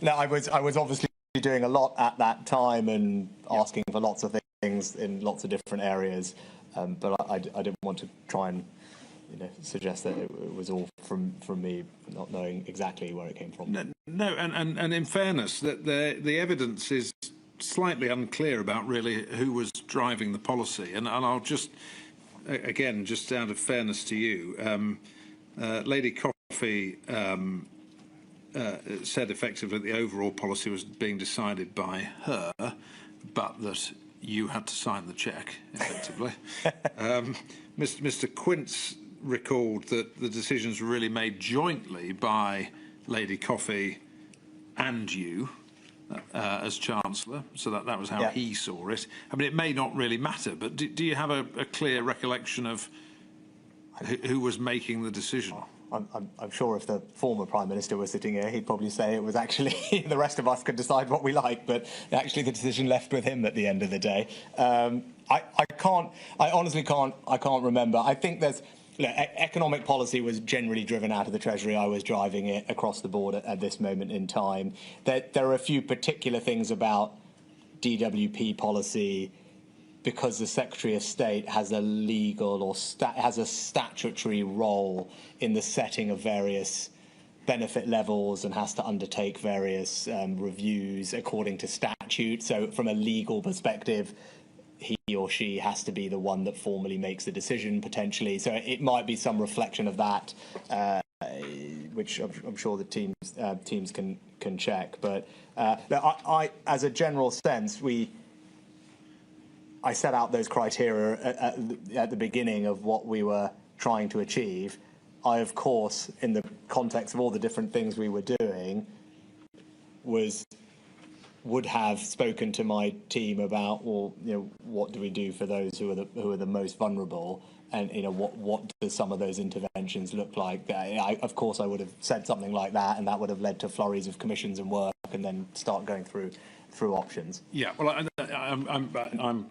no, I was obviously doing a lot at that time and asking for lots of things in lots of different areas, but I didn't want to try and suggest that it was all from me, not knowing exactly where it came from. No, and in fairness, that the evidence is slightly unclear about really who was driving the policy, and I'll just, again, just out of fairness to you, Lady Coffey said effectively that the overall policy was being decided by her, but that you had to sign the cheque, effectively. Mr. Quince recalled that the decisions were really made jointly by Lady Coffey and you as Chancellor, so that was how he saw it. I mean, it may not really matter, but do you have a clear recollection of who was making the decision? I'm sure if the former Prime Minister was sitting here, he'd probably say it was actually the rest of us could decide what we like, but actually the decision left with him at the end of the day. I honestly can't remember. I think there's economic policy was generally driven out of the Treasury. I was driving it across the board at this moment in time. There are a few particular things about DWP policy because the Secretary of State has a legal or has a statutory role in the setting of various benefit levels and has to undertake various reviews according to statute. So from a legal perspective, he or she has to be the one that formally makes the decision, potentially. So it might be some reflection of that, which I'm sure the teams can check. But I, as a general sense, I set out those criteria at the beginning of what we were trying to achieve. I, of course, in the context of all the different things we were doing, would have spoken to my team about, well, what do we do for those who are the most vulnerable, and what do some of those interventions look like? Of course, I would have said something like that, and that would have led to flurries of commissions and work, and then start going through options. Yeah, well, I'm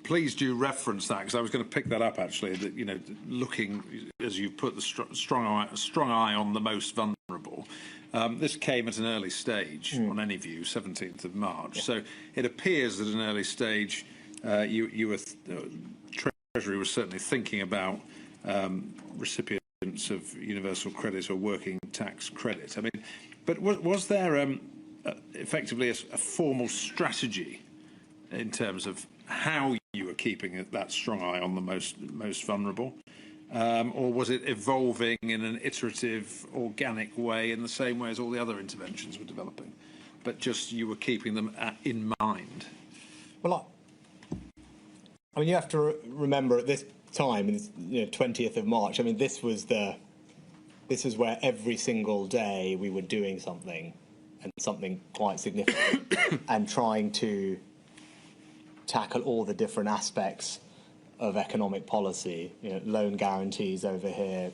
pleased you referenced that, because I was going to pick that up actually. That looking, as you put, the strong eye on the most vulnerable. This came at an early stage on any view, 17th of March. Yeah. So it appears that at an early stage, you were Treasury was certainly thinking about recipients of universal credit or working tax credit. I mean, but was there effectively a formal strategy in terms of how you were keeping that strong eye on the most vulnerable? Or was it evolving in an iterative, organic way in the same way as all the other interventions were developing? but just you were keeping them in mind? Well, I mean, you have to remember at this time, 20th of March. I mean, this is where every single day we were doing something, and something quite significant, and trying to tackle all the different aspects of economic policy. Loan guarantees over here,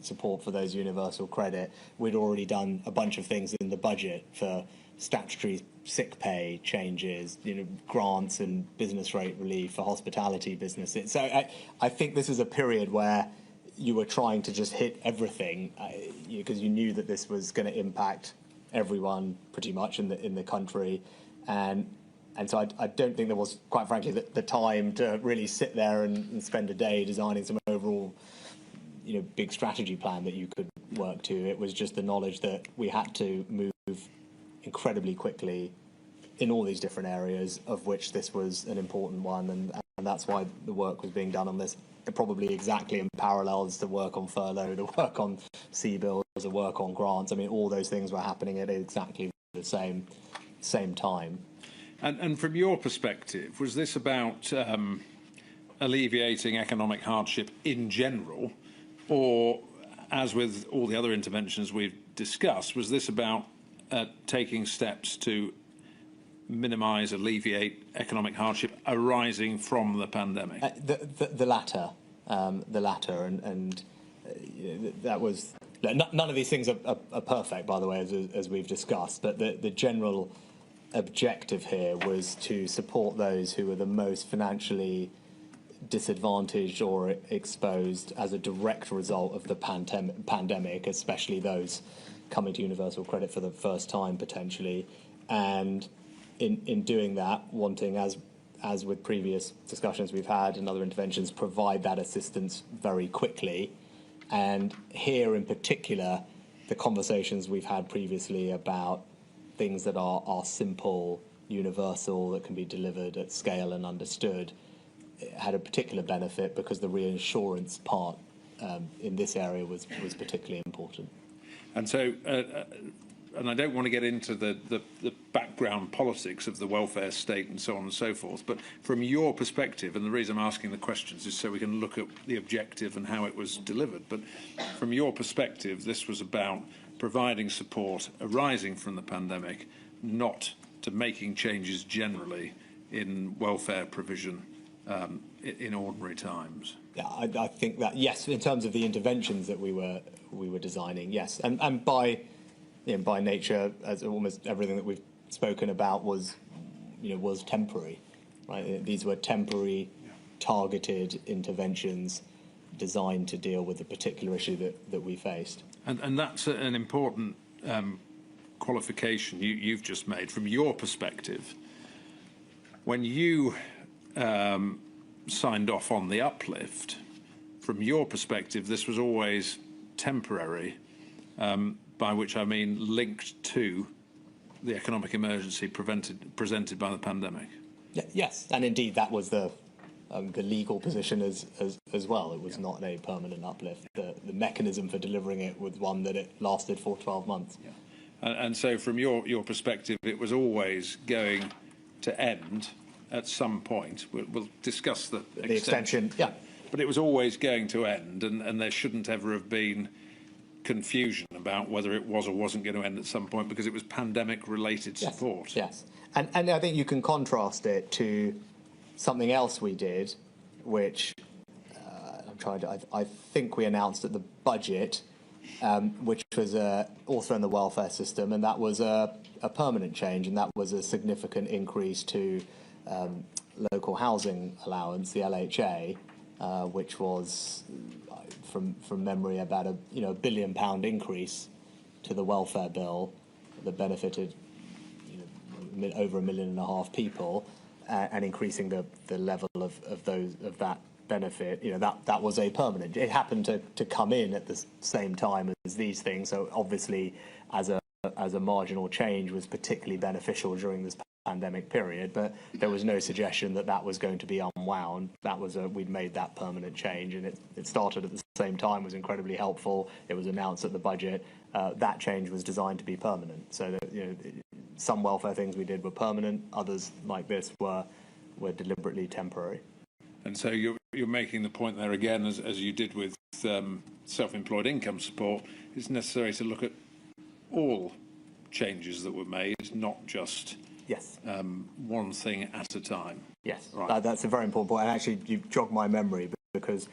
support for those universal credit. We'd already done a bunch of things in the budget for statutory sick pay changes, grants and business rate relief for hospitality businesses. So I think this is a period where you were trying to just hit everything because you knew that this was going to impact everyone pretty much in the country, and so I don't think there was, quite frankly, the time to really sit there and spend a day designing some overall big strategy plan that you could work to. It was just the knowledge that we had to move incredibly quickly in all these different areas, of which this was an important one, and that's why the work was being done on this, probably exactly in parallel as the work on furlough, the work on CBILS, the work on grants. I mean, all those things were happening at exactly the same time. And from your perspective, was this about alleviating economic hardship in general, or, as with all the other interventions we've discussed, was this about taking steps to minimise, alleviate economic hardship arising from the pandemic? The latter, and that was. None of these things are perfect, by the way, as we've discussed. But the general objective here was to support those who were the most financially disadvantaged or exposed as a direct result of the pandemic, especially those coming to universal credit for the first time potentially, and in doing that, wanting, as with previous discussions we've had and other interventions, provide that assistance very quickly. And here in particular, the conversations we've had previously about things that are simple, universal, that can be delivered at scale and understood, had a particular benefit because the reinsurance part in this area was particularly important. And so, and I don't want to get into the background politics of the welfare state and so on and so forth, but from your perspective, and the reason I'm asking the questions is so we can look at the objective and how it was delivered, but from your perspective, this was about providing support arising from the pandemic, not to making changes generally in welfare provision in ordinary times. Yeah, I think that, yes, in terms of the interventions that we were designing, yes, and by nature, as almost everything that we've spoken about was temporary, right? These were temporary, targeted interventions designed to deal with the particular issue that we faced. And that's an important qualification you've just made from your perspective. When you signed off on the uplift, from your perspective, this was always temporary, by which I mean linked to the economic emergency presented by the pandemic. Yes, and indeed that was the legal position as well. It was not a permanent uplift. The mechanism for delivering it was one that it lasted for 12 months. Yeah. And so from your perspective, it was always going to end at some point. We'll discuss the extension. Yeah. But it was always going to end, and there shouldn't ever have been confusion about whether it was or wasn't going to end at some point because it was pandemic-related support. Yes. And I think you can contrast it to something else we did, which I think we announced at the budget, which was also in the welfare system, and that was a permanent change, and that was a significant increase to local housing allowance, the LHA, which was, from memory, about a £1 billion increase to the welfare bill that benefited over 1.5 million people, and increasing the level of that benefit. That was a permanent. It happened to come in at the same time as these things, so obviously as a marginal change was particularly beneficial during this pandemic period, but there was no suggestion that was going to be unwound. We'd made that permanent change, and it started at the same time, was incredibly helpful. It was announced at the budget. That change was designed to be permanent, so some welfare things we did were permanent, others like this were deliberately temporary. And so you're making the point there again, as you did with self-employed income support, it's necessary to look at all changes that were made, not just yes, one thing at a time. Yes, right. That's a very important point. And actually, you've jogged my memory because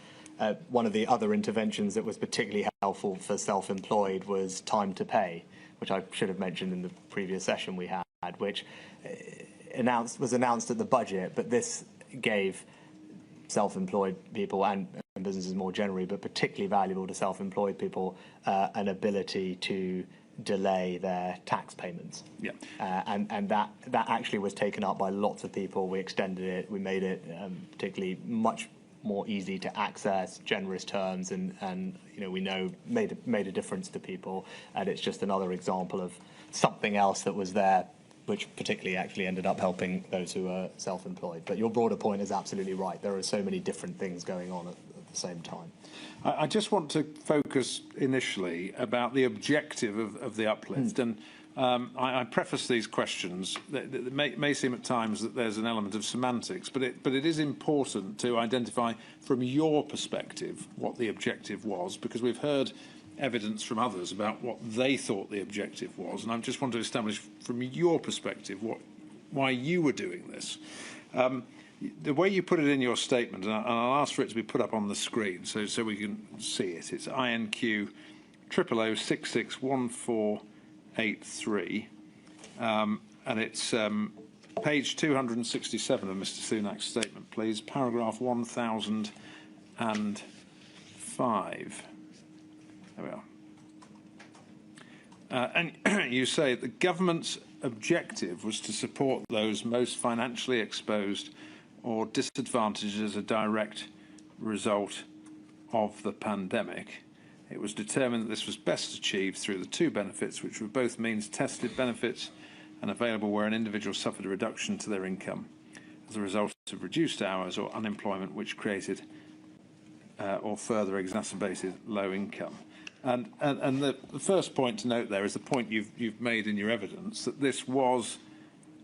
one of the other interventions that was particularly helpful for self-employed was time to pay, which I should have mentioned in the previous session we had, which was announced at the budget, but this gave self-employed people and businesses more generally, but particularly valuable to self-employed people, an ability to delay their tax payments. Yeah. And that actually was taken up by lots of people. We extended it. We made it particularly much more easy to access, generous terms, and we know made a difference to people. And it's just another example of something else that was there, which particularly actually ended up helping those who are self-employed. But your broader point is absolutely right. There are so many different things going on at the same time. I just want to focus initially about the objective of the uplift. And I preface these questions. It may seem at times that there's an element of semantics, but it is important to identify from your perspective what the objective was, because we've heard evidence from others about what they thought the objective was, and I just want to establish from your perspective why you were doing this. The way you put it in your statement, and I'll ask for it to be put up on the screen so we can see it. It's INQ 00661483, and it's page 267 of Mr. Sunak's statement, please, paragraph 1005. There we are. And you say the government's objective was to support those most financially exposed or disadvantaged as a direct result of the pandemic. It was determined that this was best achieved through the two benefits, which were both means-tested benefits and available where an individual suffered a reduction to their income as a result of reduced hours or unemployment, which created or further exacerbated low income. And the first point to note there is the point you've made in your evidence, that this was,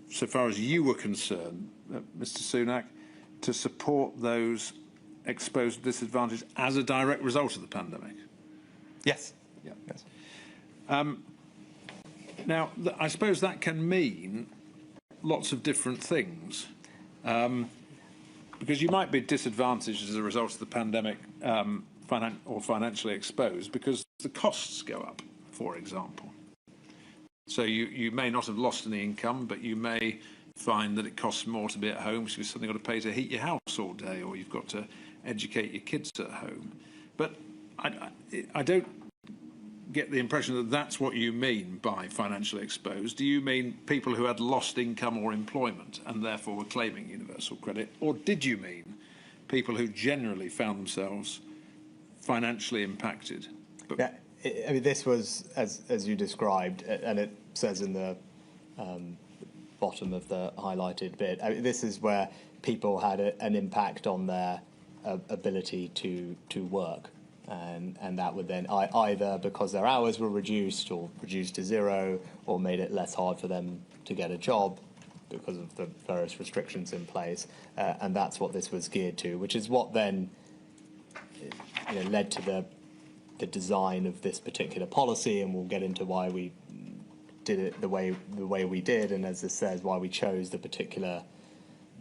so far as you were concerned, Mr. Sunak, to support those exposed to disadvantage as a direct result of the pandemic. Yes. Yeah. Yes. Now, I suppose that can mean lots of different things, because you might be disadvantaged as a result of the pandemic or financially exposed because the costs go up, for example. So you may not have lost any income, but you may find that it costs more to be at home because you've suddenly got to pay to heat your house all day, or you've got to educate your kids at home. But I don't get the impression that that's what you mean by financially exposed. Do you mean people who had lost income or employment and therefore were claiming universal credit? Or did you mean people who generally found themselves financially impacted? But yeah, I mean, this was, as you described, and it says in the bottom of the highlighted bit, I mean, this is where people had an impact on their ability to work. And that would then either because their hours were reduced or reduced to zero, or made it less hard for them to get a job because of the various restrictions in place. And that's what this was geared to, which is what then led to the design of this particular policy. And we'll get into why we did it the way we did, and as this says, why we chose the particular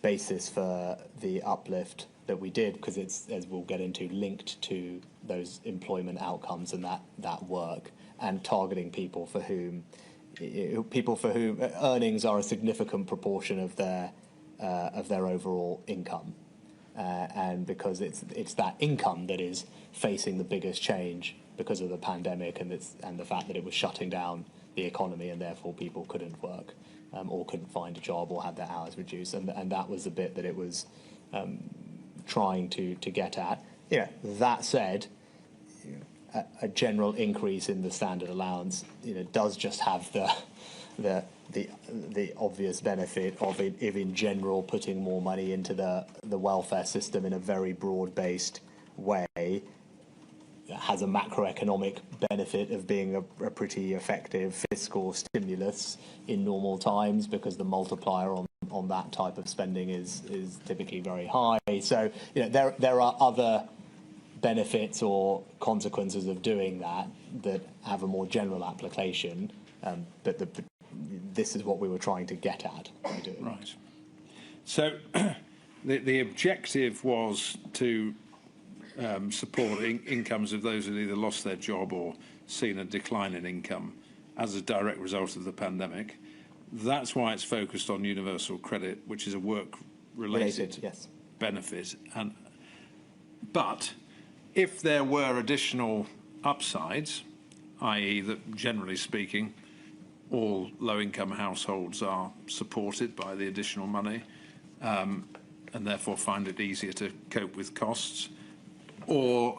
basis for the uplift that we did, because it's, as we'll get into, linked to those employment outcomes and that work, and targeting people for whom earnings are a significant proportion of their overall income, and because it's that income that is facing the biggest change because of the pandemic and the fact that it was shutting down the economy, and therefore people couldn't work or couldn't find a job or had their hours reduced, and that was the bit that it was trying to get at. That said, a general increase in the standard allowance, does just have the obvious benefit of in general putting more money into the welfare system in a very broad-based way, has a macroeconomic benefit of being a pretty effective fiscal stimulus in normal times, because the multiplier on that type of spending is typically very high. So there are other benefits or consequences of doing that have a more general application, but this is what we were trying to get at by doing it. Right. So the objective was to support incomes of those who either lost their job or seen a decline in income as a direct result of the pandemic. That's why it's focused on universal credit, which is a work-related yes. benefit. But if there were additional upsides, i.e. that generally speaking all low-income households are supported by the additional money and therefore find it easier to cope with costs, or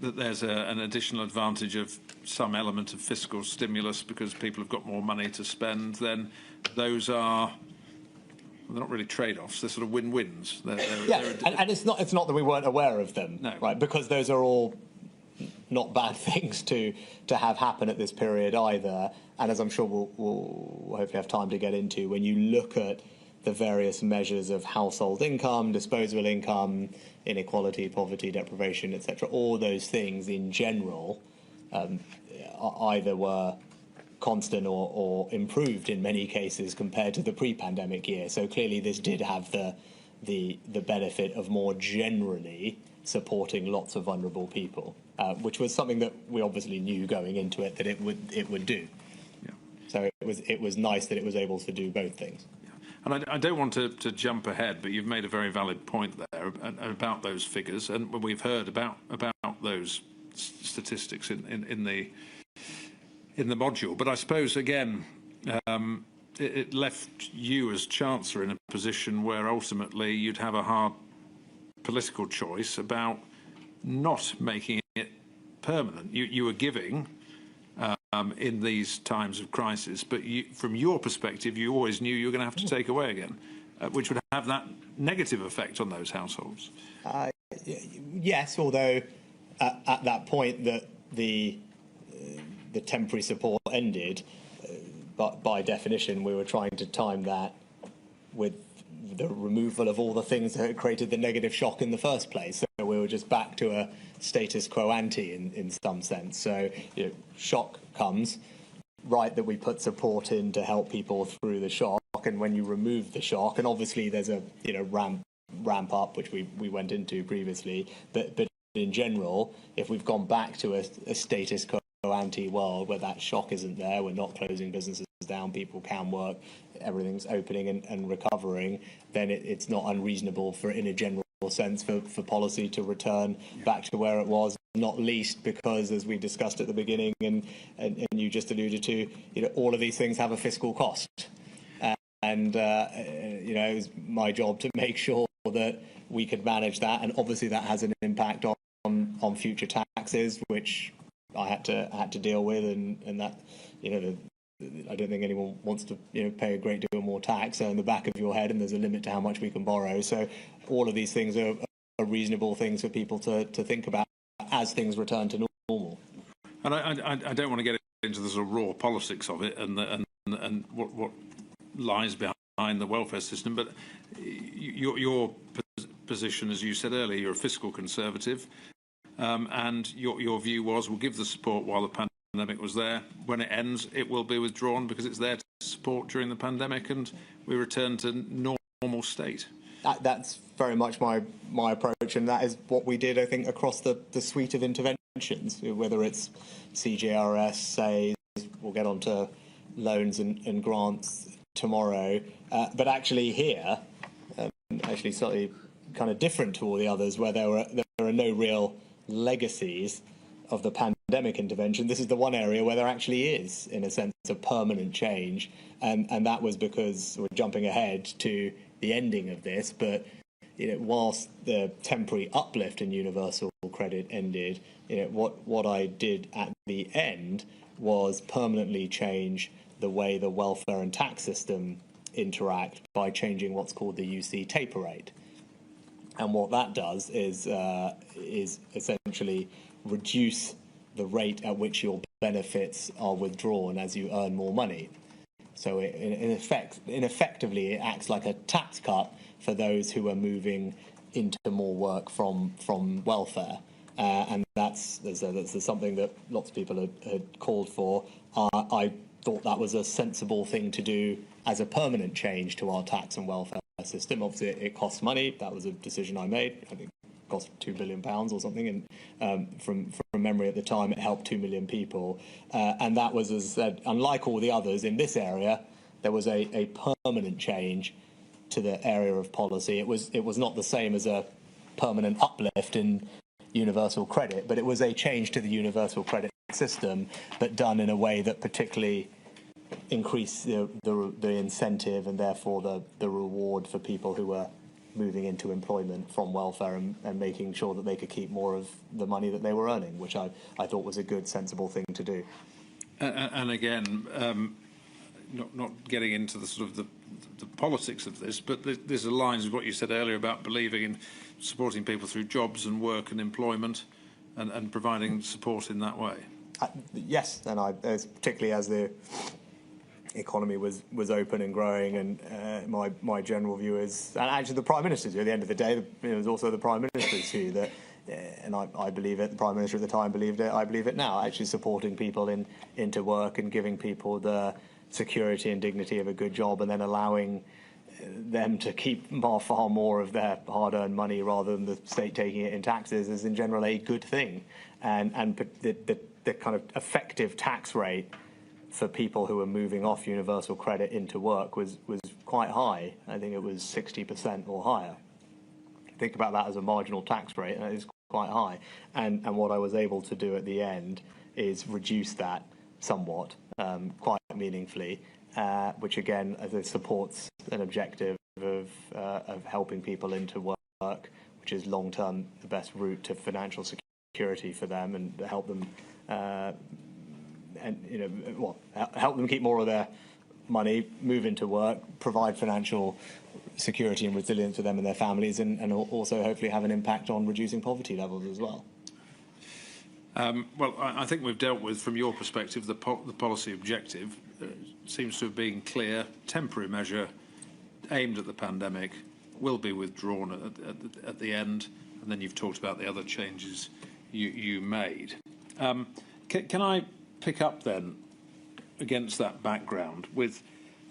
that there's an additional advantage of some element of fiscal stimulus because people have got more money to spend, then those are, they're not really trade-offs, they're sort of win-wins. And it's not that we weren't aware of them, no. Right? Because those are all not bad things to have happen at this period either. And as I'm sure we'll hopefully have time to get into, when you look at the various measures of household income, disposable income, inequality, poverty, deprivation, etc., all those things in general either were constant or improved in many cases compared to the pre-pandemic year. So clearly this did have the benefit of more generally supporting lots of vulnerable people, which was something that we obviously knew going into it that it would do. Yeah. So it was nice that it was able to do both things. And I don't want to jump ahead, but you've made a very valid point there about those figures, and we've heard about those statistics in the module. But I suppose again, it left you as Chancellor in a position where ultimately you'd have a hard political choice about not making it permanent. You were giving in these times of crisis, but from your perspective, you always knew you were going to have to take away again, which would have that negative effect on those households. Yes, although at that point that the temporary support ended, but by definition we were trying to time that with the removal of all the things that had created the negative shock in the first place. So we were just back to a status quo ante in some sense. So shock comes, right, that we put support in to help people through the shock, and when you remove the shock, and obviously there's a ramp up which we went into previously, but in general, if we've gone back to a status quo ante world where that shock isn't there, we're not closing businesses down, people can work, everything's opening and recovering, then it's not unreasonable for, in a general sense, for policy to return back to where it was, not least because, as we discussed at the beginning and you just alluded to, all of these things have a fiscal cost. And it was my job to make sure that we could manage that, and obviously that has an impact on future taxes, which I had to deal with, and that I don't think anyone wants to pay a great deal more tax in the back of your head, and there's a limit to how much we can borrow. So all of these things are reasonable things for people to think about as things return to normal. And I don't want to get into the sort of raw politics of it and what lies behind the welfare system, but your position, as you said earlier, you're a fiscal conservative, and your view was we'll give the support while the pandemic was there. When it ends, it will be withdrawn because it's there to support during the pandemic, and we return to normal state. That's very much my approach, and that is what we did, I think, across the suite of interventions, whether it's CJRS, SAYS, we'll get on to loans and grants tomorrow, but actually here, actually slightly kind of different to all the others, where there are no real legacies of the pandemic intervention. This is the one area where there actually is, in a sense, a permanent change, and that was because we're jumping ahead to the ending of this, but whilst the temporary uplift in universal credit ended, what I did at the end was permanently change the way the welfare and tax system interact by changing what's called the UC taper rate. And what that does is essentially reduce the rate at which your benefits are withdrawn as you earn more money. So effectively, it acts like a tax cut for those who are moving into more work from welfare. And that's something that lots of people had called for. I thought that was a sensible thing to do as a permanent change to our tax and welfare system. Obviously, it costs money. That was a decision I made. I think it cost £2 billion or something. And from memory at the time, it helped 2 million people. And that was, as I said, unlike all the others in this area, there was a permanent change to the area of policy. It was not the same as a permanent uplift in universal credit, but it was a change to the universal credit system, but done in a way that particularly increased the incentive and therefore the reward for people who were moving into employment from welfare and making sure that they could keep more of the money that they were earning, which I thought was a good, sensible thing to do. And again, not getting into the sort of the politics of this, but this aligns with what you said earlier about believing in supporting people through jobs and work and employment and providing support in that way. Yes, and particularly as the economy was open and growing, and my general view is, and actually the Prime Minister's view at the end of the day, it was also the Prime Minister's view that, and I believe it, the Prime Minister at the time believed it, I believe it now, actually supporting people into work and giving people the security and dignity of a good job, and then allowing them to keep far more of their hard-earned money rather than the state taking it in taxes is in general a good thing. And the kind of effective tax rate for people who are moving off universal credit into work was quite high. I think it was 60% or higher. Think about that as a marginal tax rate, and it is quite high. And what I was able to do at the end is reduce that somewhat, quite meaningfully, which again supports an objective of helping people into work, which is long-term the best route to financial security for them, and help them help them keep more of their money, move into work, provide financial security and resilience for them and their families, and also hopefully have an impact on reducing poverty levels as well. Well, I think we've dealt with, from your perspective, the policy objective seems to have been clear. Temporary measure aimed at the pandemic will be withdrawn at the end, and then you've talked about the other changes you made. Can I pick up then against that background with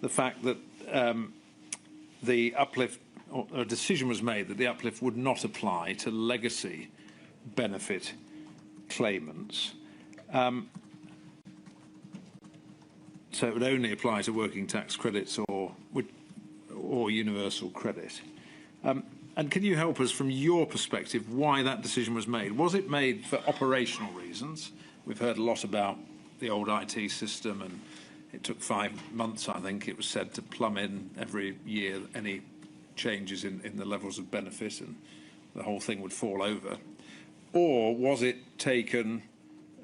the fact that the uplift, or a decision was made that the uplift would not apply to legacy benefit claimants. So it would only apply to working tax credits or universal credit. And can you help us, from your perspective, why that decision was made? Was it made for operational reasons? We've heard a lot about the old IT system, and it took 5 months, I think it was said, to plumb in every year any changes in the levels of benefit, and the whole thing would fall over. Or was it taken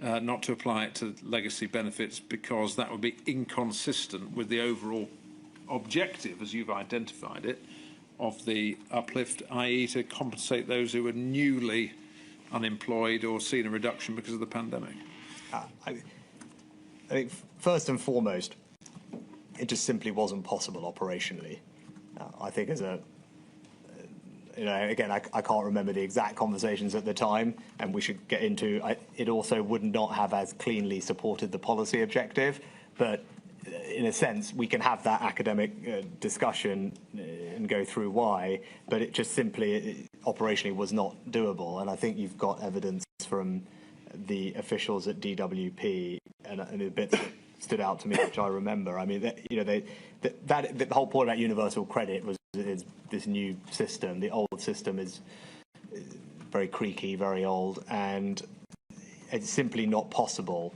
not to apply it to legacy benefits because that would be inconsistent with the overall objective, as you've identified it, of the uplift, i.e. to compensate those who were newly unemployed or seen a reduction because of the pandemic? I think first and foremost, it just simply wasn't possible operationally. I think as a again, I can't remember the exact conversations at the time, and we should get into it. Also would not have as cleanly supported the policy objective, but in a sense, we can have that academic discussion and go through why, but it just simply operationally was not doable. And I think you've got evidence from the officials at DWP, and a bit that stood out to me, which I remember. I mean, the whole point about universal credit is this new system. The old system is very creaky, very old, and it's simply not possible,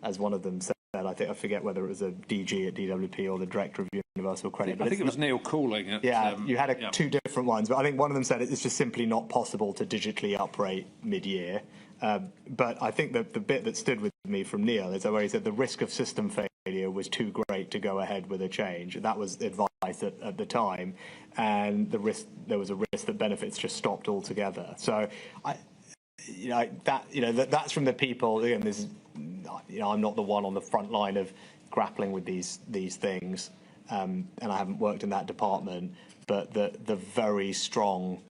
as one of them said. I forget whether it was a DG at DWP or the director of Universal Credit. I think it was Neil Cooling. You had two different ones, but I think one of them said it's just simply not possible to digitally uprate mid-year. But I think that the bit that stood with me from Neil is where he said the risk of system failure was too great to go ahead with a change. That was advice at the time, and there was a risk that benefits just stopped altogether. So that's from the people. Again, this is, I'm not the one on the front line of grappling with these things, and I haven't worked in that department. But the very strong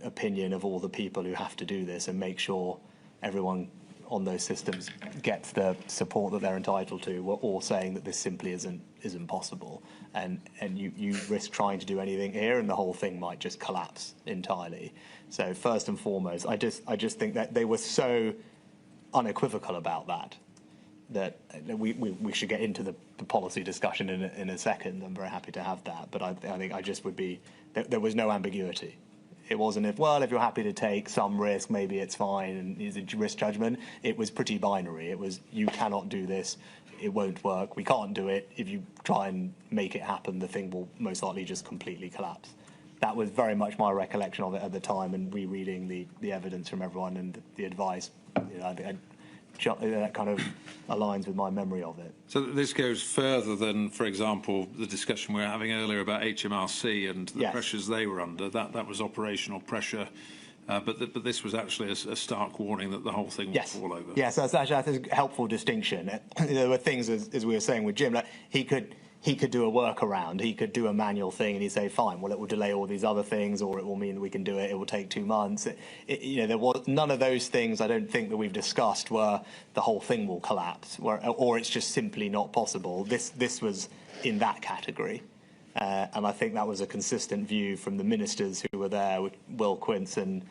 opinion of all the people who have to do this and make sure everyone on those systems gets the support that they're entitled to, were all saying that this simply isn't possible, and you risk trying to do anything here and the whole thing might just collapse entirely. So first and foremost, I just think that they were so unequivocal about that we should get into the policy discussion in a second. I'm very happy to have that, but I think I just would be there was no ambiguity. It wasn't if you're happy to take some risk, maybe it's fine, and it's a risk judgment. It was pretty binary. It was, you cannot do this, it won't work, we can't do it. If you try and make it happen, the thing will most likely just completely collapse. That was very much my recollection of it at the time, and rereading the evidence from everyone and the advice. That kind of aligns with my memory of it. So this goes further than, for example, the discussion we were having earlier about HMRC and the pressures they were under. That was operational pressure, but this was actually a stark warning that the whole thing would fall over. Yes, that's actually, I think, a helpful distinction. There were things, as we were saying with Jim, like he could do a workaround, he could do a manual thing, and he'd say, fine, well, it will delay all these other things, or it will mean that we can do it, it will take 2 months. There was none of those things, I don't think, that we've discussed were the whole thing will collapse, or it's just simply not possible. This was in that category. And I think that was a consistent view from the ministers who were there, with Will Quince and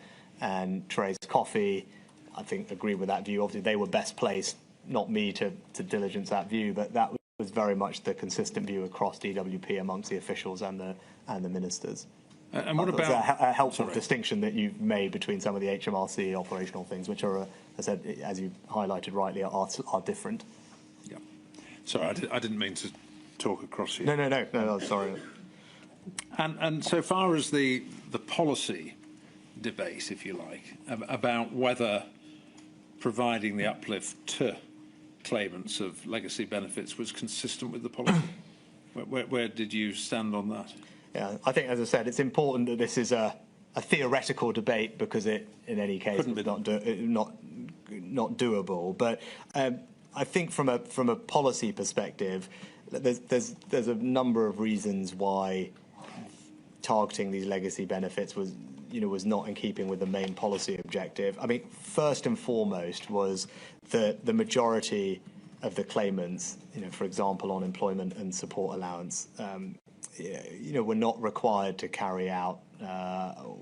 Therese Coffey. I think agree with that view. Obviously, they were best placed, not me, to diligence that view, but that was very much the consistent view across DWP amongst the officials and the ministers. And what about a helpful distinction that you've made between some of the HMRC operational things, which are, as I said, as you highlighted rightly, are different. Yeah. Sorry, I didn't mean to talk across you. No, sorry. And so far as the policy debate, if you like, about whether providing the uplift to claimants of legacy benefits was consistent with the policy, where did you stand on that? Yeah, I think, as I said, it's important that this is a theoretical debate, because it, in any case, is not doable. But I think from a policy perspective, there's a number of reasons why targeting these legacy benefits was not in keeping with the main policy objective. I mean, first and foremost was the majority of the claimants, for example, on employment and support allowance, were not required to carry out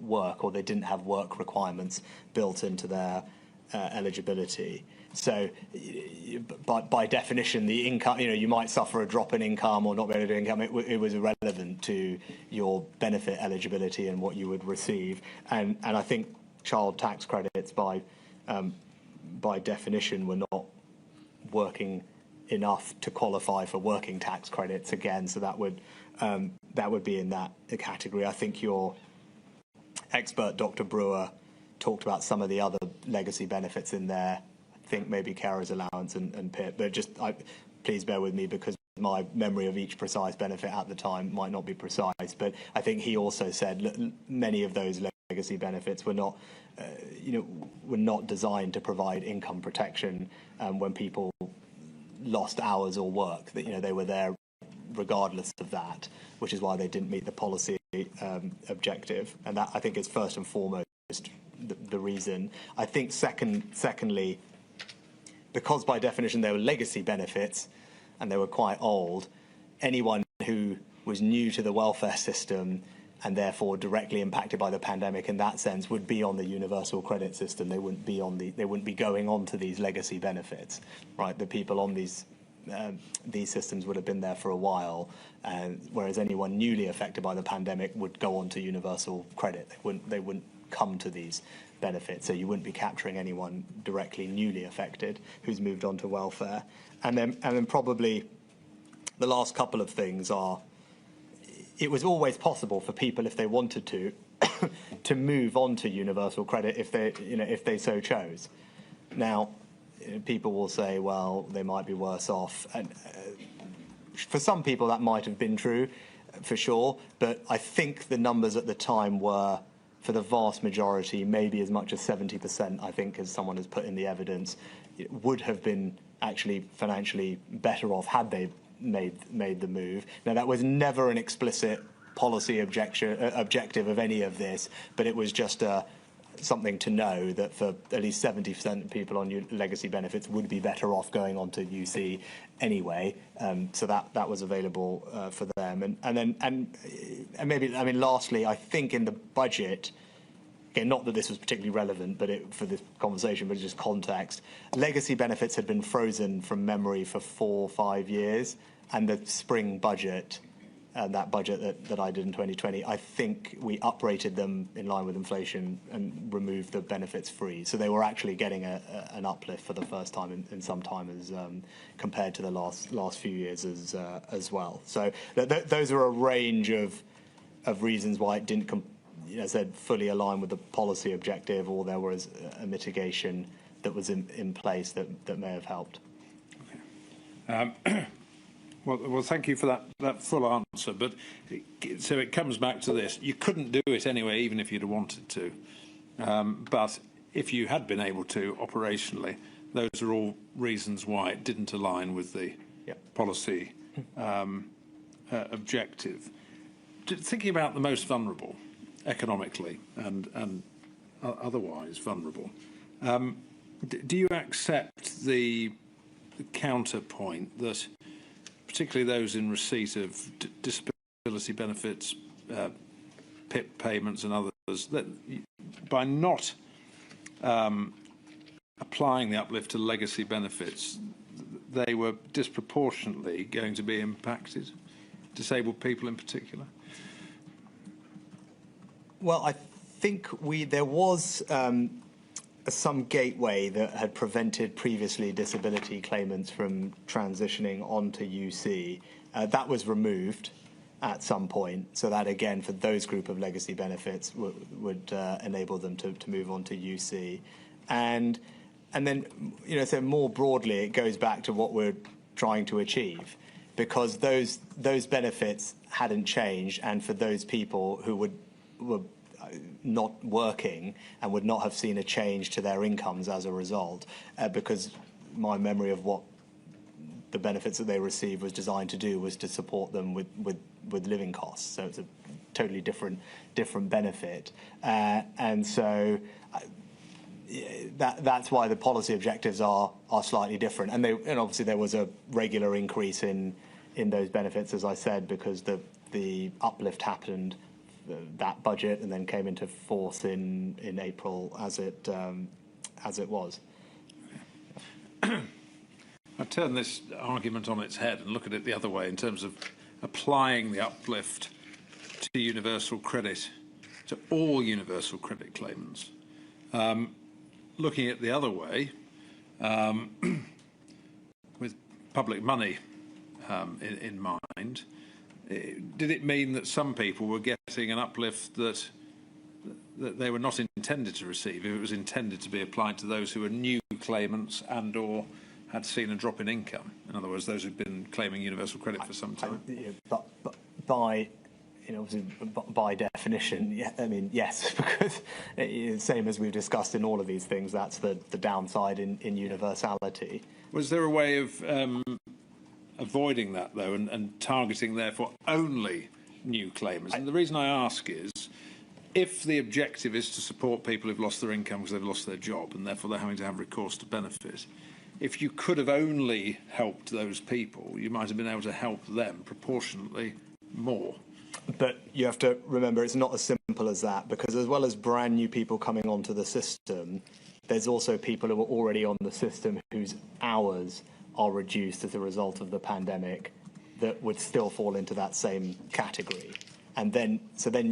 work, or they didn't have work requirements built into their eligibility. So, by definition, the income, you might suffer a drop in income or not be able to do income. It was irrelevant to your benefit eligibility and what you would receive. And I think child tax credits, by definition, were not working enough to qualify for working tax credits again. So that would be in that category. I think your expert, Dr. Brewer, talked about some of the other legacy benefits in there. I think maybe carers allowance and PIP, but please bear with me, because my memory of each precise benefit at the time might not be precise. But I think he also said many of those legacy benefits were not, were not designed to provide income protection when people lost hours or work. That they were there regardless of that, which is why they didn't meet the policy objective. And that, I think, is first and foremost the reason. I think secondly, because by definition they were legacy benefits and they were quite old, anyone who was new to the welfare system and therefore directly impacted by the pandemic in that sense would be on the universal credit system. They wouldn't be going on to these legacy benefits, right? The people on these systems would have been there for a while, whereas anyone newly affected by the pandemic would go on to universal credit. They wouldn't come to these benefits, so you wouldn't be capturing anyone directly newly affected who's moved on to welfare. And then probably the last couple of things are, it was always possible for people, if they wanted to, to move on to universal credit if they so chose. Now, people will say, well, they might be worse off. And for some people, that might have been true, for sure. But I think the numbers at the time were, for the vast majority, maybe as much as 70%, I think, as someone has put in the evidence, it would have been actually financially better off had they made the move. Now, that was never an explicit policy objective of any of this, but it was just something to know that for at least 70% of people on legacy benefits would be better off going on to UC anyway. So that was available for them. And maybe, I mean, lastly, I think in the budget, again, not that this was particularly relevant, but for this conversation, but just context, legacy benefits had been frozen from memory for 4 or 5 years, and the spring budget, that budget that I did in 2020, I think we uprated them in line with inflation and removed the benefits free. So they were actually getting an uplift for the first time in some time, as compared to the last few years as well. So those are a range of reasons why it didn't, as I said, fully align with the policy objective, or there was a mitigation that was in place that may have helped. Okay. Well, thank you for that full answer. But so it comes back to this: you couldn't do it anyway, even if you'd have wanted to. But if you had been able to operationally, those are all reasons why it didn't align with the policy objective. Thinking about the most vulnerable, economically and otherwise vulnerable, do you accept the counterpoint that, particularly those in receipt of disability benefits, PIP payments and others, that by not applying the uplift to legacy benefits, they were disproportionately going to be impacted, disabled people in particular? Well, I think there was some gateway that had prevented previously disability claimants from transitioning onto UC. That was removed at some point, so that again for those group of legacy benefits would enable them to move on to UC. And then, so more broadly, it goes back to what we're trying to achieve, because those benefits hadn't changed, and for those people who were not working and would not have seen a change to their incomes as a result, because my memory of what the benefits that they received was designed to do was to support them with living costs. So it's a totally different benefit, and so that's why the policy objectives are slightly different. And obviously there was a regular increase in those benefits, as I said, because the uplift happened that budget and then came into force in April as it was. I turn this argument on its head and look at it the other way in terms of applying the uplift to universal credit, to all universal credit claimants. Looking at the other way, with public money in mind, did it mean that some people were getting an uplift that they were not intended to receive, if it was intended to be applied to those who were new claimants and or had seen a drop in income? In other words, those who've been claiming universal credit for some time. But by obviously by definition, I mean, yes, because same as we've discussed in all of these things, that's the downside in universality. Was there a way of avoiding that, though, and targeting, therefore, only new claimants? And the reason I ask is, if the objective is to support people who've lost their income because they've lost their job and therefore they're having to have recourse to benefit, if you could have only helped those people, you might have been able to help them proportionately more. But you have to remember, it's not as simple as that, because as well as brand new people coming onto the system, there's also people who are already on the system whose hours are reduced as a result of the pandemic that would still fall into that same category. And then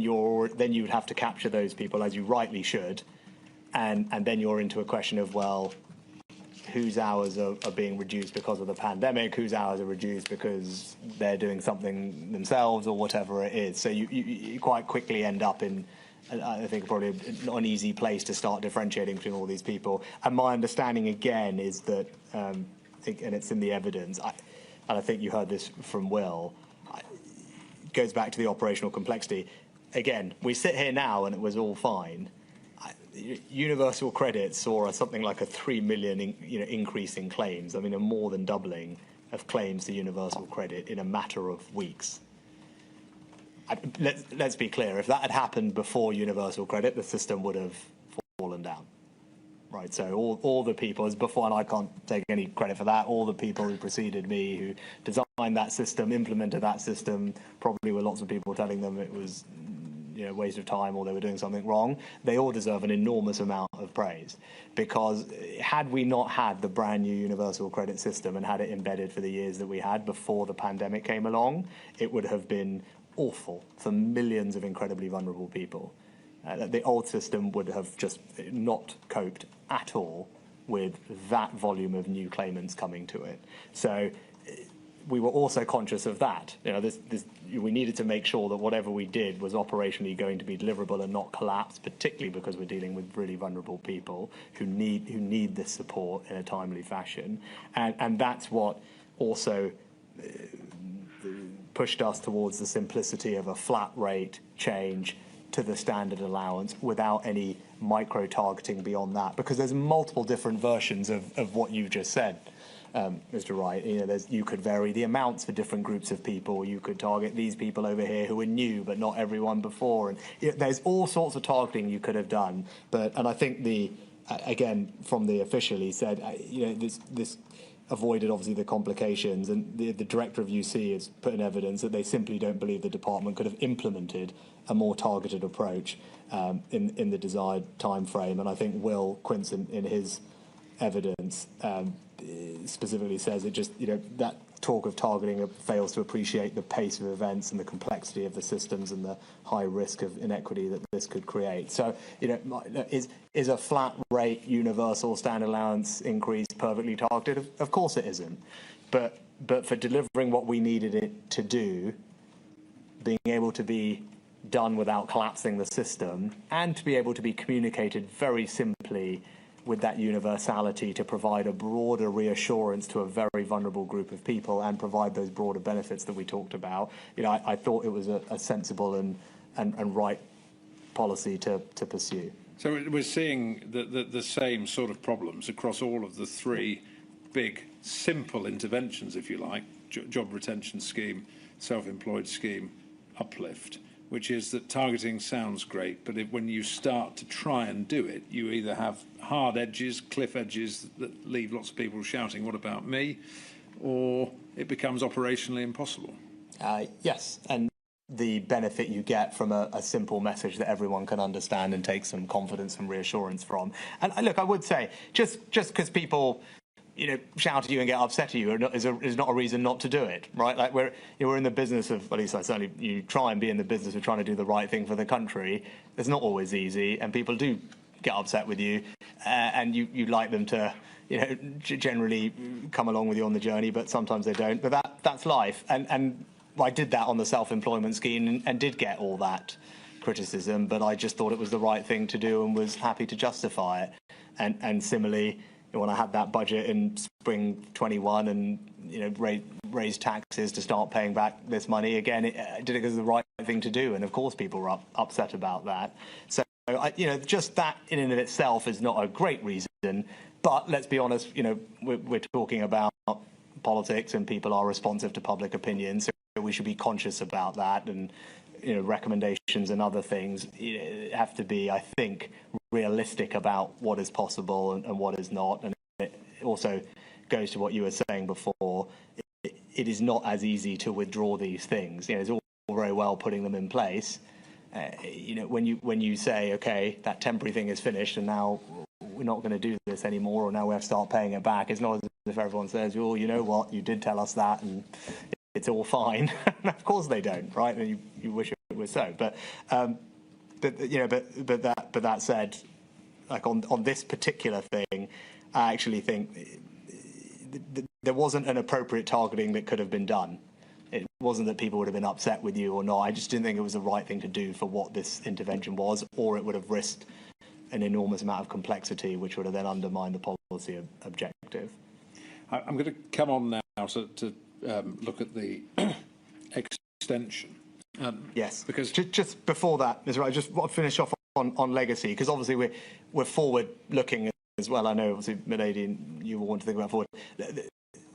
you would have to capture those people, as you rightly should, and then you're into a question of, well, whose hours are being reduced because of the pandemic, whose hours are reduced because they're doing something themselves or whatever it is. So you quite quickly end up in I think probably not an easy place to start differentiating between all these people. And my understanding, again, is that, and it's in the evidence, and I think you heard this from Will, it goes back to the operational complexity. Again, we sit here now and it was all fine. Universal Credit saw something like a 3 million increase in claims. I mean, a more than doubling of claims to Universal Credit in a matter of weeks. Let's be clear, if that had happened before Universal Credit, the system would have fallen down. Right, so all the people, as before, and I can't take any credit for that, all the people who preceded me, who designed that system, implemented that system, probably with lots of people telling them it was a waste of time or they were doing something wrong, they all deserve an enormous amount of praise. Because had we not had the brand new Universal Credit system and had it embedded for the years that we had before the pandemic came along, it would have been awful for millions of incredibly vulnerable people. The old system would have just not coped at all with that volume of new claimants coming to it. So we were also conscious of that. We needed to make sure that whatever we did was operationally going to be deliverable and not collapse, particularly because we're dealing with really vulnerable people who need this support in a timely fashion. And that's what also pushed us towards the simplicity of a flat rate change to the standard allowance without any micro-targeting beyond that, because there's multiple different versions of what you've just said, Mr. Wright. You could vary the amounts for different groups of people. You could target these people over here who are new, but not everyone before. And there's all sorts of targeting you could have done. And I think again, from the official, he said, this avoided obviously the complications, and the director of UC has put in evidence that they simply don't believe the department could have implemented a more targeted approach in the desired time frame. And I think Will Quince in his evidence specifically says it just that talk of targeting fails to appreciate the pace of events and the complexity of the systems and the high risk of inequity that this could create. So is a flat rate universal standard allowance increase perfectly targeted? Of course it isn't. But for delivering what we needed it to do, being able to be done without collapsing the system, and to be able to be communicated very simply with that universality to provide a broader reassurance to a very vulnerable group of people and provide those broader benefits that we talked about, I thought it was a sensible and right policy to pursue. So we're seeing the same sort of problems across all of the three big, simple interventions, if you like, job retention scheme, self-employed scheme, uplift, which is that targeting sounds great, but when you start to try and do it, you either have hard edges, cliff edges that leave lots of people shouting, what about me? Or it becomes operationally impossible. Yes, and the benefit you get from a simple message that everyone can understand and take some confidence and reassurance from. And look, I would say, just because people shout at you and get upset at you is not a reason not to do it, right? Like we're in the business of, at least I certainly, you try and be in the business of trying to do the right thing for the country. It's not always easy, and people do get upset with you, and you'd like them to, generally come along with you on the journey, but sometimes they don't. But that's life, and I did that on the self-employment scheme and did get all that criticism, but I just thought it was the right thing to do and was happy to justify it. And similarly, when I had that budget in spring 21 and raised taxes to start paying back this money again, I did it because it was the right thing to do, and of course people were upset about that. So just that in and of itself is not a great reason. But let's be honest, we're talking about politics, and people are responsive to public opinion, so we should be conscious about that. And recommendations and other things have to be, I think, realistic about what is possible and what is not. And it also goes to what you were saying before. It is not as easy to withdraw these things. It's all very well putting them in place. When you say, okay, that temporary thing is finished and now we're not going to do this anymore, or now we have to start paying it back, it's not as if everyone says, well, you know what, you did tell us that and it's all fine. Of course they don't, right? And you wish it was so. But that said, like on this particular thing, I actually think there wasn't an appropriate targeting that could have been done. It wasn't that people would have been upset with you or not. I just didn't think it was the right thing to do for what this intervention was, or it would have risked an enormous amount of complexity, which would have then undermined the policy objective. I'm going to come on now to look at the extension. Yes, because just before that, Mr. Wright, I just want to finish off on legacy, because obviously we're forward looking as well. I know, obviously, Milady, and you all want to think about forward.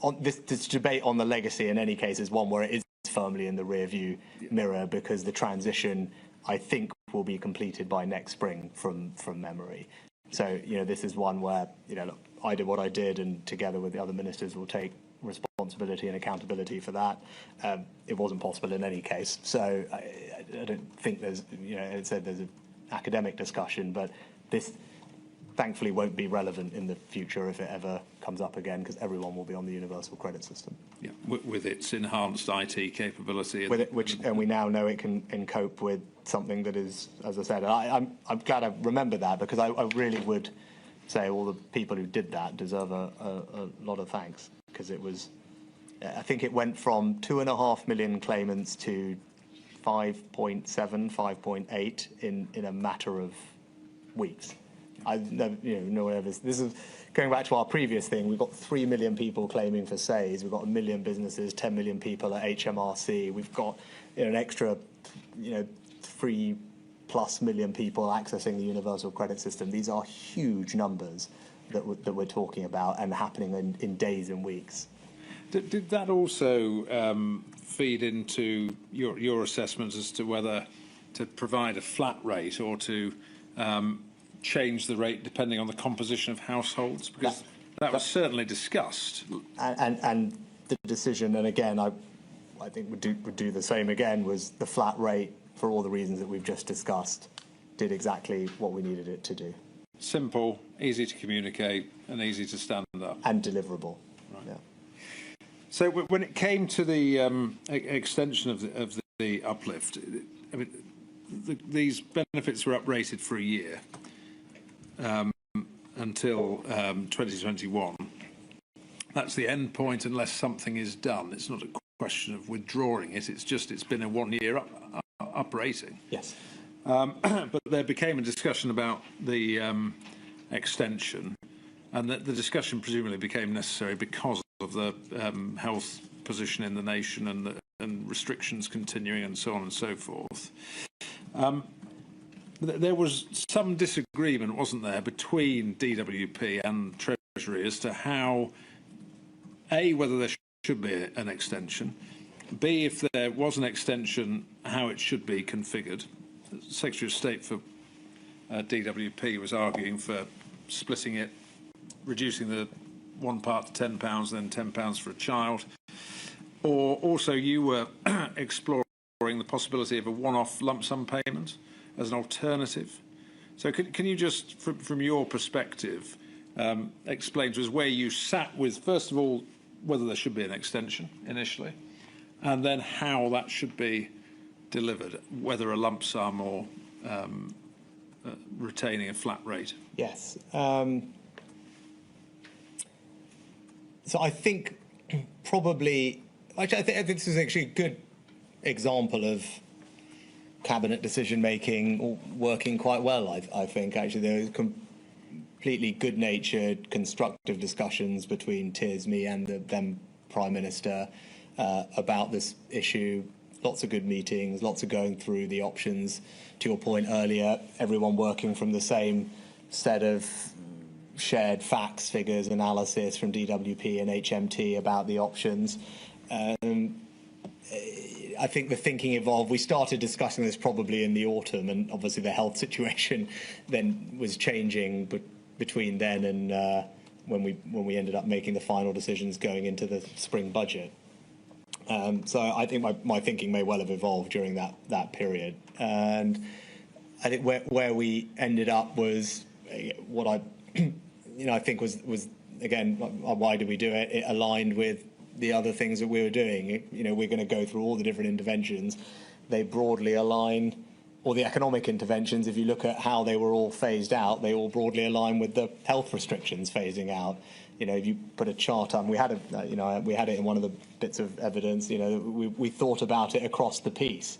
On this debate on the legacy, in any case, is one where it is firmly in the rear-view mirror, because the transition, I think, will be completed by next spring from memory. So, this is one where, look, I did what I did, and together with the other ministers will take responsibility and accountability for that. It wasn't possible in any case. So I don't think there's, it said there's an academic discussion, but this thankfully won't be relevant in the future if it ever comes up again, because everyone will be on the universal credit system. Yeah, with its enhanced IT capability. And we now know it can cope with something that is, as I said, I'm glad I remember that, because I really would say all the people who did that deserve a lot of thanks, because it was, I think it went from 2.5 million claimants to 5.7, 5.8 in a matter of weeks. I've never, this is going back to our previous thing. We've got 3 million people claiming for SAYS. We've got 1 million businesses, 10 million people at HMRC. We've got an extra, 3+ million people accessing the universal credit system. These are huge numbers that we're talking about, and happening in days and weeks. Did that also feed into your assessment as to whether to provide a flat rate or to change the rate depending on the composition of households? Because that was certainly discussed. And the decision, and again, I think would do the same again, was the flat rate, for all the reasons that we've just discussed, did exactly what we needed it to do. Simple, easy to communicate, and easy to stand up. And deliverable. Right. Yeah. So when it came to the extension of the uplift, I mean, these benefits were uprated for a year until 2021. That's the end point unless something is done. It's not a question of withdrawing it. It's been a 1 year uprating. Yes. But there became a discussion about the extension, and the discussion presumably became necessary because of the health position in the nation and restrictions continuing and so on and so forth. There was some disagreement, wasn't there, between DWP and Treasury as to how, A, whether there should be an extension, B, if there was an extension, how it should be configured. The Secretary of State for DWP was arguing for splitting it, reducing the one part to £10, then £10 for a child. Or also you were exploring the possibility of a one-off lump sum payment as an alternative. So can you just, from your perspective, explain to us where you sat with, first of all, whether there should be an extension initially, and then how that should be delivered, whether a lump sum or retaining a flat rate? Yes. So I think probably, actually, I think this is actually a good example of cabinet decision making working quite well. I think actually there was completely good-natured, constructive discussions between Tiz, me, and the then Prime Minister about this issue. Lots of good meetings, lots of going through the options. To your point earlier, everyone working from the same set of shared facts, figures, analysis from DWP and HMT about the options. I think the thinking evolved. We started discussing this probably in the autumn, and obviously the health situation then was changing between then and when we ended up making the final decisions going into the spring budget. So I think my thinking may well have evolved during that period, and I think where we ended up was what I think was again, why did we do it? It aligned with the other things that we were doing. We're going to go through all the different interventions. They broadly align or the economic interventions, if you look at how they were all phased out, they all broadly align with the health restrictions phasing out. You know, if you put a chart on, we had we had it in one of the bits of evidence. You know, we thought about it across the piece.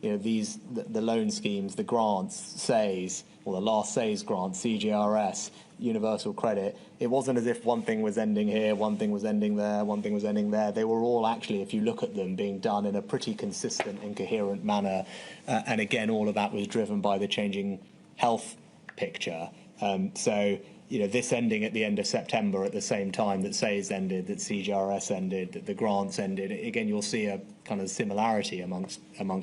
You know, the loan schemes, the grants, SAYS, or the last SAYS grant, CGRS, universal credit. It wasn't as if one thing was ending here, one thing was ending there, one thing was ending there. They were all actually, if you look at them, being done in a pretty consistent and coherent manner. And again, all of that was driven by the changing health picture. So, you know, this ending at the end of September at the same time that SAYS ended, that CGRS ended, that the grants ended, again, you'll see a kind of similarity amongst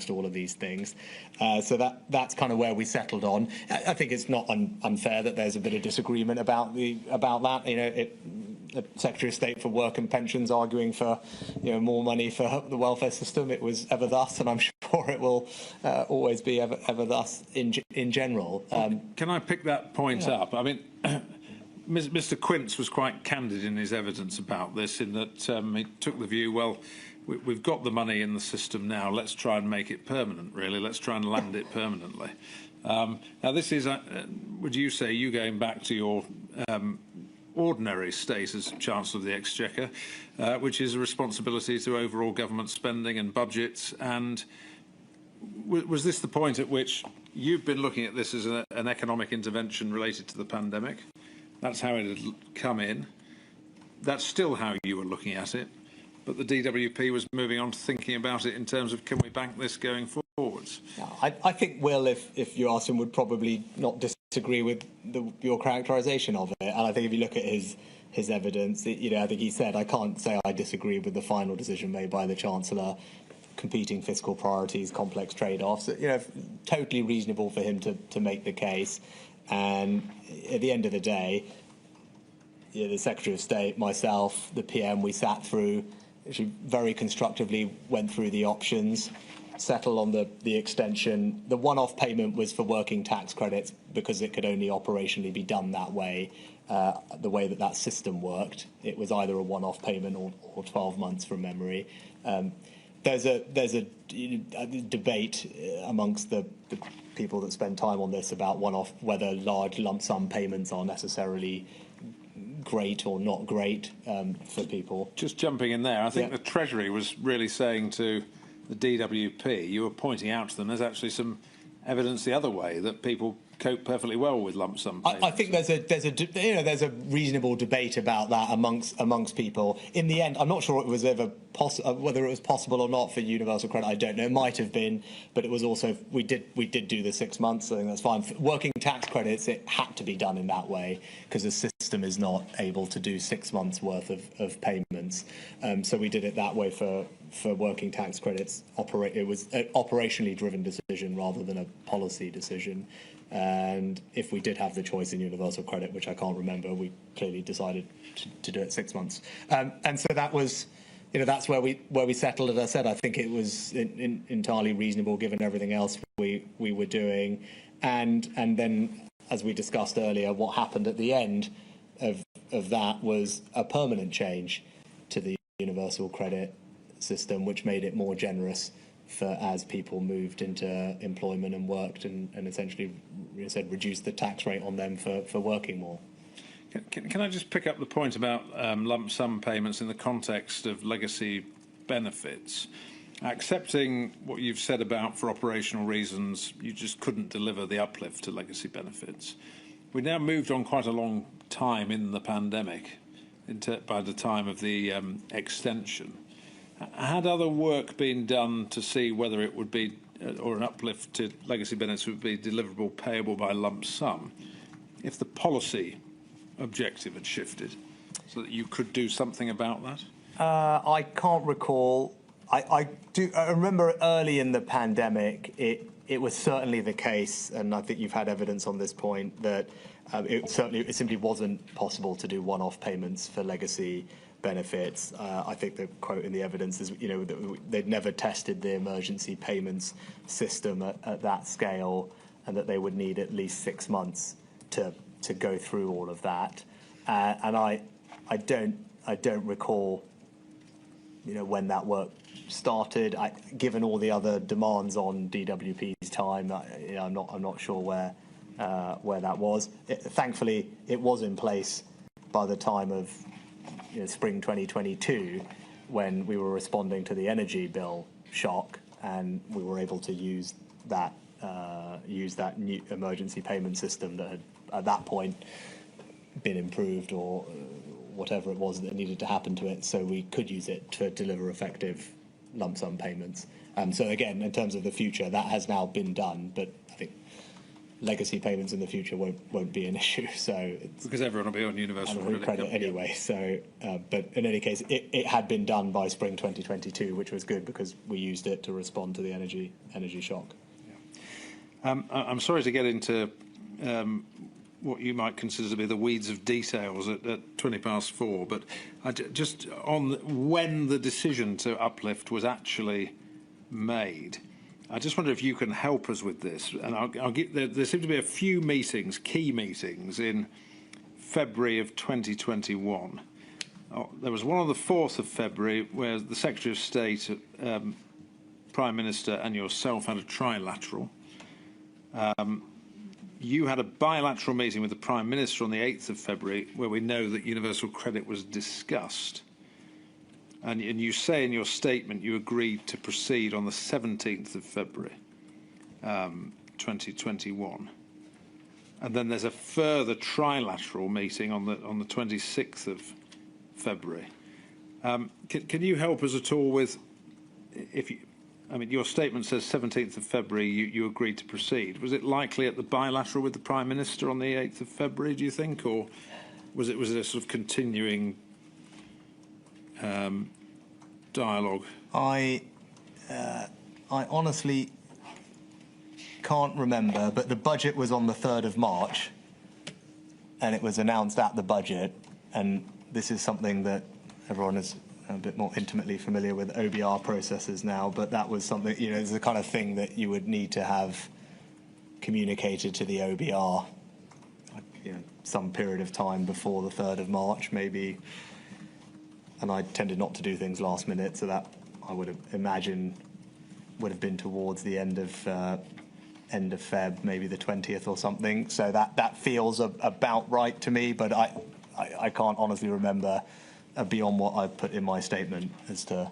all of these things. So that's kind of where we settled on. I think it's not unfair that there's a bit of disagreement about that. You know, the Secretary of State for Work and Pensions arguing for, you know, more money for the welfare system. It was ever thus, and I'm sure it will always be ever thus in general. Can I pick that point up? I mean, Mr. Quince was quite candid in his evidence about this, in that he took the view, well, we've got the money in the system now, let's try and make it permanent, really. Let's try and land it permanently. Now, this is, would you say, you going back to your ordinary state as Chancellor of the Exchequer, which is a responsibility to overall government spending and budgets, and was this the point at which you've been looking at this as an economic intervention related to the pandemic? That's how it had come in. That's still how you were looking at it. But the DWP was moving on to thinking about it in terms of, can we bank this going forwards? I think Will, if you asked him, would probably not disagree with your characterisation of it. And I think if you look at his evidence, you know, I think he said, I can't say I disagree with the final decision made by the Chancellor, competing fiscal priorities, complex trade-offs. You know, totally reasonable for him to make the case. And at the end of the day, you know, the Secretary of State, myself, the PM, we sat through, actually very constructively went through the options, settled on the extension. The one-off payment was for working tax credits because it could only operationally be done that way, the way that system worked. It was either a one-off payment or 12 months from memory. There's a debate amongst the people that spend time on this about one-off, whether large lump sum payments are necessarily great or not great for people. Just jumping in there, I think the Treasury was really saying to the DWP, you were pointing out to them, there's actually some evidence the other way that people cope perfectly well with lump sum payments. I think there's a reasonable debate about that amongst people. In the end, I'm not sure it was ever whether it was possible or not for universal credit. I don't know. It might have been, but it was also we did do the 6 months. I think that's fine. For working tax credits, it had to be done in that way because the system is not able to do 6 months worth of payments. So we did it that way for working tax credits. It was an operationally driven decision rather than a policy decision. And if we did have the choice in universal credit, which I can't remember, we clearly decided to do it 6 months. And so that was, you know, that's where we settled. As I said, I think it was entirely reasonable given everything else we were doing. And then, as we discussed earlier, what happened at the end of that was a permanent change to the universal credit system, which made it more generous as people moved into employment and worked, and essentially, you said, reduced the tax rate on them for working more. Can I just pick up the point about lump sum payments in the context of legacy benefits? Accepting what you've said about, for operational reasons, you just couldn't deliver the uplift to legacy benefits. We now moved on quite a long time in the pandemic, by the time of the extension. Had other work been done to see whether it would be, or an uplift to legacy benefits would be deliverable, payable by lump sum, if the policy objective had shifted, so that you could do something about that? I can't recall. I remember early in the pandemic, it was certainly the case, and I think you've had evidence on this point, that it simply wasn't possible to do one-off payments for legacy benefits. I think the quote in the evidence is, you know, that they'd never tested the emergency payments system at that scale, and that they would need at least 6 months to go through all of that. And I don't recall, you know, when that work started. Given all the other demands on DWP's time, I'm not sure where that was. Thankfully, it was in place by the time of spring 2022, when we were responding to the energy bill shock, and we were able to use that new emergency payment system that had at that point been improved, or whatever it was that needed to happen to it, so we could use it to deliver effective lump sum payments. So again, in terms of the future, that has now been done, but I think legacy payments in the future won't be an issue. So it's, because everyone will be on universal credit anyway. So, but in any case, it had been done by spring 2022, which was good because we used it to respond to the energy shock. Yeah. I'm sorry to get into what you might consider to be the weeds of details at 4:20, but just on when the decision to uplift was actually made, I just wonder if you can help us with this. And there seem to be a few meetings, key meetings, in February of 2021. There was one on the 4th of February where the Secretary of State, Prime Minister and yourself had a trilateral. You had a bilateral meeting with the Prime Minister on the 8th of February where we know that universal credit was discussed. And you say in your statement you agreed to proceed on the 17th of February, 2021. And then there's a further trilateral meeting on the 26th of February. Can you help us at all with, your statement says 17th of February you agreed to proceed. Was it likely at the bilateral with the Prime Minister on the 8th of February, do you think, or was it a sort of continuing dialogue? I honestly can't remember, but the budget was on the 3rd of March, and it was announced at the budget, and this is something that everyone is a bit more intimately familiar with OBR processes now, but that was something, it's the kind of thing that you would need to have communicated to the OBR some period of time before the 3rd of March, maybe. And I tended not to do things last minute, so that I would have imagined would have been towards the end of Feb, maybe the 20th or something. So that feels about right to me, but I can't honestly remember beyond what I put in my statement as to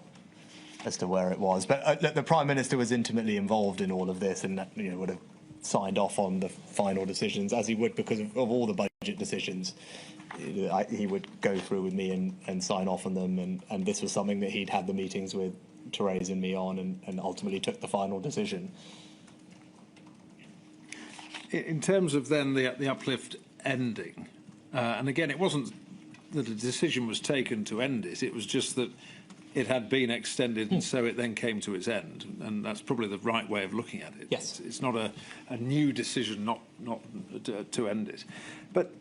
where it was. But the Prime Minister was intimately involved in all of this, and would have signed off on the final decisions, as he would because of all the budget decisions. He would go through with me and sign off on them, and this was something that he'd had the meetings with Therese and me on, and ultimately took the final decision. In terms of then the uplift ending, and again, it wasn't that a decision was taken to end it, it was just that it had been extended, and so it then came to its end, and that's probably the right way of looking at it. Yes. It's not a new decision not to end it. But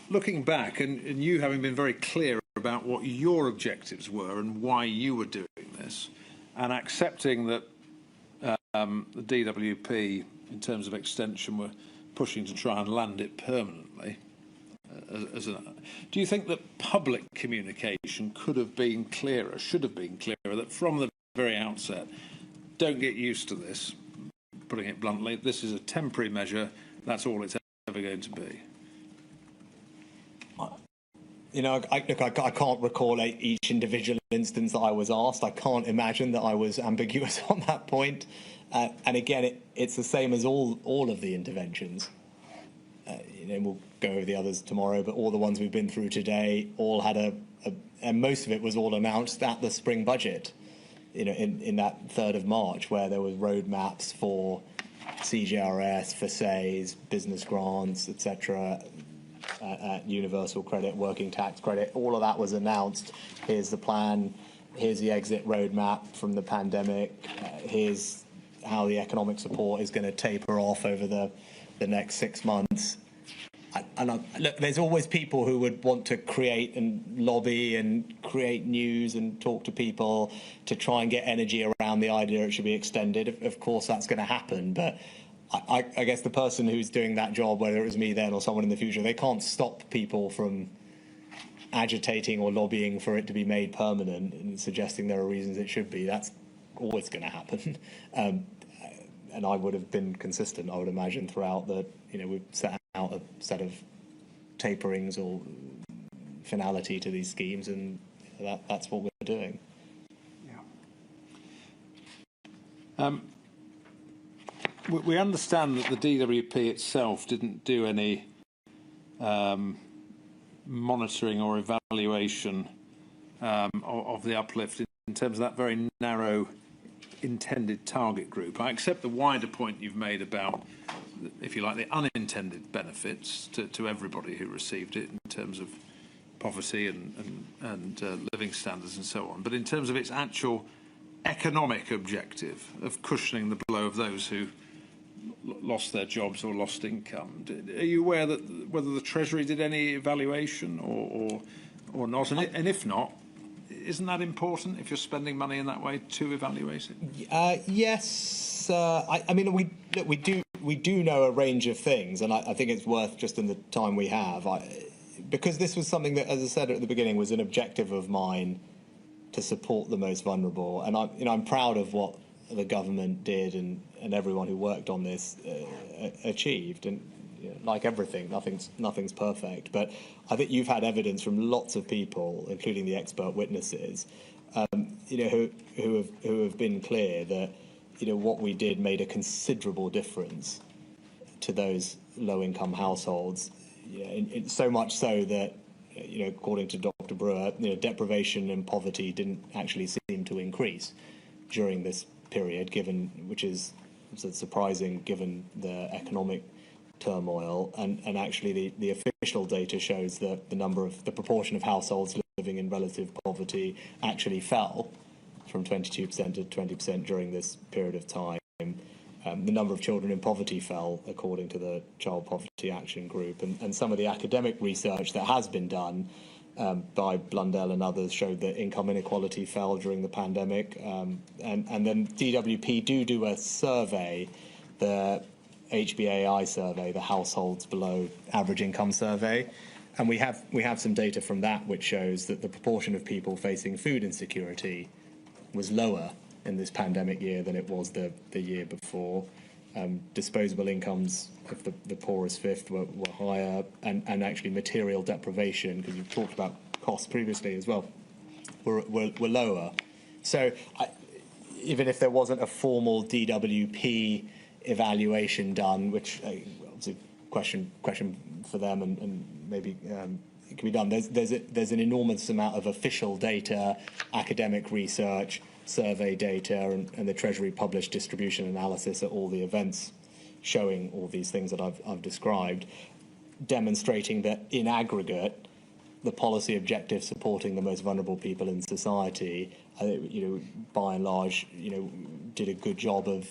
looking back, and you having been very clear about what your objectives were and why you were doing this, and accepting that the DWP, in terms of extension, were pushing to try and land it permanently, do you think that public communication could have been clearer, should have been clearer, that from the very outset, don't get used to this, putting it bluntly, this is a temporary measure, that's all it's ever going to be? I can't recall each individual instance that I was asked. I can't imagine that I was ambiguous on that point. And again, it's the same as all of the interventions. We'll go over the others tomorrow, but all the ones we've been through today all had and most of it was all announced at the spring budget, in that 3rd of March, where there was roadmaps for CJRS, for SAYS, business grants, etc., universal credit, working tax credit. All of that was announced. Here's the plan. Here's the exit roadmap from the pandemic. Here's how the economic support is going to taper off over the next 6 months. Look, there's always people who would want to create and lobby and create news and talk to people to try and get energy around the idea it should be extended. Of course, that's going to happen, but I guess the person who's doing that job, whether it was me then or someone in the future, they can't stop people from agitating or lobbying for it to be made permanent and suggesting there are reasons it should be. That's always going to happen. And I would have been consistent, I would imagine, throughout that, we've set out a set of taperings or finality to these schemes, and that's what we're doing. Yeah. We understand that the DWP itself didn't do any monitoring or evaluation of the uplift in terms of that very narrow intended target group. I accept the wider point you've made about, if you like, the unintended benefits to everybody who received it in terms of poverty and living standards and so on. But in terms of its actual economic objective of cushioning the blow of those who lost their jobs or lost income, are you aware that whether the Treasury did any evaluation or not? And if not, isn't that important if you're spending money in that way to evaluate it? Yes. I mean, we do know a range of things, and I think it's worth, just in the time we have, because this was something that, as I said at the beginning, was an objective of mine to support the most vulnerable, and I'm proud of what the government did and everyone who worked on this achieved. And like everything, nothing's perfect. But I think you've had evidence from lots of people, including the expert witnesses, who have been clear that what we did made a considerable difference to those low-income households. So much so that, according to Dr. Brewer, deprivation and poverty didn't actually seem to increase during this period, which is surprising given the economic turmoil, and actually the official data shows that the proportion of households living in relative poverty actually fell from 22% to 20% during this period of time. The number of children in poverty fell, according to the Child Poverty Action Group, and some of the academic research that has been done by Blundell and others showed that income inequality fell during the pandemic. And then DWP do a survey, the HBAI survey, the Households Below Average Income survey, and we have some data from that which shows that the proportion of people facing food insecurity was lower in this pandemic year than it was the year before. Disposable incomes of the poorest fifth were higher, and actually material deprivation, because you've talked about costs previously as well, were lower. So even if there wasn't a formal DWP evaluation done, which obviously question for them, and maybe it can be done, there's an enormous amount of official data, academic research, survey data, and the Treasury published distribution analysis at all the events showing all these things that I've described, demonstrating that in aggregate the policy objectives supporting the most vulnerable people in society, by and large, did a good job of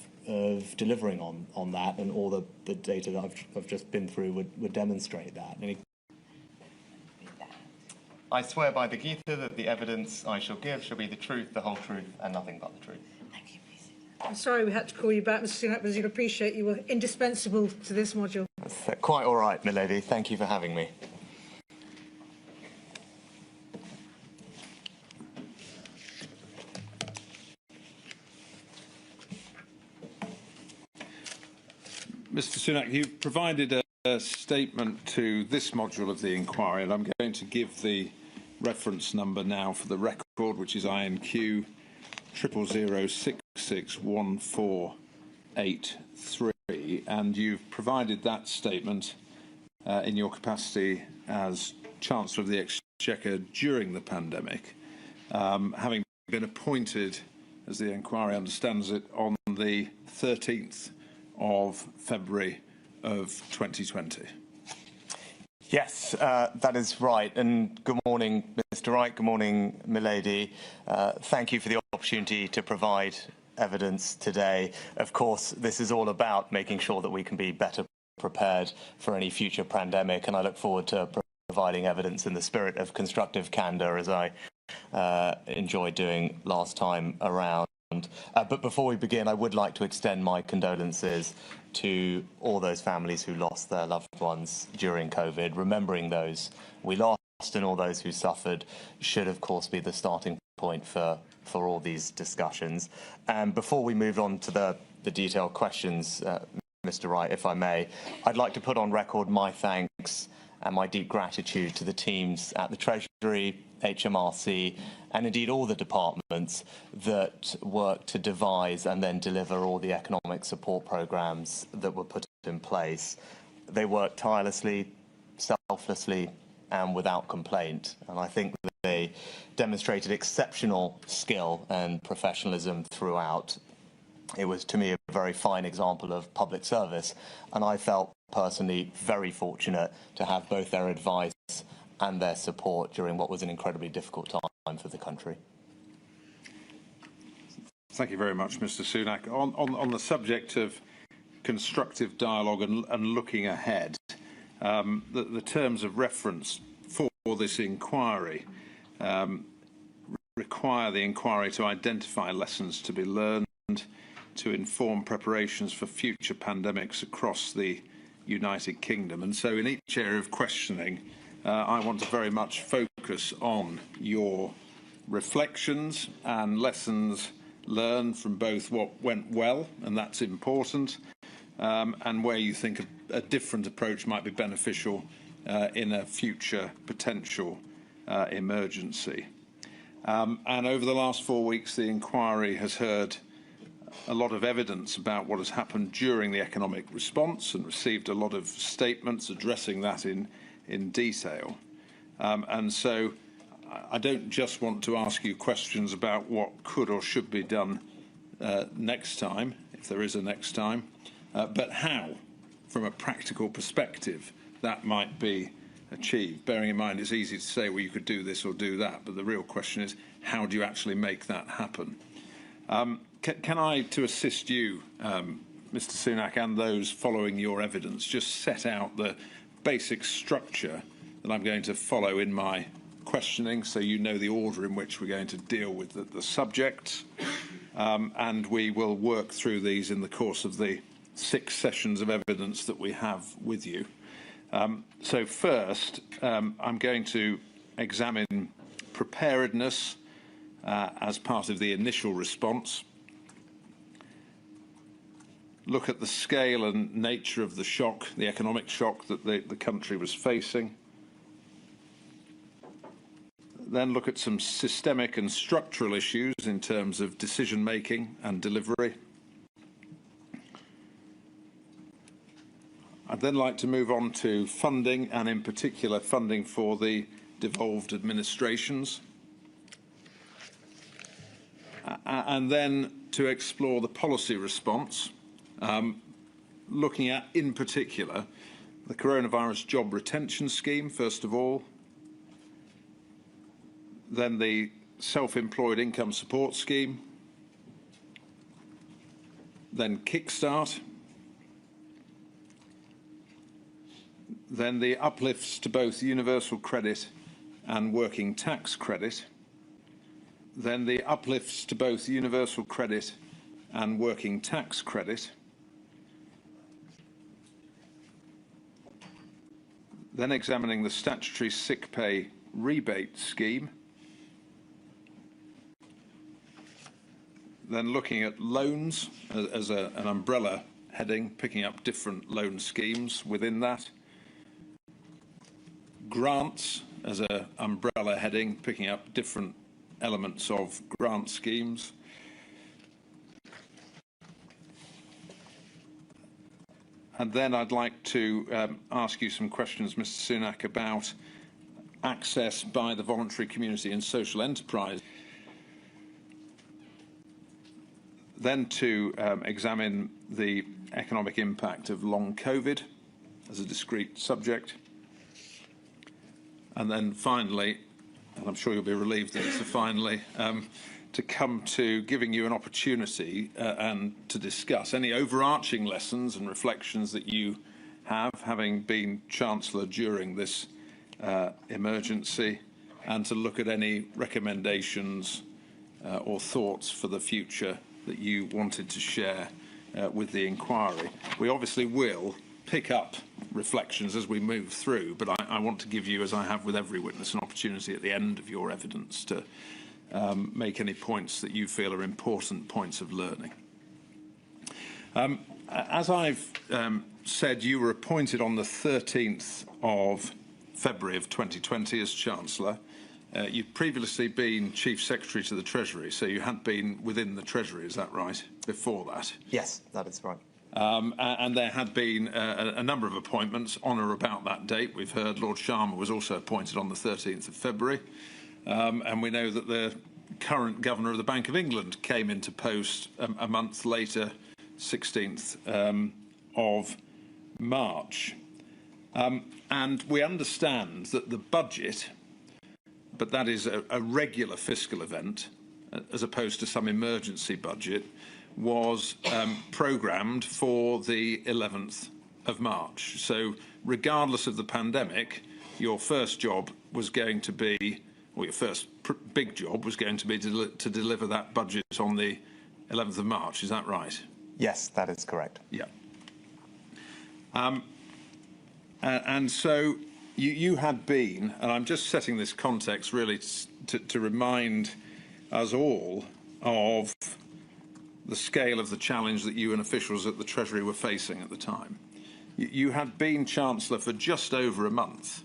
delivering on that, and all the data that I've just been through would demonstrate that. I swear by the Gita that the evidence I shall give shall be the truth, the whole truth, and nothing but the truth. Thank you, I'm sorry we had to call you back, Mr. Sunak, because you'll appreciate you were indispensable to this module. That's quite all right, milady. Thank you for having me. Mr. Sunak, you've provided a statement to this module of the inquiry, and I'm going to give the reference number now for the record, which is INQ 000661483, and you've provided that statement in your capacity as Chancellor of the Exchequer during the pandemic, having been appointed, as the inquiry understands it, on the 13th of February of 2020. Yes, that is right. And good morning, Mr. Wright. Good morning, milady. Thank you for the opportunity to provide evidence today. Of course, this is all about making sure that we can be better prepared for any future pandemic, and I look forward to providing evidence in the spirit of constructive candour, as I enjoyed doing last time around. But before we begin, I would like to extend my condolences to all those families who lost their loved ones during COVID, remembering those we lost and all those who suffered should, of course, be the starting point for all these discussions. Before we move on to the detailed questions, Mr. Wright, if I may, I'd like to put on record my thanks and my deep gratitude to the teams at the Treasury, HMRC, and indeed all the departments that worked to devise and then deliver all the economic support programmes that were put in place. They worked tirelessly, selflessly, and without complaint. And I think that they demonstrated exceptional skill and professionalism throughout. It was, to me, a very fine example of public service, and I felt personally very fortunate to have both their advice and their support during what was an incredibly difficult time for the country. Thank you very much, Mr. Sunak. On the subject of constructive dialogue and looking ahead, the terms of reference for this inquiry require the inquiry to identify lessons to be learned, to inform preparations for future pandemics across the United Kingdom. And so in each area of questioning, I want to very much focus on your reflections and lessons learned from both what went well, and that's important, and where you think a different approach might be beneficial in a future potential emergency. And over the last 4 weeks, the inquiry has heard a lot of evidence about what has happened during the economic response and received a lot of statements addressing that in detail. And so I don't just want to ask you questions about what could or should be done next time, if there is a next time, but how, from a practical perspective, that might be achieved. Bearing in mind it's easy to say, well, you could do this or do that, but the real question is, how do you actually make that happen? Can I, to assist you, Mr. Sunak, and those following your evidence, just set out the basic structure that I'm going to follow in my questioning, so you know the order in which we're going to deal with the subjects, and we will work through these in the course of the 6 sessions of evidence that we have with you. So first, I'm going to examine preparedness as part of the initial response, look at the scale and nature of the shock, the economic shock that the country was facing, then look at some systemic and structural issues in terms of decision-making and delivery. I'd then like to move on to funding, and in particular funding for the devolved administrations. And then to explore the policy response, looking at, in particular, the coronavirus job retention scheme, first of all, then the self-employed income support scheme, then Kickstart, then the uplifts to both universal credit and working tax credit, then the uplifts to both universal credit and working tax credit, then examining the statutory sick pay rebate scheme, then looking at loans as an umbrella heading, picking up different loan schemes within that, grants as an umbrella heading, picking up different elements of grant schemes, and then I'd like to ask you some questions, Mr. Sunak, about access by the voluntary community and social enterprise, then to examine the economic impact of long COVID as a discrete subject, and then finally, and I'm sure you'll be relieved that it's a finally, to come to giving you an opportunity and to discuss any overarching lessons and reflections that you have, having been Chancellor during this emergency, and to look at any recommendations or thoughts for the future that you wanted to share with the inquiry. We obviously will pick up reflections as we move through, but I want to give you, as I have with every witness, an opportunity at the end of your evidence to make any points that you feel are important points of learning. As I've said, you were appointed on the 13th of February of 2020 as Chancellor. You'd previously been Chief Secretary to the Treasury, so you had been within the Treasury, is that right, before that? Yes, that is right. And there had been a number of appointments on or about that date. We've heard Lord Sharma was also appointed on the 13th of February. And we know that the current Governor of the Bank of England came into post a month later, 16th of March. And we understand that the budget, but that is a regular fiscal event, as opposed to some emergency budget, was programmed for the 11th of March. So regardless of the pandemic, your first job was going to be, or your first big job was going to be to deliver that budget on the 11th of March. Is that right? Yes, that is correct. Yeah. And so you had been, and I'm just setting this context really to remind us all of the scale of the challenge that you and officials at the Treasury were facing at the time. You had been Chancellor for just over a month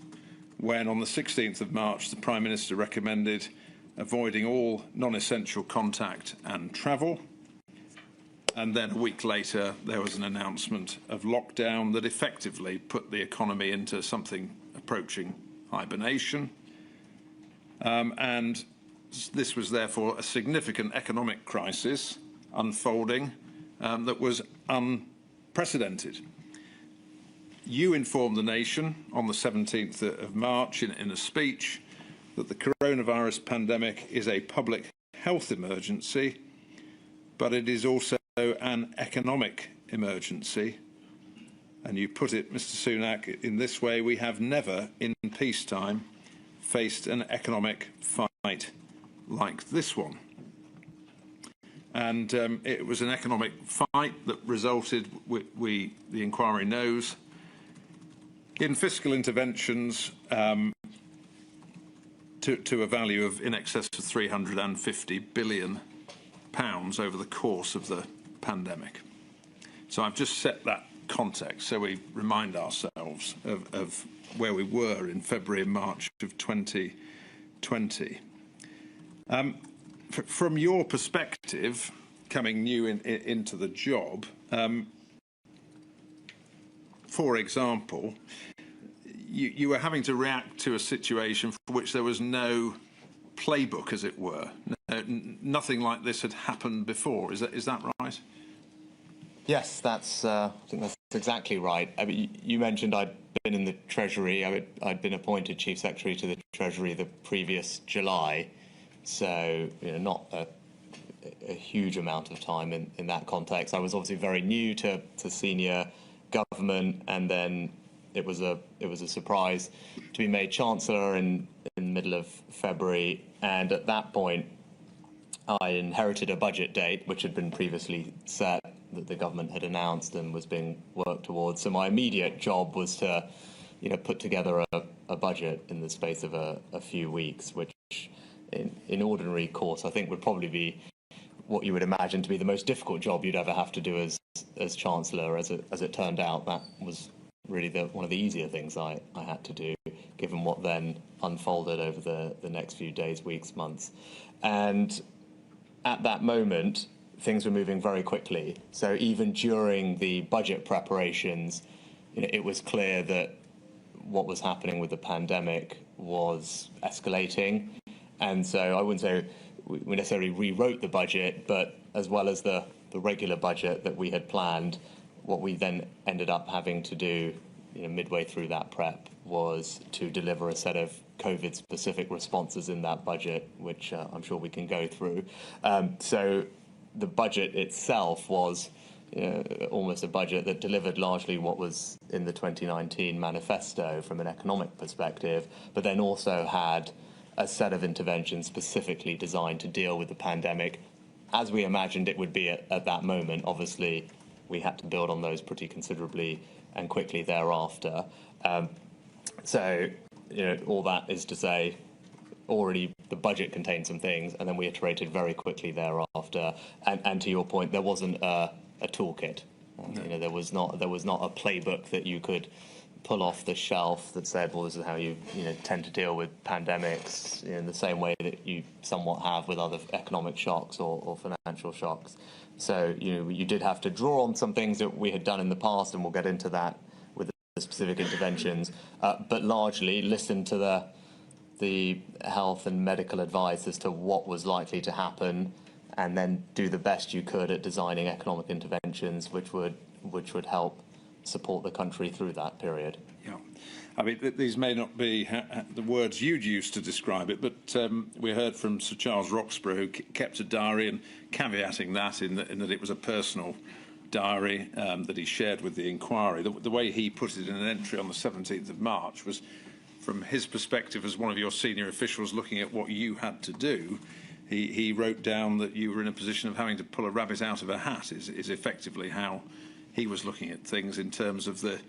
when, on the 16th of March, the Prime Minister recommended avoiding all non-essential contact and travel. And then a week later, there was an announcement of lockdown that effectively put the economy into something approaching hibernation. And this was therefore a significant economic crisis unfolding that was unprecedented. You informed the nation on the 17th of March in a speech that the coronavirus pandemic is a public health emergency, but it is also an economic emergency. And you put it, Mr. Sunak, in this way: we have never in peacetime faced an economic fight like this one. And it was an economic fight that resulted, the inquiry knows, in fiscal interventions to a value of in excess of £350 billion over the course of the pandemic. So I've just set that context so we remind ourselves of where we were in February and March of 2020. From your perspective, coming new into the job, for example, you were having to react to a situation for which there was no playbook, as it were. Nothing like this had happened before. Is that right? Yes, I think that's exactly right. I mean, you mentioned I'd been in the Treasury. I'd been appointed Chief Secretary to the Treasury the previous July, so not a huge amount of time in that context. I was obviously very new to senior government, and then it was a surprise to be made Chancellor in the middle of February, and at that point I inherited a budget date which had been previously set, that the government had announced and was being worked towards. So my immediate job was to put together a budget in the space of a few weeks, which in ordinary course I think would probably be what you would imagine to be the most difficult job you'd ever have to do as Chancellor. As it turned out, that was really one of the easier things I had to do, given what then unfolded over the next few days, weeks, months. And at that moment, things were moving very quickly. So even during the budget preparations, it was clear that what was happening with the pandemic was escalating. And so I wouldn't say we necessarily rewrote the budget, but as well as the regular budget that we had planned, what we then ended up having to do midway through that prep was to deliver a set of COVID-specific responses in that budget, which I'm sure we can go through. So the budget itself was almost a budget that delivered largely what was in the 2019 manifesto from an economic perspective, but then also had a set of interventions specifically designed to deal with the pandemic as we imagined it would be at that moment. Obviously, we had to build on those pretty considerably and quickly thereafter. So, all that is to say, already the budget contained some things, and then we iterated very quickly thereafter. And to your point, there wasn't a toolkit. No. There was not a playbook that you could pull off the shelf that said, well, this is how you tend to deal with pandemics in the same way that you somewhat have with other economic shocks or financial shocks. So you did have to draw on some things that we had done in the past, and we'll get into that with the specific interventions, but largely listen to the health and medical advice as to what was likely to happen, and then do the best you could at designing economic interventions which would help support the country through that period. Yeah, I mean, these may not be the words you'd use to describe it, but we heard from Sir Charles Roxburgh, who kept a diary, and caveating that in that it was a personal diary that he shared with the inquiry. The way he put it in an entry on the 17th of March was, from his perspective as one of your senior officials looking at what you had to do, he wrote down that you were in a position of having to pull a rabbit out of a hat, is effectively how he was looking at things in terms of the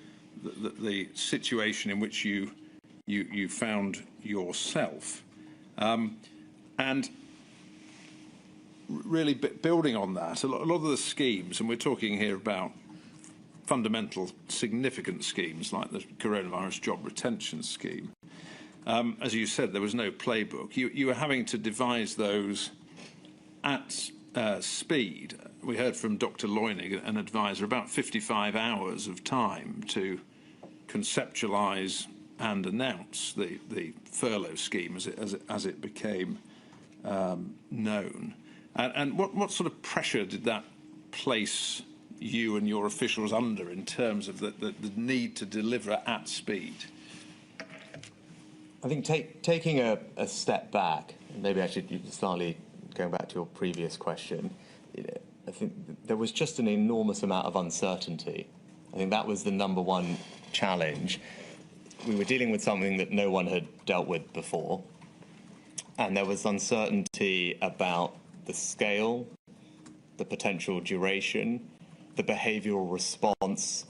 situation in which you found yourself. And really building on that, a lot of the schemes, and we're talking here about fundamental, significant schemes like the coronavirus job retention scheme. As you said, there was no playbook. You were having to devise those at speed. We heard from Dr. Loynig, an advisor, about 55 hours of time to conceptualise and announce the furlough scheme as it became known. And what sort of pressure did that place you and your officials under in terms of the need to deliver at speed? I think taking a step back, and maybe actually slightly going back to your previous question, I think there was just an enormous amount of uncertainty. I think that was the number one challenge. We were dealing with something that no one had dealt with before, and there was uncertainty about the scale, the potential duration, the behavioural response,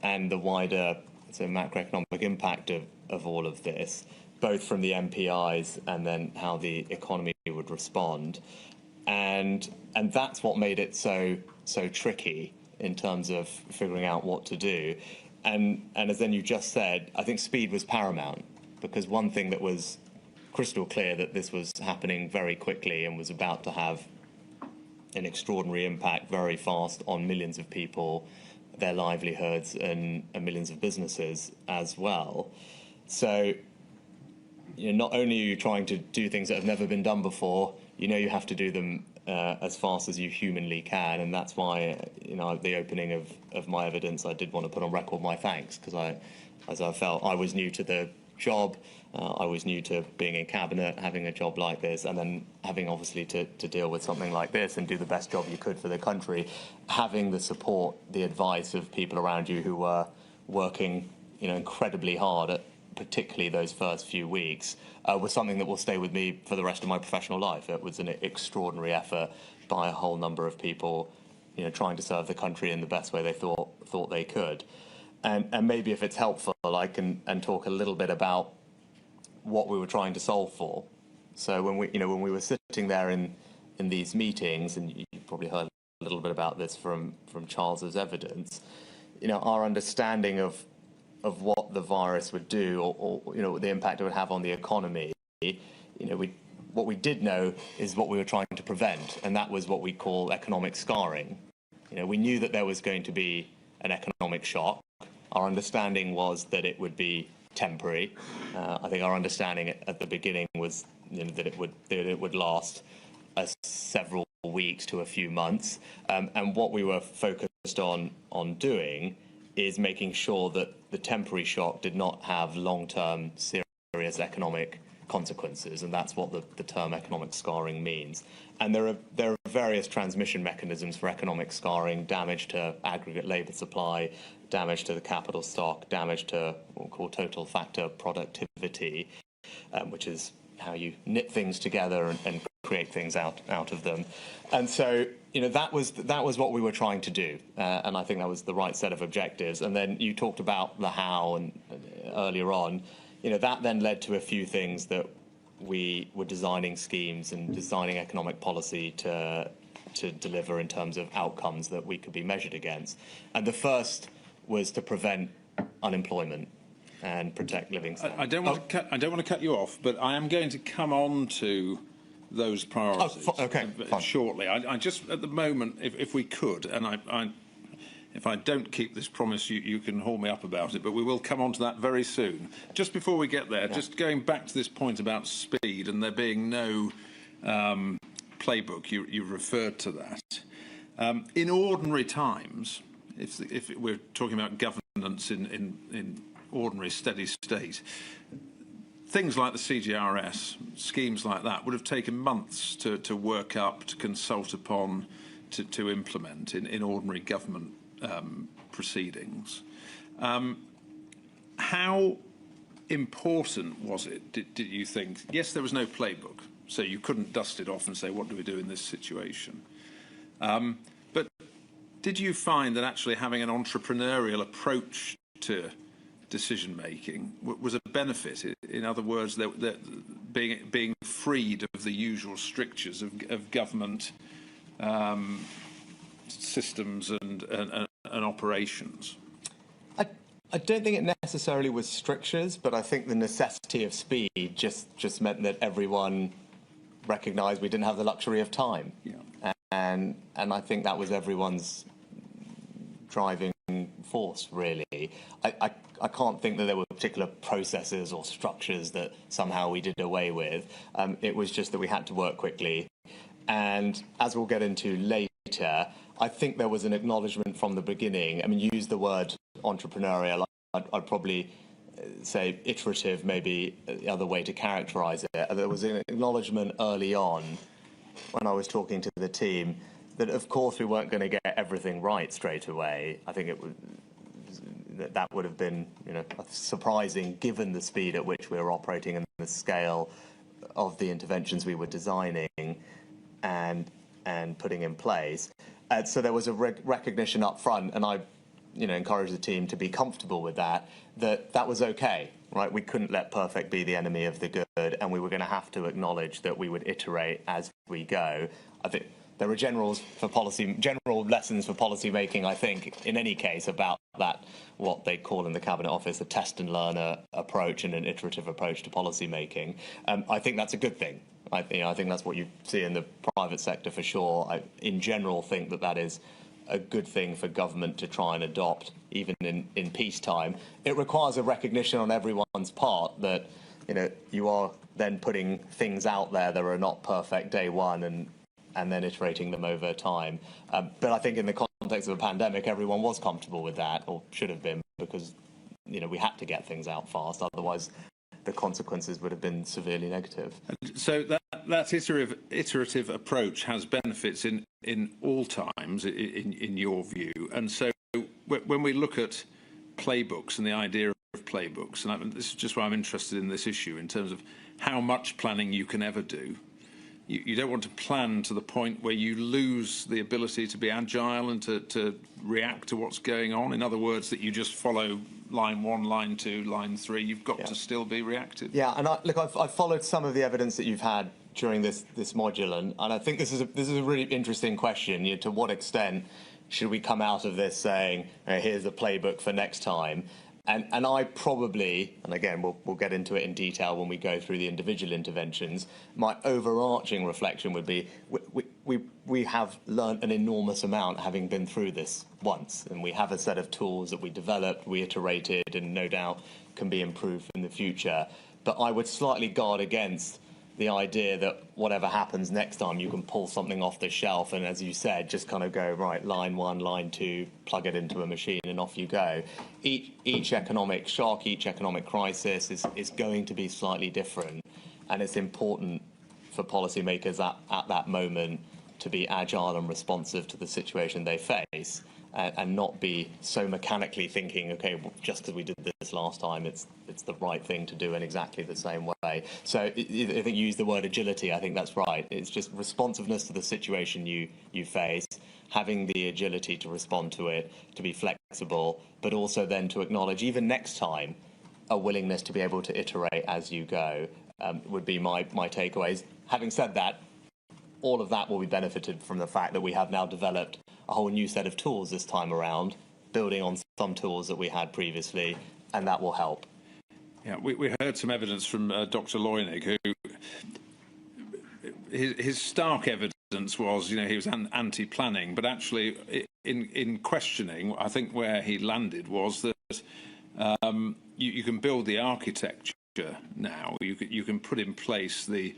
and the wider macroeconomic impact of all of this, both from the MPIs and then how the economy would respond. And that's what made it so tricky in terms of figuring out what to do. And as then you just said, I think speed was paramount, because one thing that was crystal clear that this was happening very quickly and was about to have an extraordinary impact very fast on millions of people, their livelihoods, and millions of businesses as well. So not only are you trying to do things that have never been done before, you have to do them as fast as you humanly can, and that's why at the opening of my evidence I did want to put on record my thanks, because as I felt I was new to the job, I was new to being in cabinet, having a job like this, and then having obviously to deal with something like this and do the best job you could for the country. Having the support, the advice of people around you who were working incredibly hard at particularly those first few weeks, was something that will stay with me for the rest of my professional life. It was an extraordinary effort by a whole number of people, trying to serve the country in the best way they thought they could. And maybe if it's helpful, I can talk a little bit about what we were trying to solve for. So when we were sitting there in these meetings, and you probably heard a little bit about this from Charles's evidence, our understanding of what the virus would do, or the impact it would have on the economy, what we did know is what we were trying to prevent, and that was what we call economic scarring. We knew that there was going to be an economic shock. Our understanding was that it would be temporary. I think our understanding at the beginning was that it would last several weeks to a few months, and what we were focused on doing is making sure that the temporary shock did not have long-term serious economic consequences, and that's what the term economic scarring means. And there are various transmission mechanisms for economic scarring: damage to aggregate labour supply, damage to the capital stock, damage to what we call total factor productivity, which is how you knit things together and create things out of them. And so, that was what we were trying to do, and I think that was the right set of objectives. And then you talked about the how, and earlier on, that then led to a few things that we were designing schemes and designing economic policy to deliver in terms of outcomes that we could be measured against. And the first was to prevent unemployment and protect living standards. I don't want to cut you off, but I am going to come on to those priorities shortly. I just, at the moment, if we could, and if I don't keep this promise, you can haul me up about it, but we will come on to that very soon. Just before we get there, just going back to this point about speed and there being no playbook, you referred to that. In ordinary times, if we're talking about governance in ordinary steady state, things like the CGRS, schemes like that, would have taken months to work up, to consult upon, to implement in ordinary government proceedings. How important was it, did you think? Yes, there was no playbook, so you couldn't dust it off and say, what do we do in this situation? But did you find that actually having an entrepreneurial approach to decision-making was a benefit? In other words, that being freed of the usual strictures of government systems and operations? I don't think it necessarily was strictures, but I think the necessity of speed just meant that everyone recognised we didn't have the luxury of time. Yeah. And I think that was everyone's driving force, really. I can't think that there were particular processes or structures that somehow we did away with. It was just that we had to work quickly. And as we'll get into later, I think there was an acknowledgement from the beginning. I mean, you used the word entrepreneurial. I'd probably say iterative, maybe the other way to characterise it. There was an acknowledgement early on when I was talking to the team that, of course, we weren't going to get everything right straight away. I think that would have been, surprising given the speed at which we were operating and the scale of the interventions we were designing and putting in place. So there was a recognition up front, and I, encouraged the team to be comfortable with that was okay, right? We couldn't let perfect be the enemy of the good, and we were going to have to acknowledge that we would iterate as we go. I think there are general lessons for policy making, I think, in any case, about that, what they call in the Cabinet Office a test and learn approach and an iterative approach to policy making. I think that's a good thing. I think that's what you see in the private sector for sure. I, in general, think that is a good thing for government to try and adopt, even in peacetime. It requires a recognition on everyone's part that, you are then putting things out there that are not perfect day one and then iterating them over time. But I think in the context of a pandemic, everyone was comfortable with that, or should have been, because we had to get things out fast. Otherwise, the consequences would have been severely negative. So that iterative approach has benefits in all times, in your view. And so when we look at playbooks and the idea of playbooks, and this is just why I'm interested in this issue, in terms of how much planning you can ever do. You don't want to plan to the point where you lose the ability to be agile and to react to what's going on. In other words, that you just follow line 1, line 2, line 3. You've got to still be reactive. Yeah, and I've followed some of the evidence that you've had during this module, and I think this is a really interesting question. To what extent should we come out of this saying, here's the playbook for next time? And I probably, and again, we'll get into it in detail when we go through the individual interventions, my overarching reflection would be we have learnt an enormous amount having been through this once, and we have a set of tools that we developed, we iterated, and no doubt can be improved in the future. But I would slightly guard against the idea that whatever happens next time, you can pull something off the shelf and, as you said, just kind of go, right, line 1, line 2, plug it into a machine and off you go. Each economic shock, each economic crisis is going to be slightly different, and it's important for policymakers at that moment to be agile and responsive to the situation they face. and not be so mechanically thinking, okay, well, just because we did this last time, it's the right thing to do in exactly the same way. So I think you used the word agility. I think that's right. It's just responsiveness to the situation you face, having the agility to respond to it, to be flexible, but also then to acknowledge, even next time, a willingness to be able to iterate as you go, would be my takeaways. Having said that, all of that will be benefited from the fact that we have now developed a whole new set of tools this time around, building on some tools that we had previously, and that will help. Yeah, we heard some evidence from Dr. Loynig, who his stark evidence was, he was anti-planning, but actually in questioning, I think where he landed was that you can build the architecture now, you can put in place the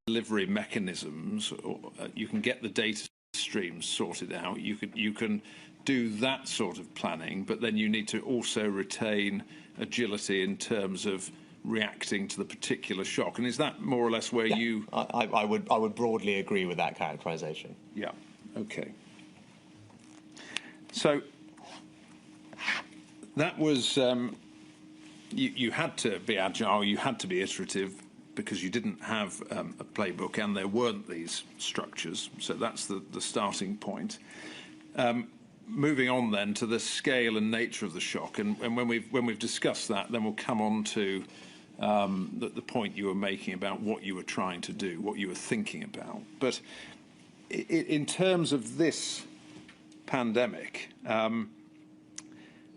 delivery mechanisms, or you can get the data streams sorted out, you can do that sort of planning, but then you need to also retain agility in terms of reacting to the particular shock. And is that more or less where you... I would broadly agree with that characterisation. Yeah, okay. So that was... you had to be agile, you had to be iterative, because you didn't have a playbook and there weren't these structures. So that's the starting point. Moving on then to the scale and nature of the shock, and when we've discussed that, then we'll come on to the point you were making about what you were trying to do, what you were thinking about. But in terms of this pandemic,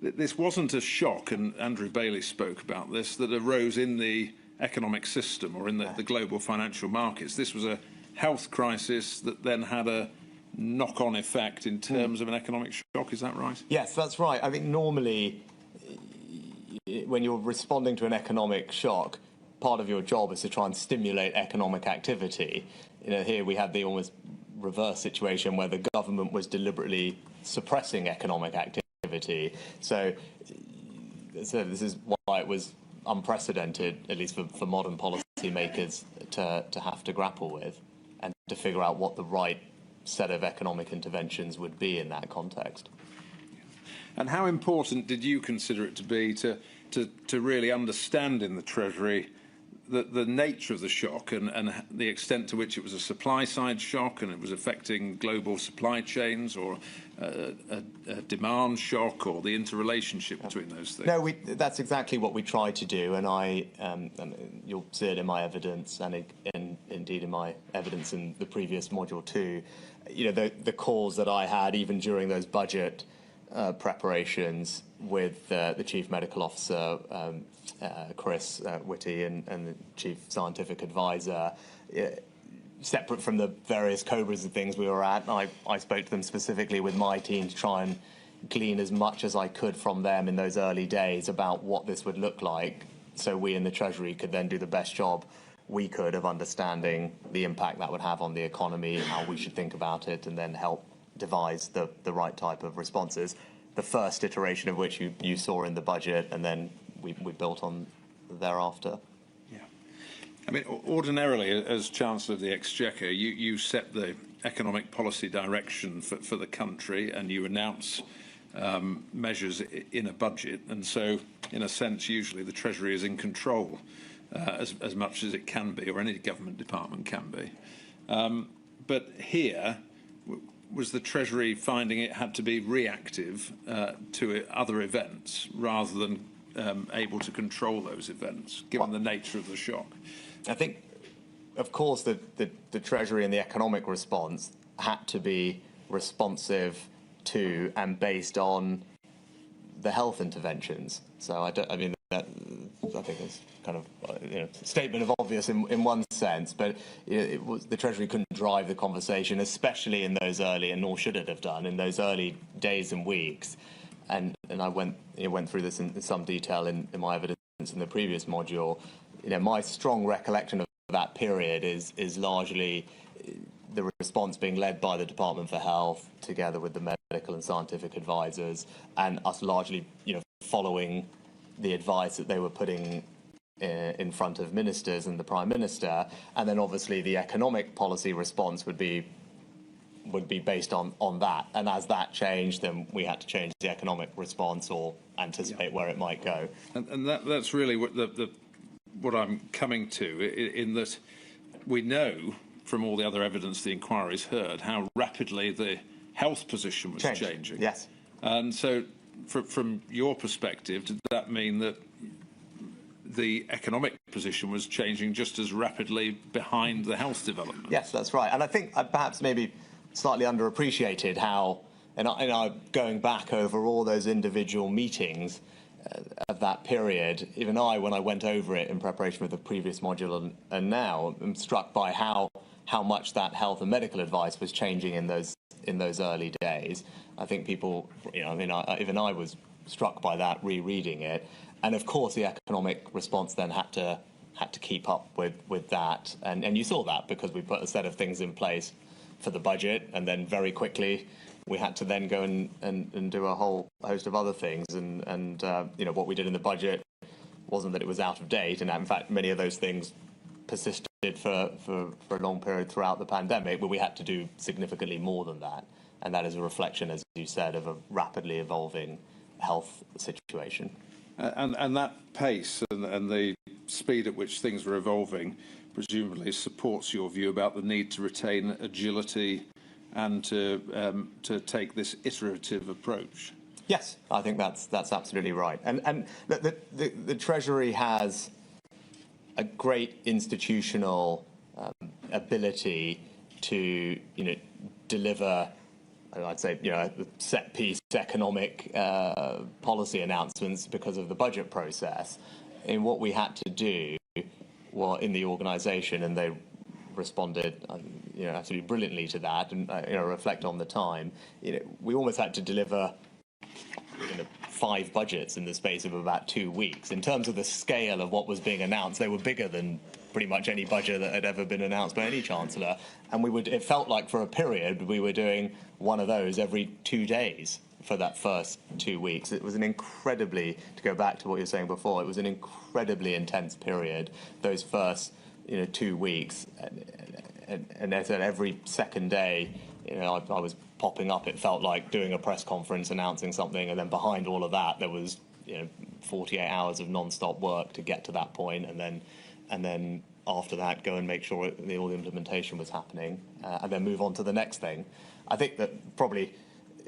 this wasn't a shock, and Andrew Bailey spoke about this, that arose in the economic system or in the global financial markets. This was a health crisis that then had a knock-on effect in terms of an economic shock. Is that right? Yes, that's right. I think normally when you're responding to an economic shock, part of your job is to try and stimulate economic activity. Here we had the almost reverse situation where the government was deliberately suppressing economic activity. So this is why it was unprecedented, at least for modern policymakers, to have to grapple with and to figure out what the right set of economic interventions would be in that context. And how important did you consider it to be to really understand in the Treasury the nature of the shock and the extent to which it was a supply-side shock and it was affecting global supply chains, or a demand shock, or the interrelationship between those things? No, that's exactly what we tried to do, and you'll see it in my evidence and indeed in my evidence in the previous module too. The calls that I had even during those budget preparations with the Chief Medical Officer, Chris Whitty, and the Chief Scientific Advisor, separate from the various cobras and things we were at. I spoke to them specifically with my team to try and glean as much as I could from them in those early days about what this would look like, so we in the Treasury could then do the best job we could of understanding the impact that would have on the economy, how we should think about it, and then help devise the right type of responses. The first iteration of which you saw in the budget, and then we built on thereafter. Yeah. I mean, ordinarily, as Chancellor of the Exchequer, you set the economic policy direction for the country, and you announce measures in a budget. And so, in a sense, usually the Treasury is in control as much as it can be, or any government department can be. But here, was the Treasury finding it had to be reactive to other events rather than able to control those events, given the nature of the shock? I think, of course, the Treasury and the economic response had to be responsive to and based on the health interventions. So I think it's kind of a statement of obvious in one sense, but the Treasury couldn't drive the conversation, especially in those early, and nor should it have done, in those early days and weeks. And I went through this in some detail in my evidence in the previous module. My strong recollection of that period is largely the response being led by the Department for Health, together with the medical and scientific advisors, and us largely, following the advice that they were putting in front of ministers and the Prime Minister. And then obviously the economic policy response would be would be based on that. And as that changed, then we had to change the economic response or anticipate where it might go. And that's really what I'm coming to, in that we know from all the other evidence the inquiry's heard how rapidly the health position was changing. Yes. And so from your perspective, did that mean that the economic position was changing just as rapidly behind the health development? Yes, that's right. And I think I perhaps maybe slightly underappreciated how, and I going back over all those individual meetings of that period, even when I went over it in preparation for the previous module and now, I'm struck by how much that health and medical advice was changing in those early days. I think people, even I was struck by that rereading it. And of course, the economic response then had to keep up with that. And you saw that because we put a set of things in place for the budget, and then very quickly we had to then go and do a whole host of other things. And what we did in the budget wasn't that it was out of date. And in fact, many of those things persisted for a long period throughout the pandemic, but we had to do significantly more than that. And that is a reflection, as you said, of a rapidly evolving health situation. And that pace and the speed at which things were evolving presumably supports your view about the need to retain agility and to take this iterative approach. Yes, I think that's absolutely right. And the Treasury has a great institutional ability to deliver, I'd say, set-piece economic policy announcements because of the budget process. And what we had to do in the organisation, and they responded, absolutely brilliantly to that, and reflect on the time. We almost had to deliver 5 budgets in the space of about 2 weeks. In terms of the scale of what was being announced, they were bigger than pretty much any budget that had ever been announced by any chancellor. And it felt like for a period we were doing one of those every 2 days for that first 2 weeks. It was an incredibly, to go back to what you were saying before, it was an incredibly intense period, those first 2 weeks. And as at every second day, I was popping up. It felt like doing a press conference announcing something, and then behind all of that there was 48 hours of non-stop work to get to that point, and then after that go and make sure all the implementation was happening, and then move on to the next thing. I think that probably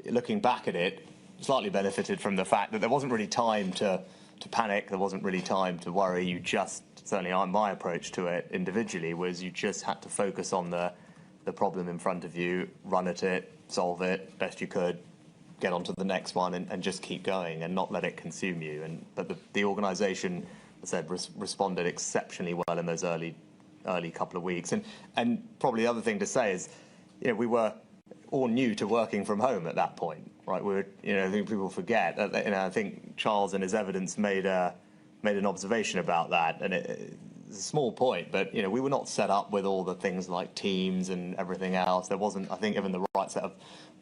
looking back at it, slightly benefited from the fact that there wasn't really time to panic. There wasn't really time to worry. You just, certainly my approach to it individually was you just had to focus on the problem in front of you, run at it, solve it best you could, get on to the next one, and just keep going and not let it consume you. But the organisation, as I said, responded exceptionally well in those early couple of weeks. And probably the other thing to say is, we were all new to working from home at that point, right? I think people forget. I think Charles in his evidence made an observation about that, and it's a small point, but we were not set up with all the things like Teams and everything else. There wasn't, I think, even the right set of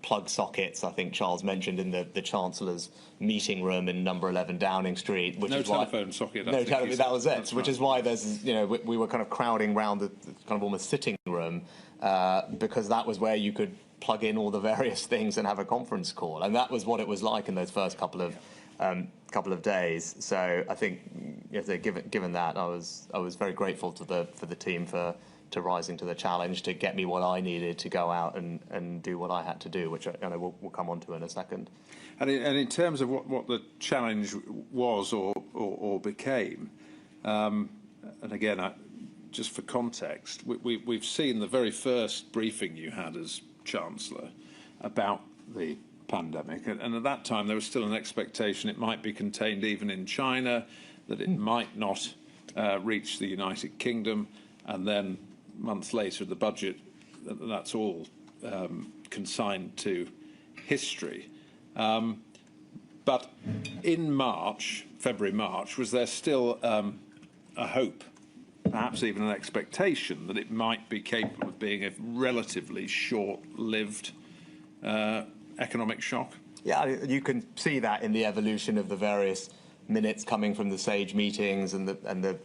plug sockets. I think Charles mentioned in the Chancellor's meeting room in number 11 Downing Street, which no is telephone socket. That was it. That's which right. Is why there's we were kind of crowding around the kind of almost sitting room because that was where you could plug in all the various things and have a conference call, and that was what it was like in those first couple of days. So I think, given that, I was very grateful for the team for rising to the challenge to get me what I needed to go out and do what I had to do, which we'll come on to in a second. And in terms of what the challenge was or became, and again, just for context, we've seen the very first briefing you had as Chancellor about the pandemic, and at that time there was still an expectation it might be contained even in China, that it might not reach the United Kingdom, and then months later the budget, that's all consigned to history. But in February, March, was there still a hope, perhaps even an expectation, that it might be capable of being a relatively short-lived economic shock? Yeah, you can see that in the evolution of the various minutes coming from the SAGE meetings and the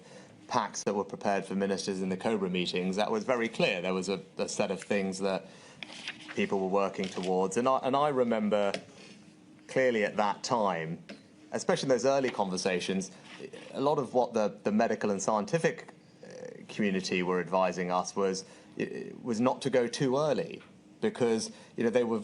packs that were prepared for ministers in the COBRA meetings. That was very clear. There was a set of things that people were working towards. And I remember clearly at that time, especially in those early conversations, a lot of what the medical and scientific community were advising us was not to go too early, because they were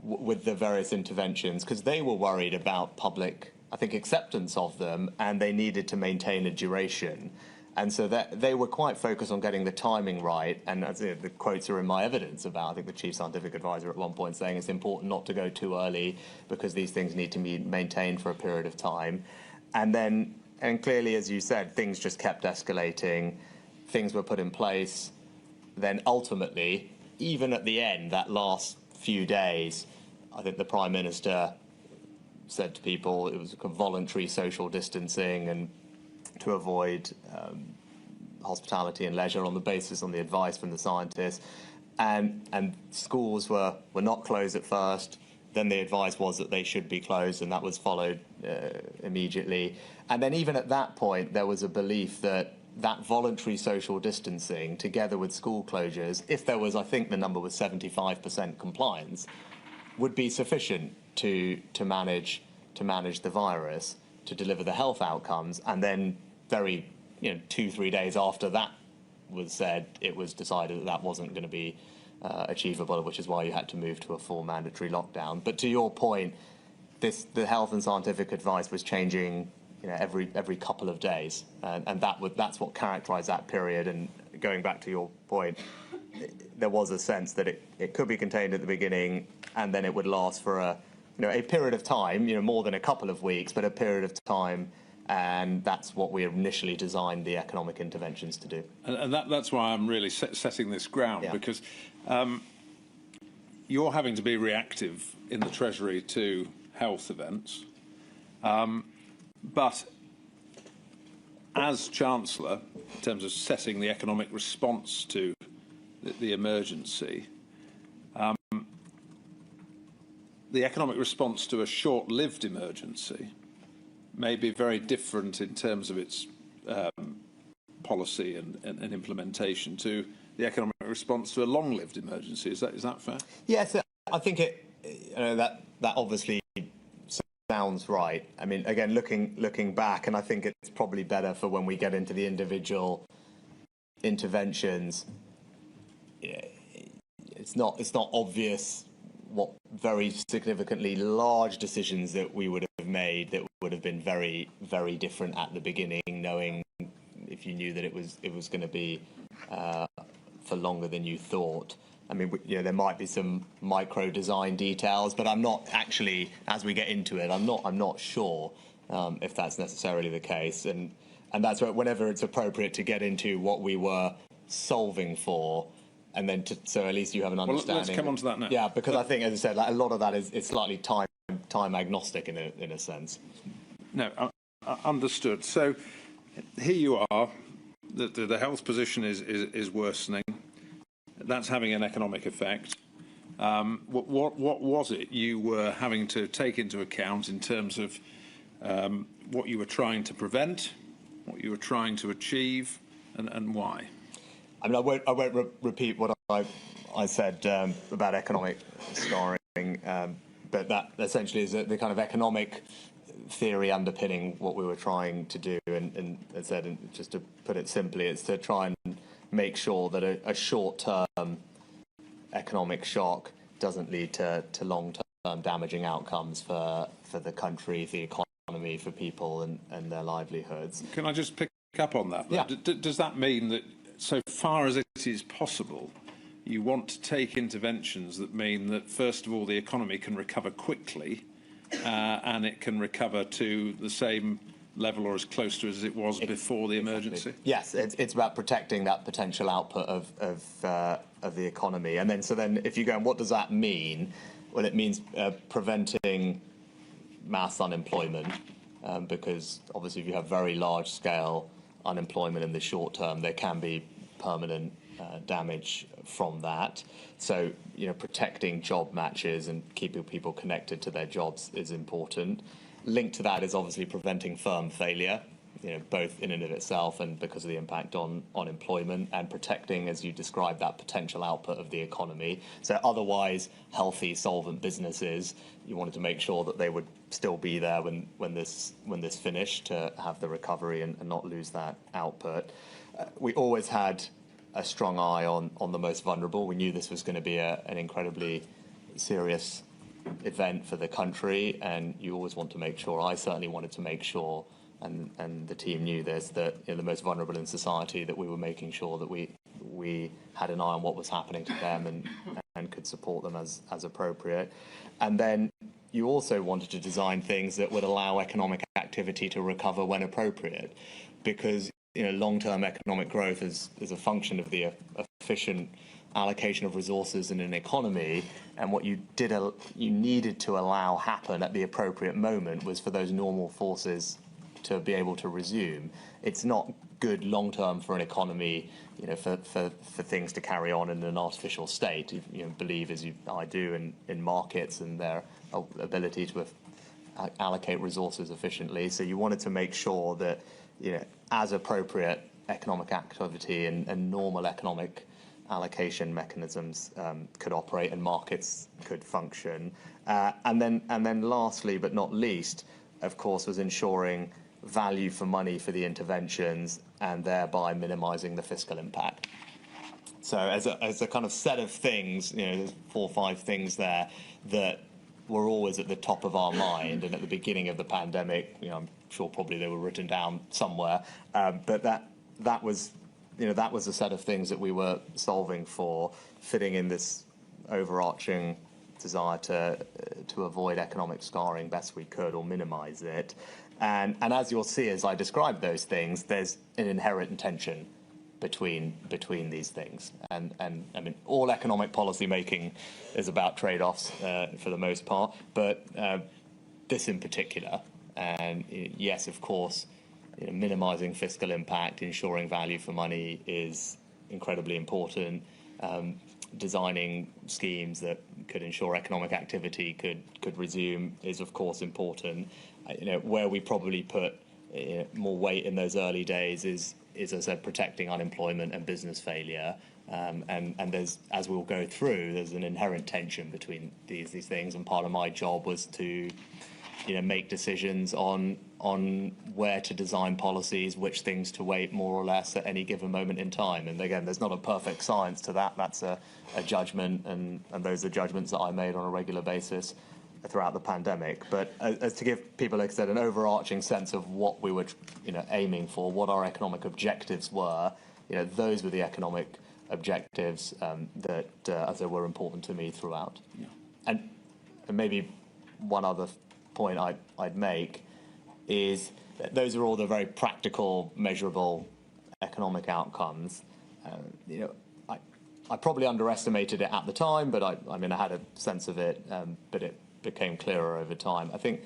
with the various interventions, because they were worried about public, I think, acceptance of them, and they needed to maintain a duration. And so they were quite focused on getting the timing right. And as the quotes are in my evidence about, I think, the chief scientific advisor at one point saying it's important not to go too early because these things need to be maintained for a period of time. And clearly, as you said, things just kept escalating. Things were put in place. Then ultimately, even at the end, that last few days, I think the Prime Minister said to people it was voluntary social distancing and to avoid hospitality and leisure on the advice from the scientists. And schools were not closed at first. Then the advice was that they should be closed, and that was followed immediately. And then even at that point, there was a belief that voluntary social distancing, together with school closures, if there was, I think the number was 75% compliance, would be sufficient to manage the virus, to deliver the health outcomes. And then 2-3 days after that was said, it was decided that wasn't going to be achievable, which is why you had to move to a full mandatory lockdown. But to your point, the health and scientific advice was changing every couple of days, and that's what characterised that period. And going back to your point, there was a sense that it could be contained at the beginning, and then it would last for a period of time, more than a couple of weeks, but a period of time. And that's what we initially designed the economic interventions to do. And that's why I'm really setting this ground, because you're having to be reactive in the Treasury to health events. But as Chancellor, in terms of setting the economic response to the emergency, the economic response to a short-lived emergency may be very different in terms of its policy and implementation to the economic response to a long-lived emergency. Is that fair? Yes, I think that obviously sounds right. I mean, again, looking back, and I think it's probably better for when we get into the individual interventions. It's not obvious what very significantly large decisions that we would have made that would have been very, very different at the beginning, knowing if you knew that it was going to be for longer than you thought. I mean, there might be some micro design details, but I'm not actually, as we get into it, I'm not sure if that's necessarily the case. And that's whenever it's appropriate to get into what we were solving for, and then so at least you have an understanding. Well, let's come on to that now. Yeah, because I think, as I said, a lot of that is slightly time agnostic in a sense. No, understood. So here you are. The health position is worsening. That's having an economic effect. What was it you were having to take into account in terms of what you were trying to prevent, what you were trying to achieve, and why? I mean, I won't repeat what I said about economic scarring, but that essentially is the kind of economic theory underpinning what we were trying to do. And as I said, and just to put it simply, it's to try and make sure that a short-term economic shock doesn't lead to long-term damaging outcomes for the country, the economy, for people and their livelihoods. Can I just pick up on that? Yeah. Does that mean that, so far as it is possible, you want to take interventions that mean that, first of all, the economy can recover quickly and it can recover to the same level or as close to as it was before the emergency? Yes, it's about protecting that potential output of the economy. And then if you go, and what does that mean? Well, it means preventing mass unemployment, because obviously if you have very large-scale unemployment in the short term, there can be permanent damage from that. So, protecting job matches and keeping people connected to their jobs is important. Linked to that is obviously preventing firm failure. both in and of itself and because of the impact on employment, and protecting, as you described, that potential output of the economy. So otherwise healthy, solvent businesses, you wanted to make sure that they would still be there when this finished, to have the recovery and not lose that output. We always had a strong eye on the most vulnerable. We knew this was going to be an incredibly serious event for the country, and you always want to make sure, I certainly wanted to make sure, and the team knew this, that the most vulnerable in society, that we were making sure that we had an eye on what was happening to them and could support them as appropriate. And then you also wanted to design things that would allow economic activity to recover when appropriate, because long-term economic growth is a function of the efficient allocation of resources in an economy, and what you needed to allow happen at the appropriate moment was for those normal forces to be able to resume. It's not good long-term for an economy, for things to carry on in an artificial state. Believe, as I do, in markets and their ability to allocate resources efficiently. So you wanted to make sure that, as appropriate, economic activity and normal economic allocation mechanisms could operate and markets could function. And then lastly, but not least, of course, was ensuring value for money for the interventions and thereby minimising the fiscal impact. So as a kind of set of things, there's 4 or 5 things there that were always at the top of our mind. And at the beginning of the pandemic, I'm sure probably they were written down somewhere, but that was a set of things that we were solving for, fitting in this overarching desire to avoid economic scarring best we could, or minimise it. And as you'll see, as I describe those things, there's an inherent tension between these things. And I mean, all economic policy making is about trade-offs for the most part, but this in particular. And yes, of course, minimising fiscal impact, ensuring value for money is incredibly important. Designing schemes that could ensure economic activity could resume is, of course, important. Where we probably put more weight in those early days is, as I said, protecting unemployment and business failure. And there's, as we'll go through, there's an inherent tension between these things. And part of my job was to make decisions on where to design policies, which things to weight more or less at any given moment in time. And again, there's not a perfect science to that. That's a judgment, and those are judgments that I made on a regular basis throughout the pandemic. But as to give people, like I said, an overarching sense of what we were aiming for, what our economic objectives were, those were the economic objectives that as they were important to me throughout. Yeah. And maybe one other point I'd make is that those are all the very practical, measurable economic outcomes. I probably underestimated it at the time, but I had a sense of it, but it became clearer over time. I think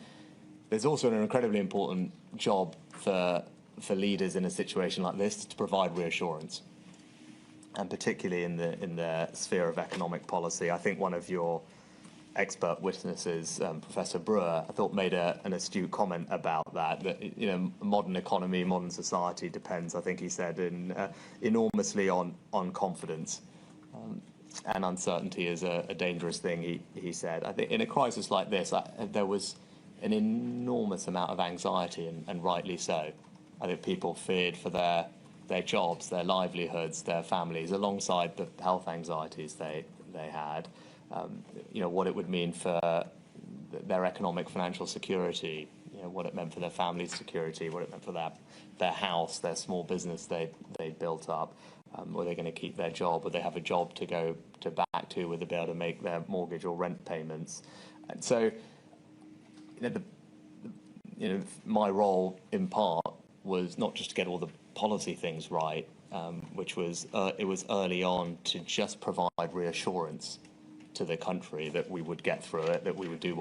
there's also an incredibly important job for leaders in a situation like this to provide reassurance, and particularly in the sphere of economic policy. I think one of your expert witnesses, Professor Brewer, I thought made an astute comment about that modern economy, modern society depends, I think he said, enormously on confidence. And uncertainty is a dangerous thing, he said. I think in a crisis like this, there was an enormous amount of anxiety, and rightly so. I think people feared for their jobs, their livelihoods, their families, alongside the health anxieties they had. What it would mean for their economic financial security, what it meant for their family's security, what it meant for their house, their small business they built up. Were they going to keep their job? Would they have a job to go back to? Would they be able to make their mortgage or rent payments? And so, my role in part was not just to get all the policy things right, which was it was early on to just provide reassurance to the country that we would get through it, that we would do